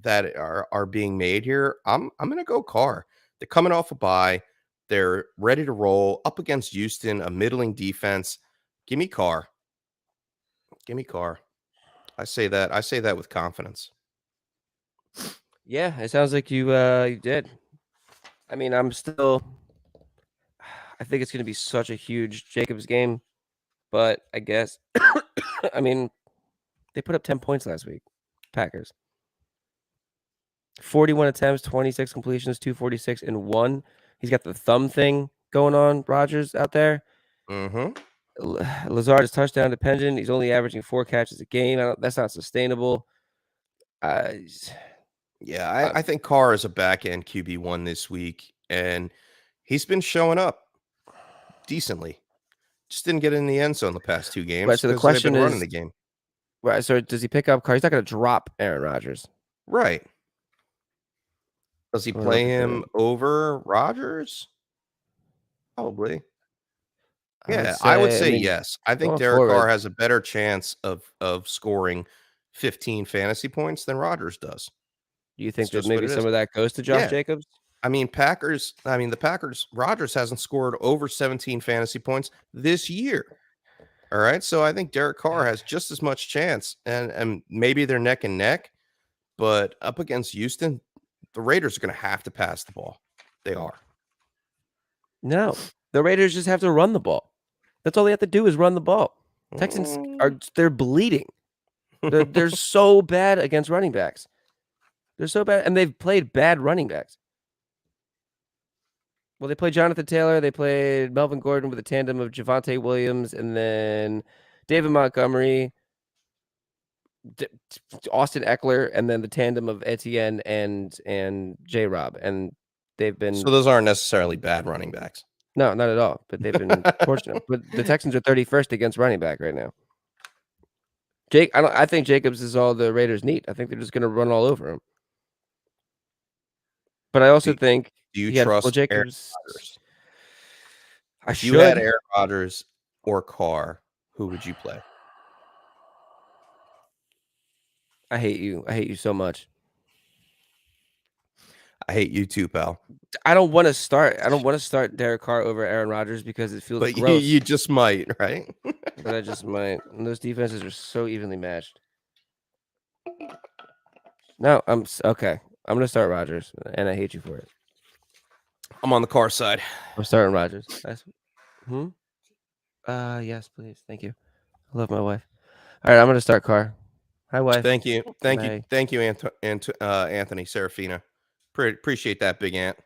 that are being made here. I'm going to go Carr. They're coming off a bye. They're ready to roll up against Houston, a middling defense. Give me Carr. Give me Carr. I say that with confidence. Yeah, it sounds like you did. I mean, I think it's going to be such a huge Jacobs game, but I guess I mean, they put up 10 points last week. Packers. 41 attempts, 26 completions, 246 and 1. He's got the thumb thing going on, Rodgers out there. Mhm. Lazard is touchdown dependent. He's only averaging 4 catches a game. That's not sustainable. Yeah, I think Carr is a back end QB1 this week, and he's been showing up decently. Just didn't get in the end zone the past 2 games. Right, so the because they've question been running is- the game. Right. So does he pick up Carr? He's not going to drop Aaron Rodgers. Right. Does he Well, play look at him over Rodgers? Probably. Yeah, I would say yes. I think going Derek Carr forward- has a better chance of scoring 15 fantasy points than Rodgers does. Do you think It's that just what maybe it some is. of that goes to Josh Yeah. Jacobs? I mean, the Packers, Rodgers hasn't scored over 17 fantasy points this year. All right. So I think Derek Carr has just as much chance, and maybe they're neck and neck, but up against Houston, the Raiders are going to have to pass the ball. They are. No. The Raiders just have to run the ball. That's all they have to do is run the ball. Texans they're bleeding. They're so bad against running backs. They're so bad, and they've played bad running backs. Well, they played Jonathan Taylor. They played Melvin Gordon with a tandem of Javonte Williams and then David Montgomery, Austin Eckler, and then the tandem of Etienne and J-Rob. And they've been So those aren't necessarily bad running backs. no, not at all. But they've been fortunate. But the Texans are 31st against running back right now. I think Jacobs is all the Raiders need. I think they're just going to run all over him. But I also think Do you he had- well, trust Aaron Jacobs. Rodgers? I If should. you had Aaron Rodgers or Carr, who would you play? I hate you. I hate you so much. I hate you too, pal. I don't want to start Derek Carr over Aaron Rodgers because it feels But gross. you just might, right? But I just might. And those defenses are so evenly matched. No, okay. I'm gonna start Rodgers, and I hate you for it. I'm on the car side. I'm starting Rogers. Yes, please. Thank you. I love my wife. All right, I'm gonna start Carr. Hi, wife. Thank you, Bye. Anthony Serafina. Appreciate that, big ant.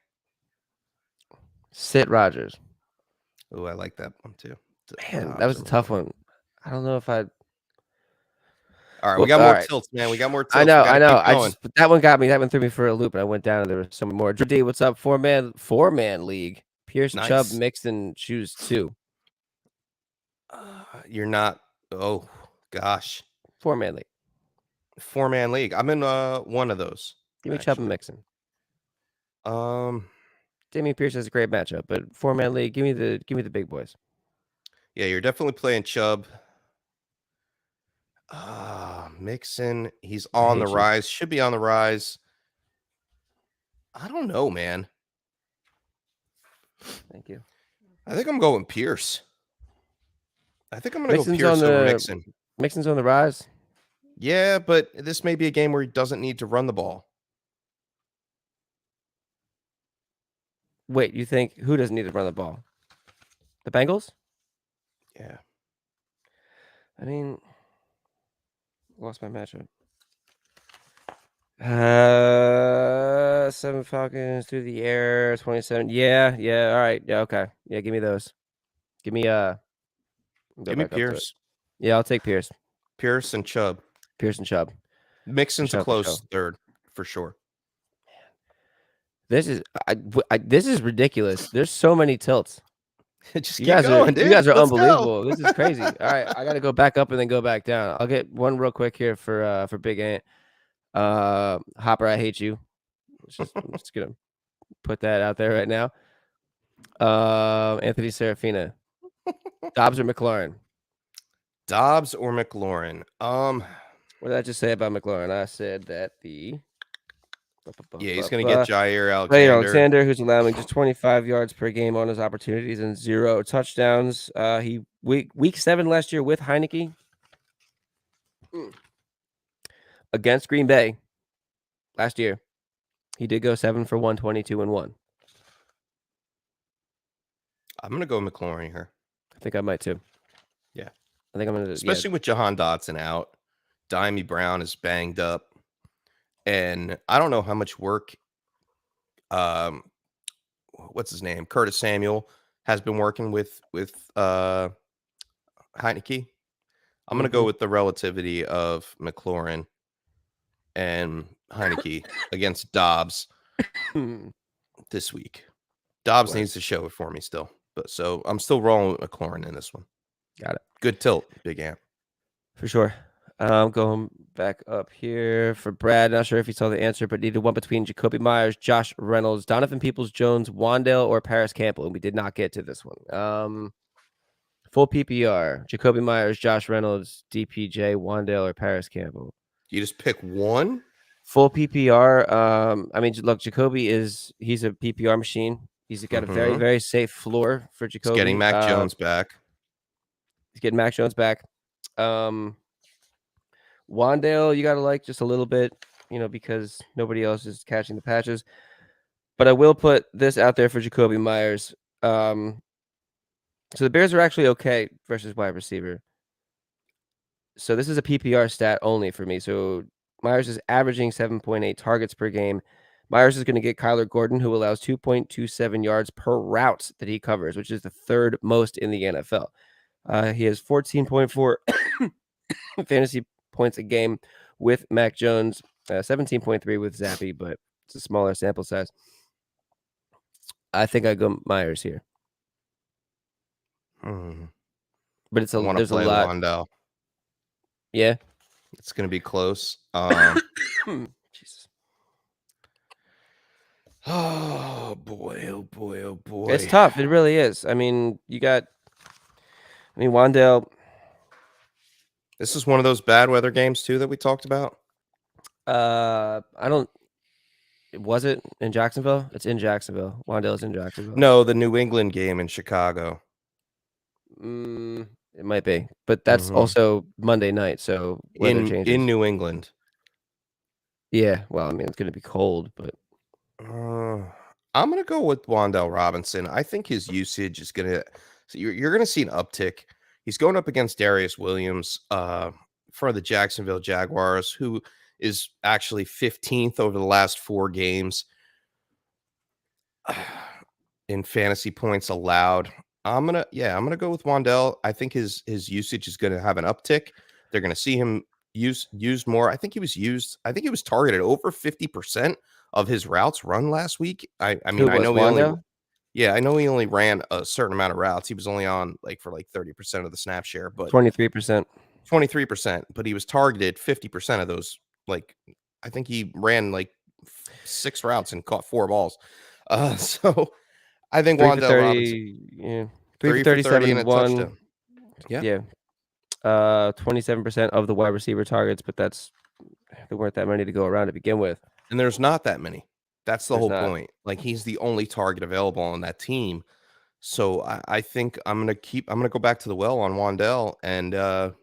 Sit Rogers. Oh, I like that one too. Man, that was a tough one. I don't know if I'd. All right, Well, we got all more right. tilts, man. We got more tilts. I know. We gotta keep going. But that one got me. That one threw me for a loop, and I went down, and there was some more. Drew D, what's up? Four man league. Pierce, Nice. Chubb, Mixon, choose two. You're not. Oh gosh, 4-man league. 4-man league. I'm in one of those. Give me Chubb and Mixon. Damian Pierce has a great matchup, but 4-man league. Give me the big boys. Yeah, you're definitely playing Chubb. Mixon, he's on the rise. Should be on the rise. I don't know, man. Thank you. I think I'm going Pierce. I think I'm going to go Mixon's Pierce on over the- Mixon. Mixon's on the rise. Yeah, but this may be a game where he doesn't need to run the ball. Wait, you think who doesn't need to run the ball? The Bengals? Yeah. I mean, lost my matchup. 7 Falcons through the air, 27. Yeah. All right. Yeah. Okay. Yeah. Give me those. Give me Pierce. Yeah, I'll take Pierce. Pierce and Chubb. Pierce and Chubb. Mixon's a Chubb, close third for sure. This is this is ridiculous. There's so many tilts. Just You keep guys going, are dude. you guys are Let's go. unbelievable. This is crazy. All right, I got to go back up and then go back down. I'll get one real quick here for Big Ant. Hopper, I hate you. I'm just gonna put that out there right now. Anthony Serafina, Dobbs or McLaurin? Dobbs or McLaurin? What did I just say about McLaurin? I said that yeah, he's gonna get Jair Jair Alexander. Alexander, who's allowing just 25 yards per game on his opportunities and 0 touchdowns. He week 7 last year with Heineke against Green Bay last year. He did go 7 for 122 and 1. I'm gonna go McLaurin here. I think I might too. Yeah, I think I'm gonna, especially with Jahan Dotson out. Dimey Brown is banged up, and I don't know how much work. What's his name? Curtis Samuel has been working with Heineke. I'm gonna go with the relativity of McLaurin and Heineke against Dobbs this week. Dobbs needs to show it for me still, but so I'm still rolling with McLaurin in this one. Got it. Good tilt, Big Ant. For sure. Going back up here for Brad. Not sure if he saw the answer, but needed one between Jacoby Myers, Josh Reynolds, Donovan Peoples-Jones, Wandale, or Paris Campbell, and we did not get to this one. Full PPR: Jacoby Myers, Josh Reynolds, DPJ, Wandale, or Paris Campbell. You just pick one. Full PPR. I mean, look, he's a PPR machine. He's got a very, very safe floor for Jacoby. He's getting Mac Jones back. He's getting Mac Jones back. Wandale, you got to like just a little bit, because nobody else is catching the patches. But I will put this out there for Jacoby Myers. So the Bears are actually okay versus wide receiver. So this is a PPR stat only for me. So Myers is averaging 7.8 targets per game. Myers is going to get Kyler Gordon, who allows 2.27 yards per route that he covers, which is the third most in the NFL. He has 14.4 fantasy points a game with Mac Jones, 17.3 with Zappy, but it's a smaller sample size. I think I go Myers here. But there's a lot. Wandale. Yeah. It's going to be close. Jesus. Oh boy. It's tough. It really is. I mean, Wandale. This is one of those bad weather games too that we talked about. Was it in Jacksonville? It's in Jacksonville. Wandale's in Jacksonville. No, the New England game in Chicago. It might be, but that's also Monday night. So in New England. Yeah, well, I mean, it's going to be cold, but I'm I'm gonna go with Wandell Robinson. I think his usage is gonna. So you're gonna see an uptick. He's going up against Darius Williams for the Jacksonville Jaguars, who is actually 15th over the last 4 games in fantasy points allowed. I'm gonna go with Wandell. I think his usage is gonna have an uptick. They're gonna see him used more. I think he was targeted over 50% of his routes run last week. I mean, I know he only ran a certain amount of routes. He was only on for 30% of the snap share, but 23%. 23%, but he was targeted 50% of those. I think he ran 6 routes and caught 4 balls. So I think 3 for Wandell 30, Robinson, yeah. 3 3 for for 30 and 37, a 1. touchdown. Yeah. 27% of the wide receiver targets, but there weren't that many to go around to begin with. And there's not that many. That's the There's whole not. point. He's the only target available on that team. So I think I'm gonna go back to the well on Wandell, and I'm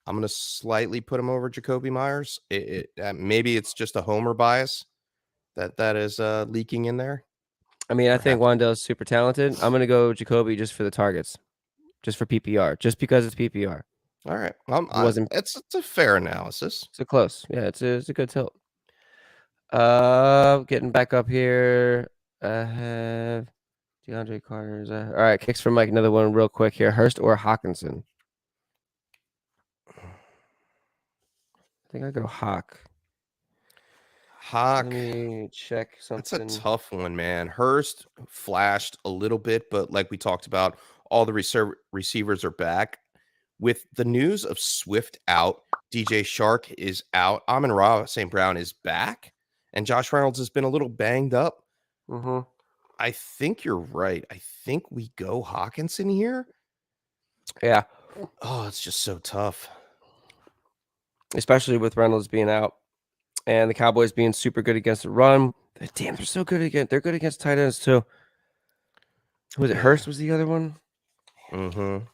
gonna slightly put him over Jacoby Myers. Maybe it's just a homer bias that is leaking in there. I mean, I think Wandell's super talented. I'm going to go Jacoby just for the targets, just for PPR, just because it's PPR. All right. It's a fair analysis. So close. Yeah, it's a good tilt. Getting back up here. I have DeAndre Carter's. All right, kicks for Mike. Another one real quick here. Hurst or Hawkinson? I think I go Hawk. Let me check something. That's a tough one, man. Hurst flashed a little bit, but like we talked about, all the receivers are back. With the news of Swift out, DJ Shark is out, Amon-Ra St. Brown is back, and Josh Reynolds has been a little banged up. Mm-hmm. I think you're right. I think we go Hawkinson here. Yeah. Oh, it's just so tough. Especially with Reynolds being out and the Cowboys being super good against the run. Damn, they're so good against. They're good against tight ends too. Was it Hurst? Was the other one? Mm-hmm.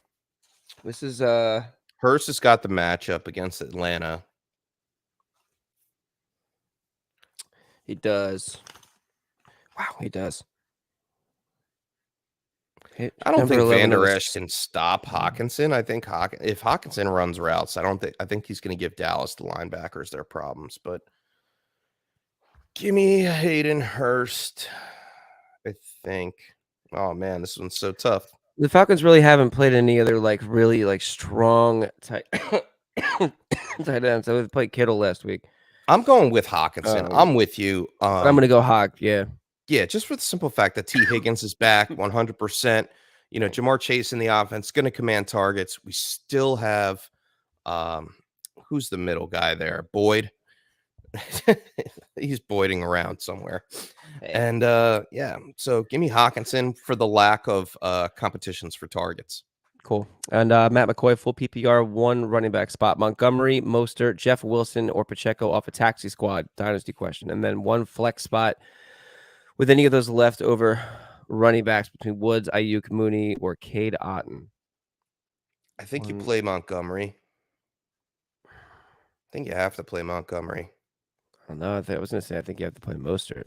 This is Hurst has got the matchup against Atlanta. He does. Wow, he does. I don't think Van Der Esch can stop Hawkinson. I think if Hawkinson runs routes, I think he's going to give Dallas the linebackers their problems. But give me Hayden Hurst, I think. Oh man, this one's so tough. The Falcons really haven't played any other really strong tight ends. So they played Kittle last week. I'm going with Hawkinson. I'm with you. I'm going to go Hawk. Yeah. Yeah, just for the simple fact that T. Higgins is back 100%. Jamar Chase in the offense going to command targets. We still have who's the middle guy there? Boyd. He's Boyding around somewhere. Hey. And so give me Hawkinson for the lack of competitions for targets. Cool. And Matt McCoy, full PPR, 1 running back spot. Montgomery, Mostert, Jeff Wilson, or Pacheco off a taxi squad. Dynasty question. And then 1 flex spot with any of those leftover running backs between Woods, Ayuk, Mooney, or Cade Otton. I think you play Montgomery. I think you have to play Montgomery. I don't know. I was going to say, I think you have to play Mostert.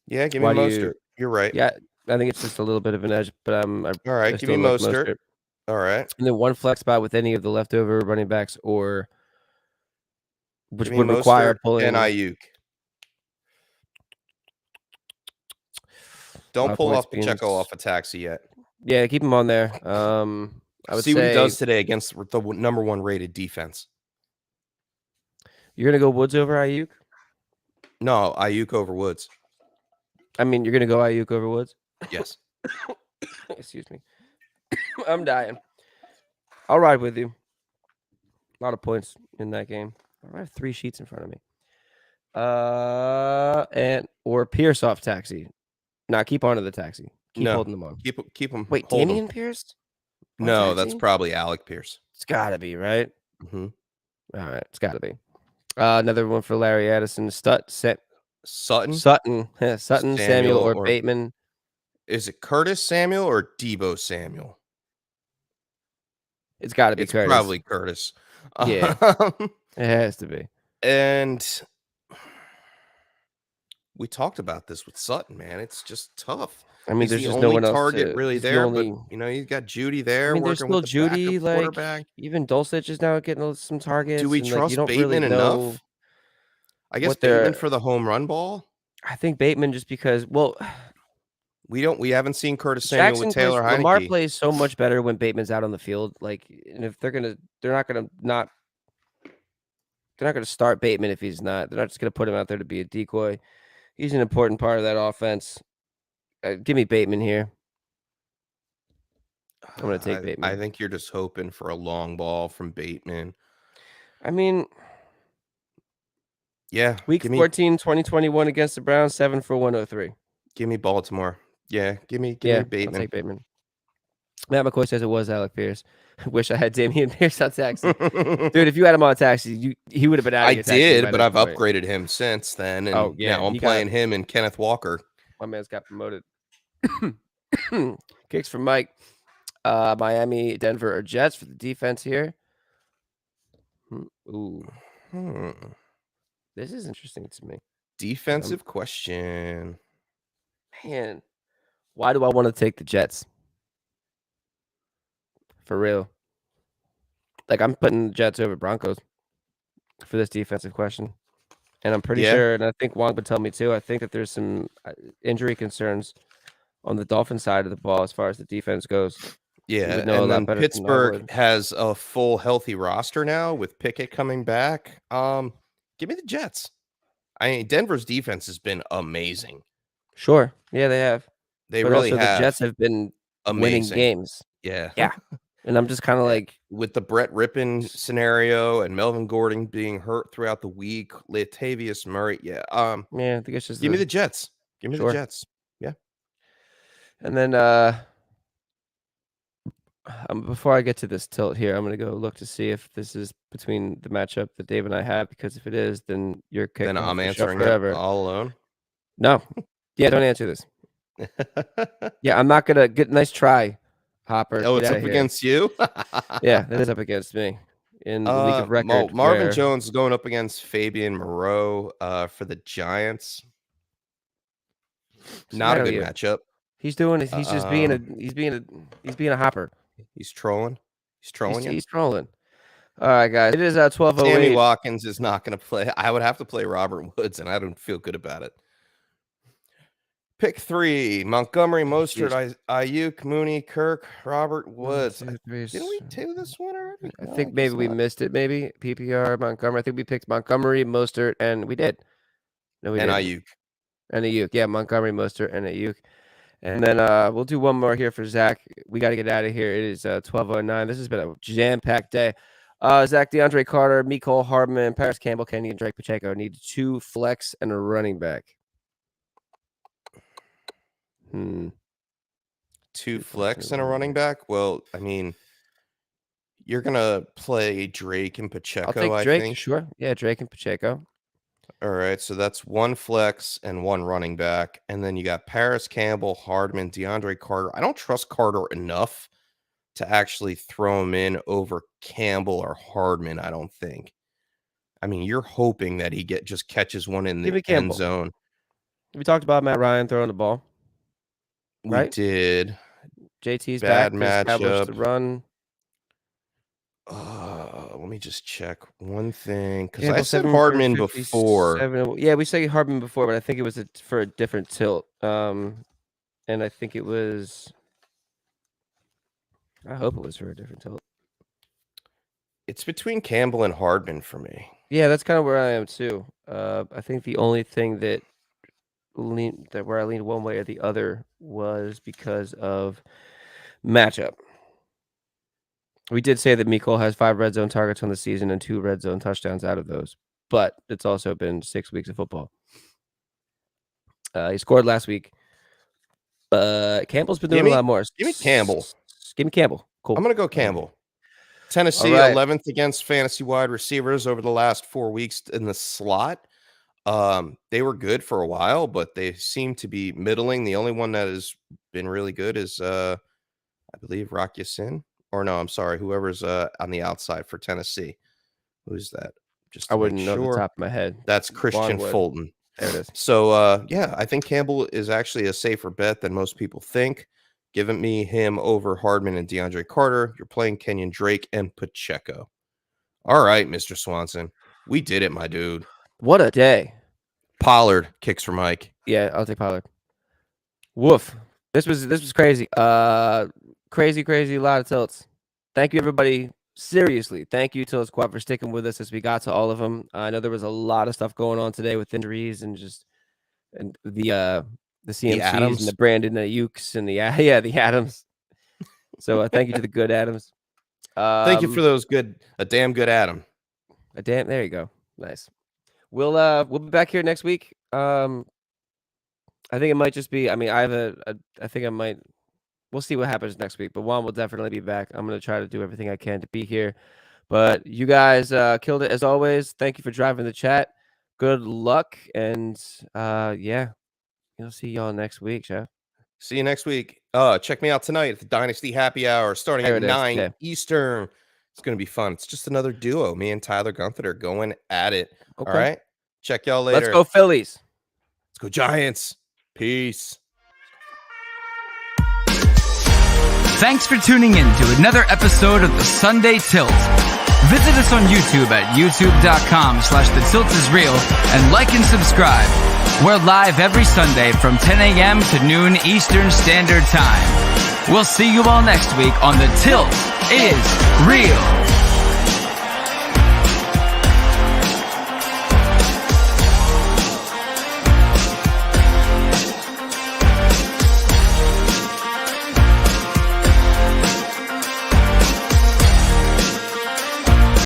Yeah, give me Mostert. You're right. Yeah, I think it's just a little bit of an edge, but all right, give me Mostert. All right. And then 1 flex spot with any of the leftover running backs or which would require pulling and Ayuk. Don't pull off Pacheco off a taxi yet. Yeah, keep him on there. I would see what he does today against the number 1 rated defense. You're gonna go Woods over Ayuk? No, Ayuk over Woods. I mean, you're gonna go Ayuk over Woods? Yes. Excuse me. I'm dying. I'll ride with you. A lot of points in that game. I have 3 sheets in front of me. Or Pierce off taxi. Nah, keep on to the taxi. Keep holding them on. Keep them. Wait, Damian Pierce? No, that's probably Alec Pierce. It's gotta be, right? Mm-hmm. All right, it's gotta be. Another one for Larry Addison. Sutton, Samuel, or Bateman. Is it Curtis Samuel or Debo Samuel? It's got to be Curtis. Probably Curtis. Yeah, it has to be. And we talked about this with Sutton, man. It's just tough. I mean, He's there's the just only no one else target to. really He's the there, only. but you got Judy I there mean, there's working still with the backup Judy. Like quarterback. even Dulcich is now getting some targets. Do we and, like, you trust don't Bateman really know enough? I guess what they're. Bateman for the home run ball. I think Bateman just because. Well, We haven't seen Curtis Samuel Jackson with plays. Taylor Lamar Heineke. plays so much better when Bateman's out on the field. Like, and if they're not gonna start Bateman if he's not. They're not just gonna put him out there to be a decoy. He's an important part of that offense. Give me Bateman here. I'm gonna take Bateman. I think you're just hoping for a long ball from Bateman. I mean, Yeah. week 14, 2021 against the Browns, 7 for 103. Give me Baltimore. Yeah. Give me I'll Bateman. take Bateman. Matt McCoy says it was Alec Pierce. Wish I had Damian Pierce on taxi. Dude, if you had him on taxi, he would have been out of I your taxi did, by but that I've point. upgraded him since then. And Oh, yeah, now I'm he got- playing him and Kenneth Walker. My man's got promoted. Kicks from Mike. Miami, Denver, or Jets for the defense here. Ooh, this is interesting to me. Defensive question. Man, why do I want to take the Jets? For real. Like, I'm putting the Jets over Broncos for this defensive question. And I'm pretty sure, and I think Wong would tell me too, I think that there's some injury concerns on the Dolphin side of the ball as far as the defense goes. Yeah, would know a and lot then better than I Pittsburgh would. has a full healthy roster now with Pickett coming back. Give me the Jets. I mean, Denver's defense has been amazing. Sure. Yeah, they have. They But really also have. the Jets have been winning amazing. games. Yeah. Yeah. And I'm just kind of like, with the Brett Rippon scenario and Melvin Gordon being hurt throughout the week, Latavius Murray. Yeah. man, I think it's just Give me the Jets. Give me Sure. the Jets. Yeah. And then before I get to this tilt here, I'm going to go look to see if this is between the matchup that Dave and I have, because if it is, then you're kicking Then I'm off the show answering forever. it all alone. No. Yeah, don't answer this. Yeah, I'm not going to get nice try, Hopper. Oh, Get it's outta up here. against you? Yeah, it is up against me in the league of record. Marvin where- Jones is going up against Fabian Moreau for the Giants. Not a Hell good yeah. matchup. He's doing it. He's just being a hopper. He's trolling. He's trolling you. He's trolling. All right, guys. It is Sammy 12:08. Watkins is not going to play. I would have to play Robert Woods, and I don't feel good about it. Pick 3: Montgomery, Mostert, Ayuk, Mooney, Kirk, Robert Woods. Didn't we do this one already? I No, think maybe guess we not. missed it. Maybe PPR Montgomery. I think we picked Montgomery, Mostert, and we did. No, we And didn't. Ayuk. And Ayuk. Yeah, Montgomery, Mostert, and Ayuk. And then we'll do one more here for Zach. We got to get out of here. It is 12:09. This has been a jam-packed day. Zach, DeAndre Carter, Mecole Hardman, Paris Campbell, Kenny, and Drake Pacheco need 2 flex and a running back. 2 flex and a running back. Well, I mean, you're gonna play Drake and Pacheco. I'll take Drake. I think. Sure. Yeah, Drake and Pacheco. All right, so that's 1 flex and 1 running back, and then you got Paris Campbell, Hardman, DeAndre Carter. I don't trust Carter enough to actually throw him in over Campbell or Hardman. I don't think. I mean, you're hoping that he just catches one in Give the me end Campbell. zone. We talked about Matt Ryan throwing the ball. We Right? did. JT's Bad back to establish the matchup. run. Let me just check one thing because I Campbell, said 7 for Hardman before. 57. Yeah, we said Hardman before, but I think it was for a different tilt. And I think it was. I hope it was for a different tilt. It's between Campbell and Hardman for me. Yeah, that's kind of where I am too. I think the only thing that where I leaned one way or the other was because of matchup. We did say that Mecole has 5 red zone targets on the season and 2 red zone touchdowns out of those, but it's also been 6 weeks of football. He scored last week. Campbell's been doing a lot more. Give me Campbell. Give me Campbell. Cool. I'm going to go Campbell. Tennessee, right. 11th against fantasy wide receivers over the last 4 weeks in the slot. They were good for a while, but they seem to be middling. The only one that has been really good is, I believe, Rock Ya-Sin. Or no, I'm sorry, whoever's on the outside for Tennessee. Who's that? Just I to make wouldn't know sure. the top of my head. That's Christian Longwood. Fulton. There it is. So, yeah, I think Campbell is actually a safer bet than most people think. Giving me him over Hardman and DeAndre Carter. You're playing Kenyon Drake and Pacheco. All right, Mr. Swanson. We did it, my dude. What a day. Pollard kicks for Mike. Yeah, I'll take Pollard. Woof. This was crazy. Crazy, a lot of tilts. Thank you, everybody. Seriously, thank you, Tilt Squad, for sticking with us as we got to all of them. I know there was a lot of stuff going on today with injuries and the CMCs Adams. and the Brandon Ayukes and the Adams. So thank you to the good Adams. Thank you for those a damn good Adam. There you go. Nice. We'll be back here next week. I think it might just be. I mean, I think I might. We'll see what happens next week. But Juan will definitely be back. I'm gonna try to do everything I can to be here. But you guys killed it as always. Thank you for driving the chat. Good luck, and yeah, we'll see y'all next week, Chef. See you next week. Check me out tonight at the Dynasty Happy Hour starting There at it is, 9 yeah. Eastern. It's going to be fun. It's just another duo. Me and Tyler Gunther are going at it. Okay. All right. Check y'all later. Let's go Phillies. Let's go Giants. Peace. Thanks for tuning in to another episode of the Sunday Tilt. Visit us on YouTube at youtube.com/The Tilt is Real and like and subscribe. We're live every Sunday from 10 a.m. to noon Eastern Standard Time. We'll see you all next week on The Tilt is Real.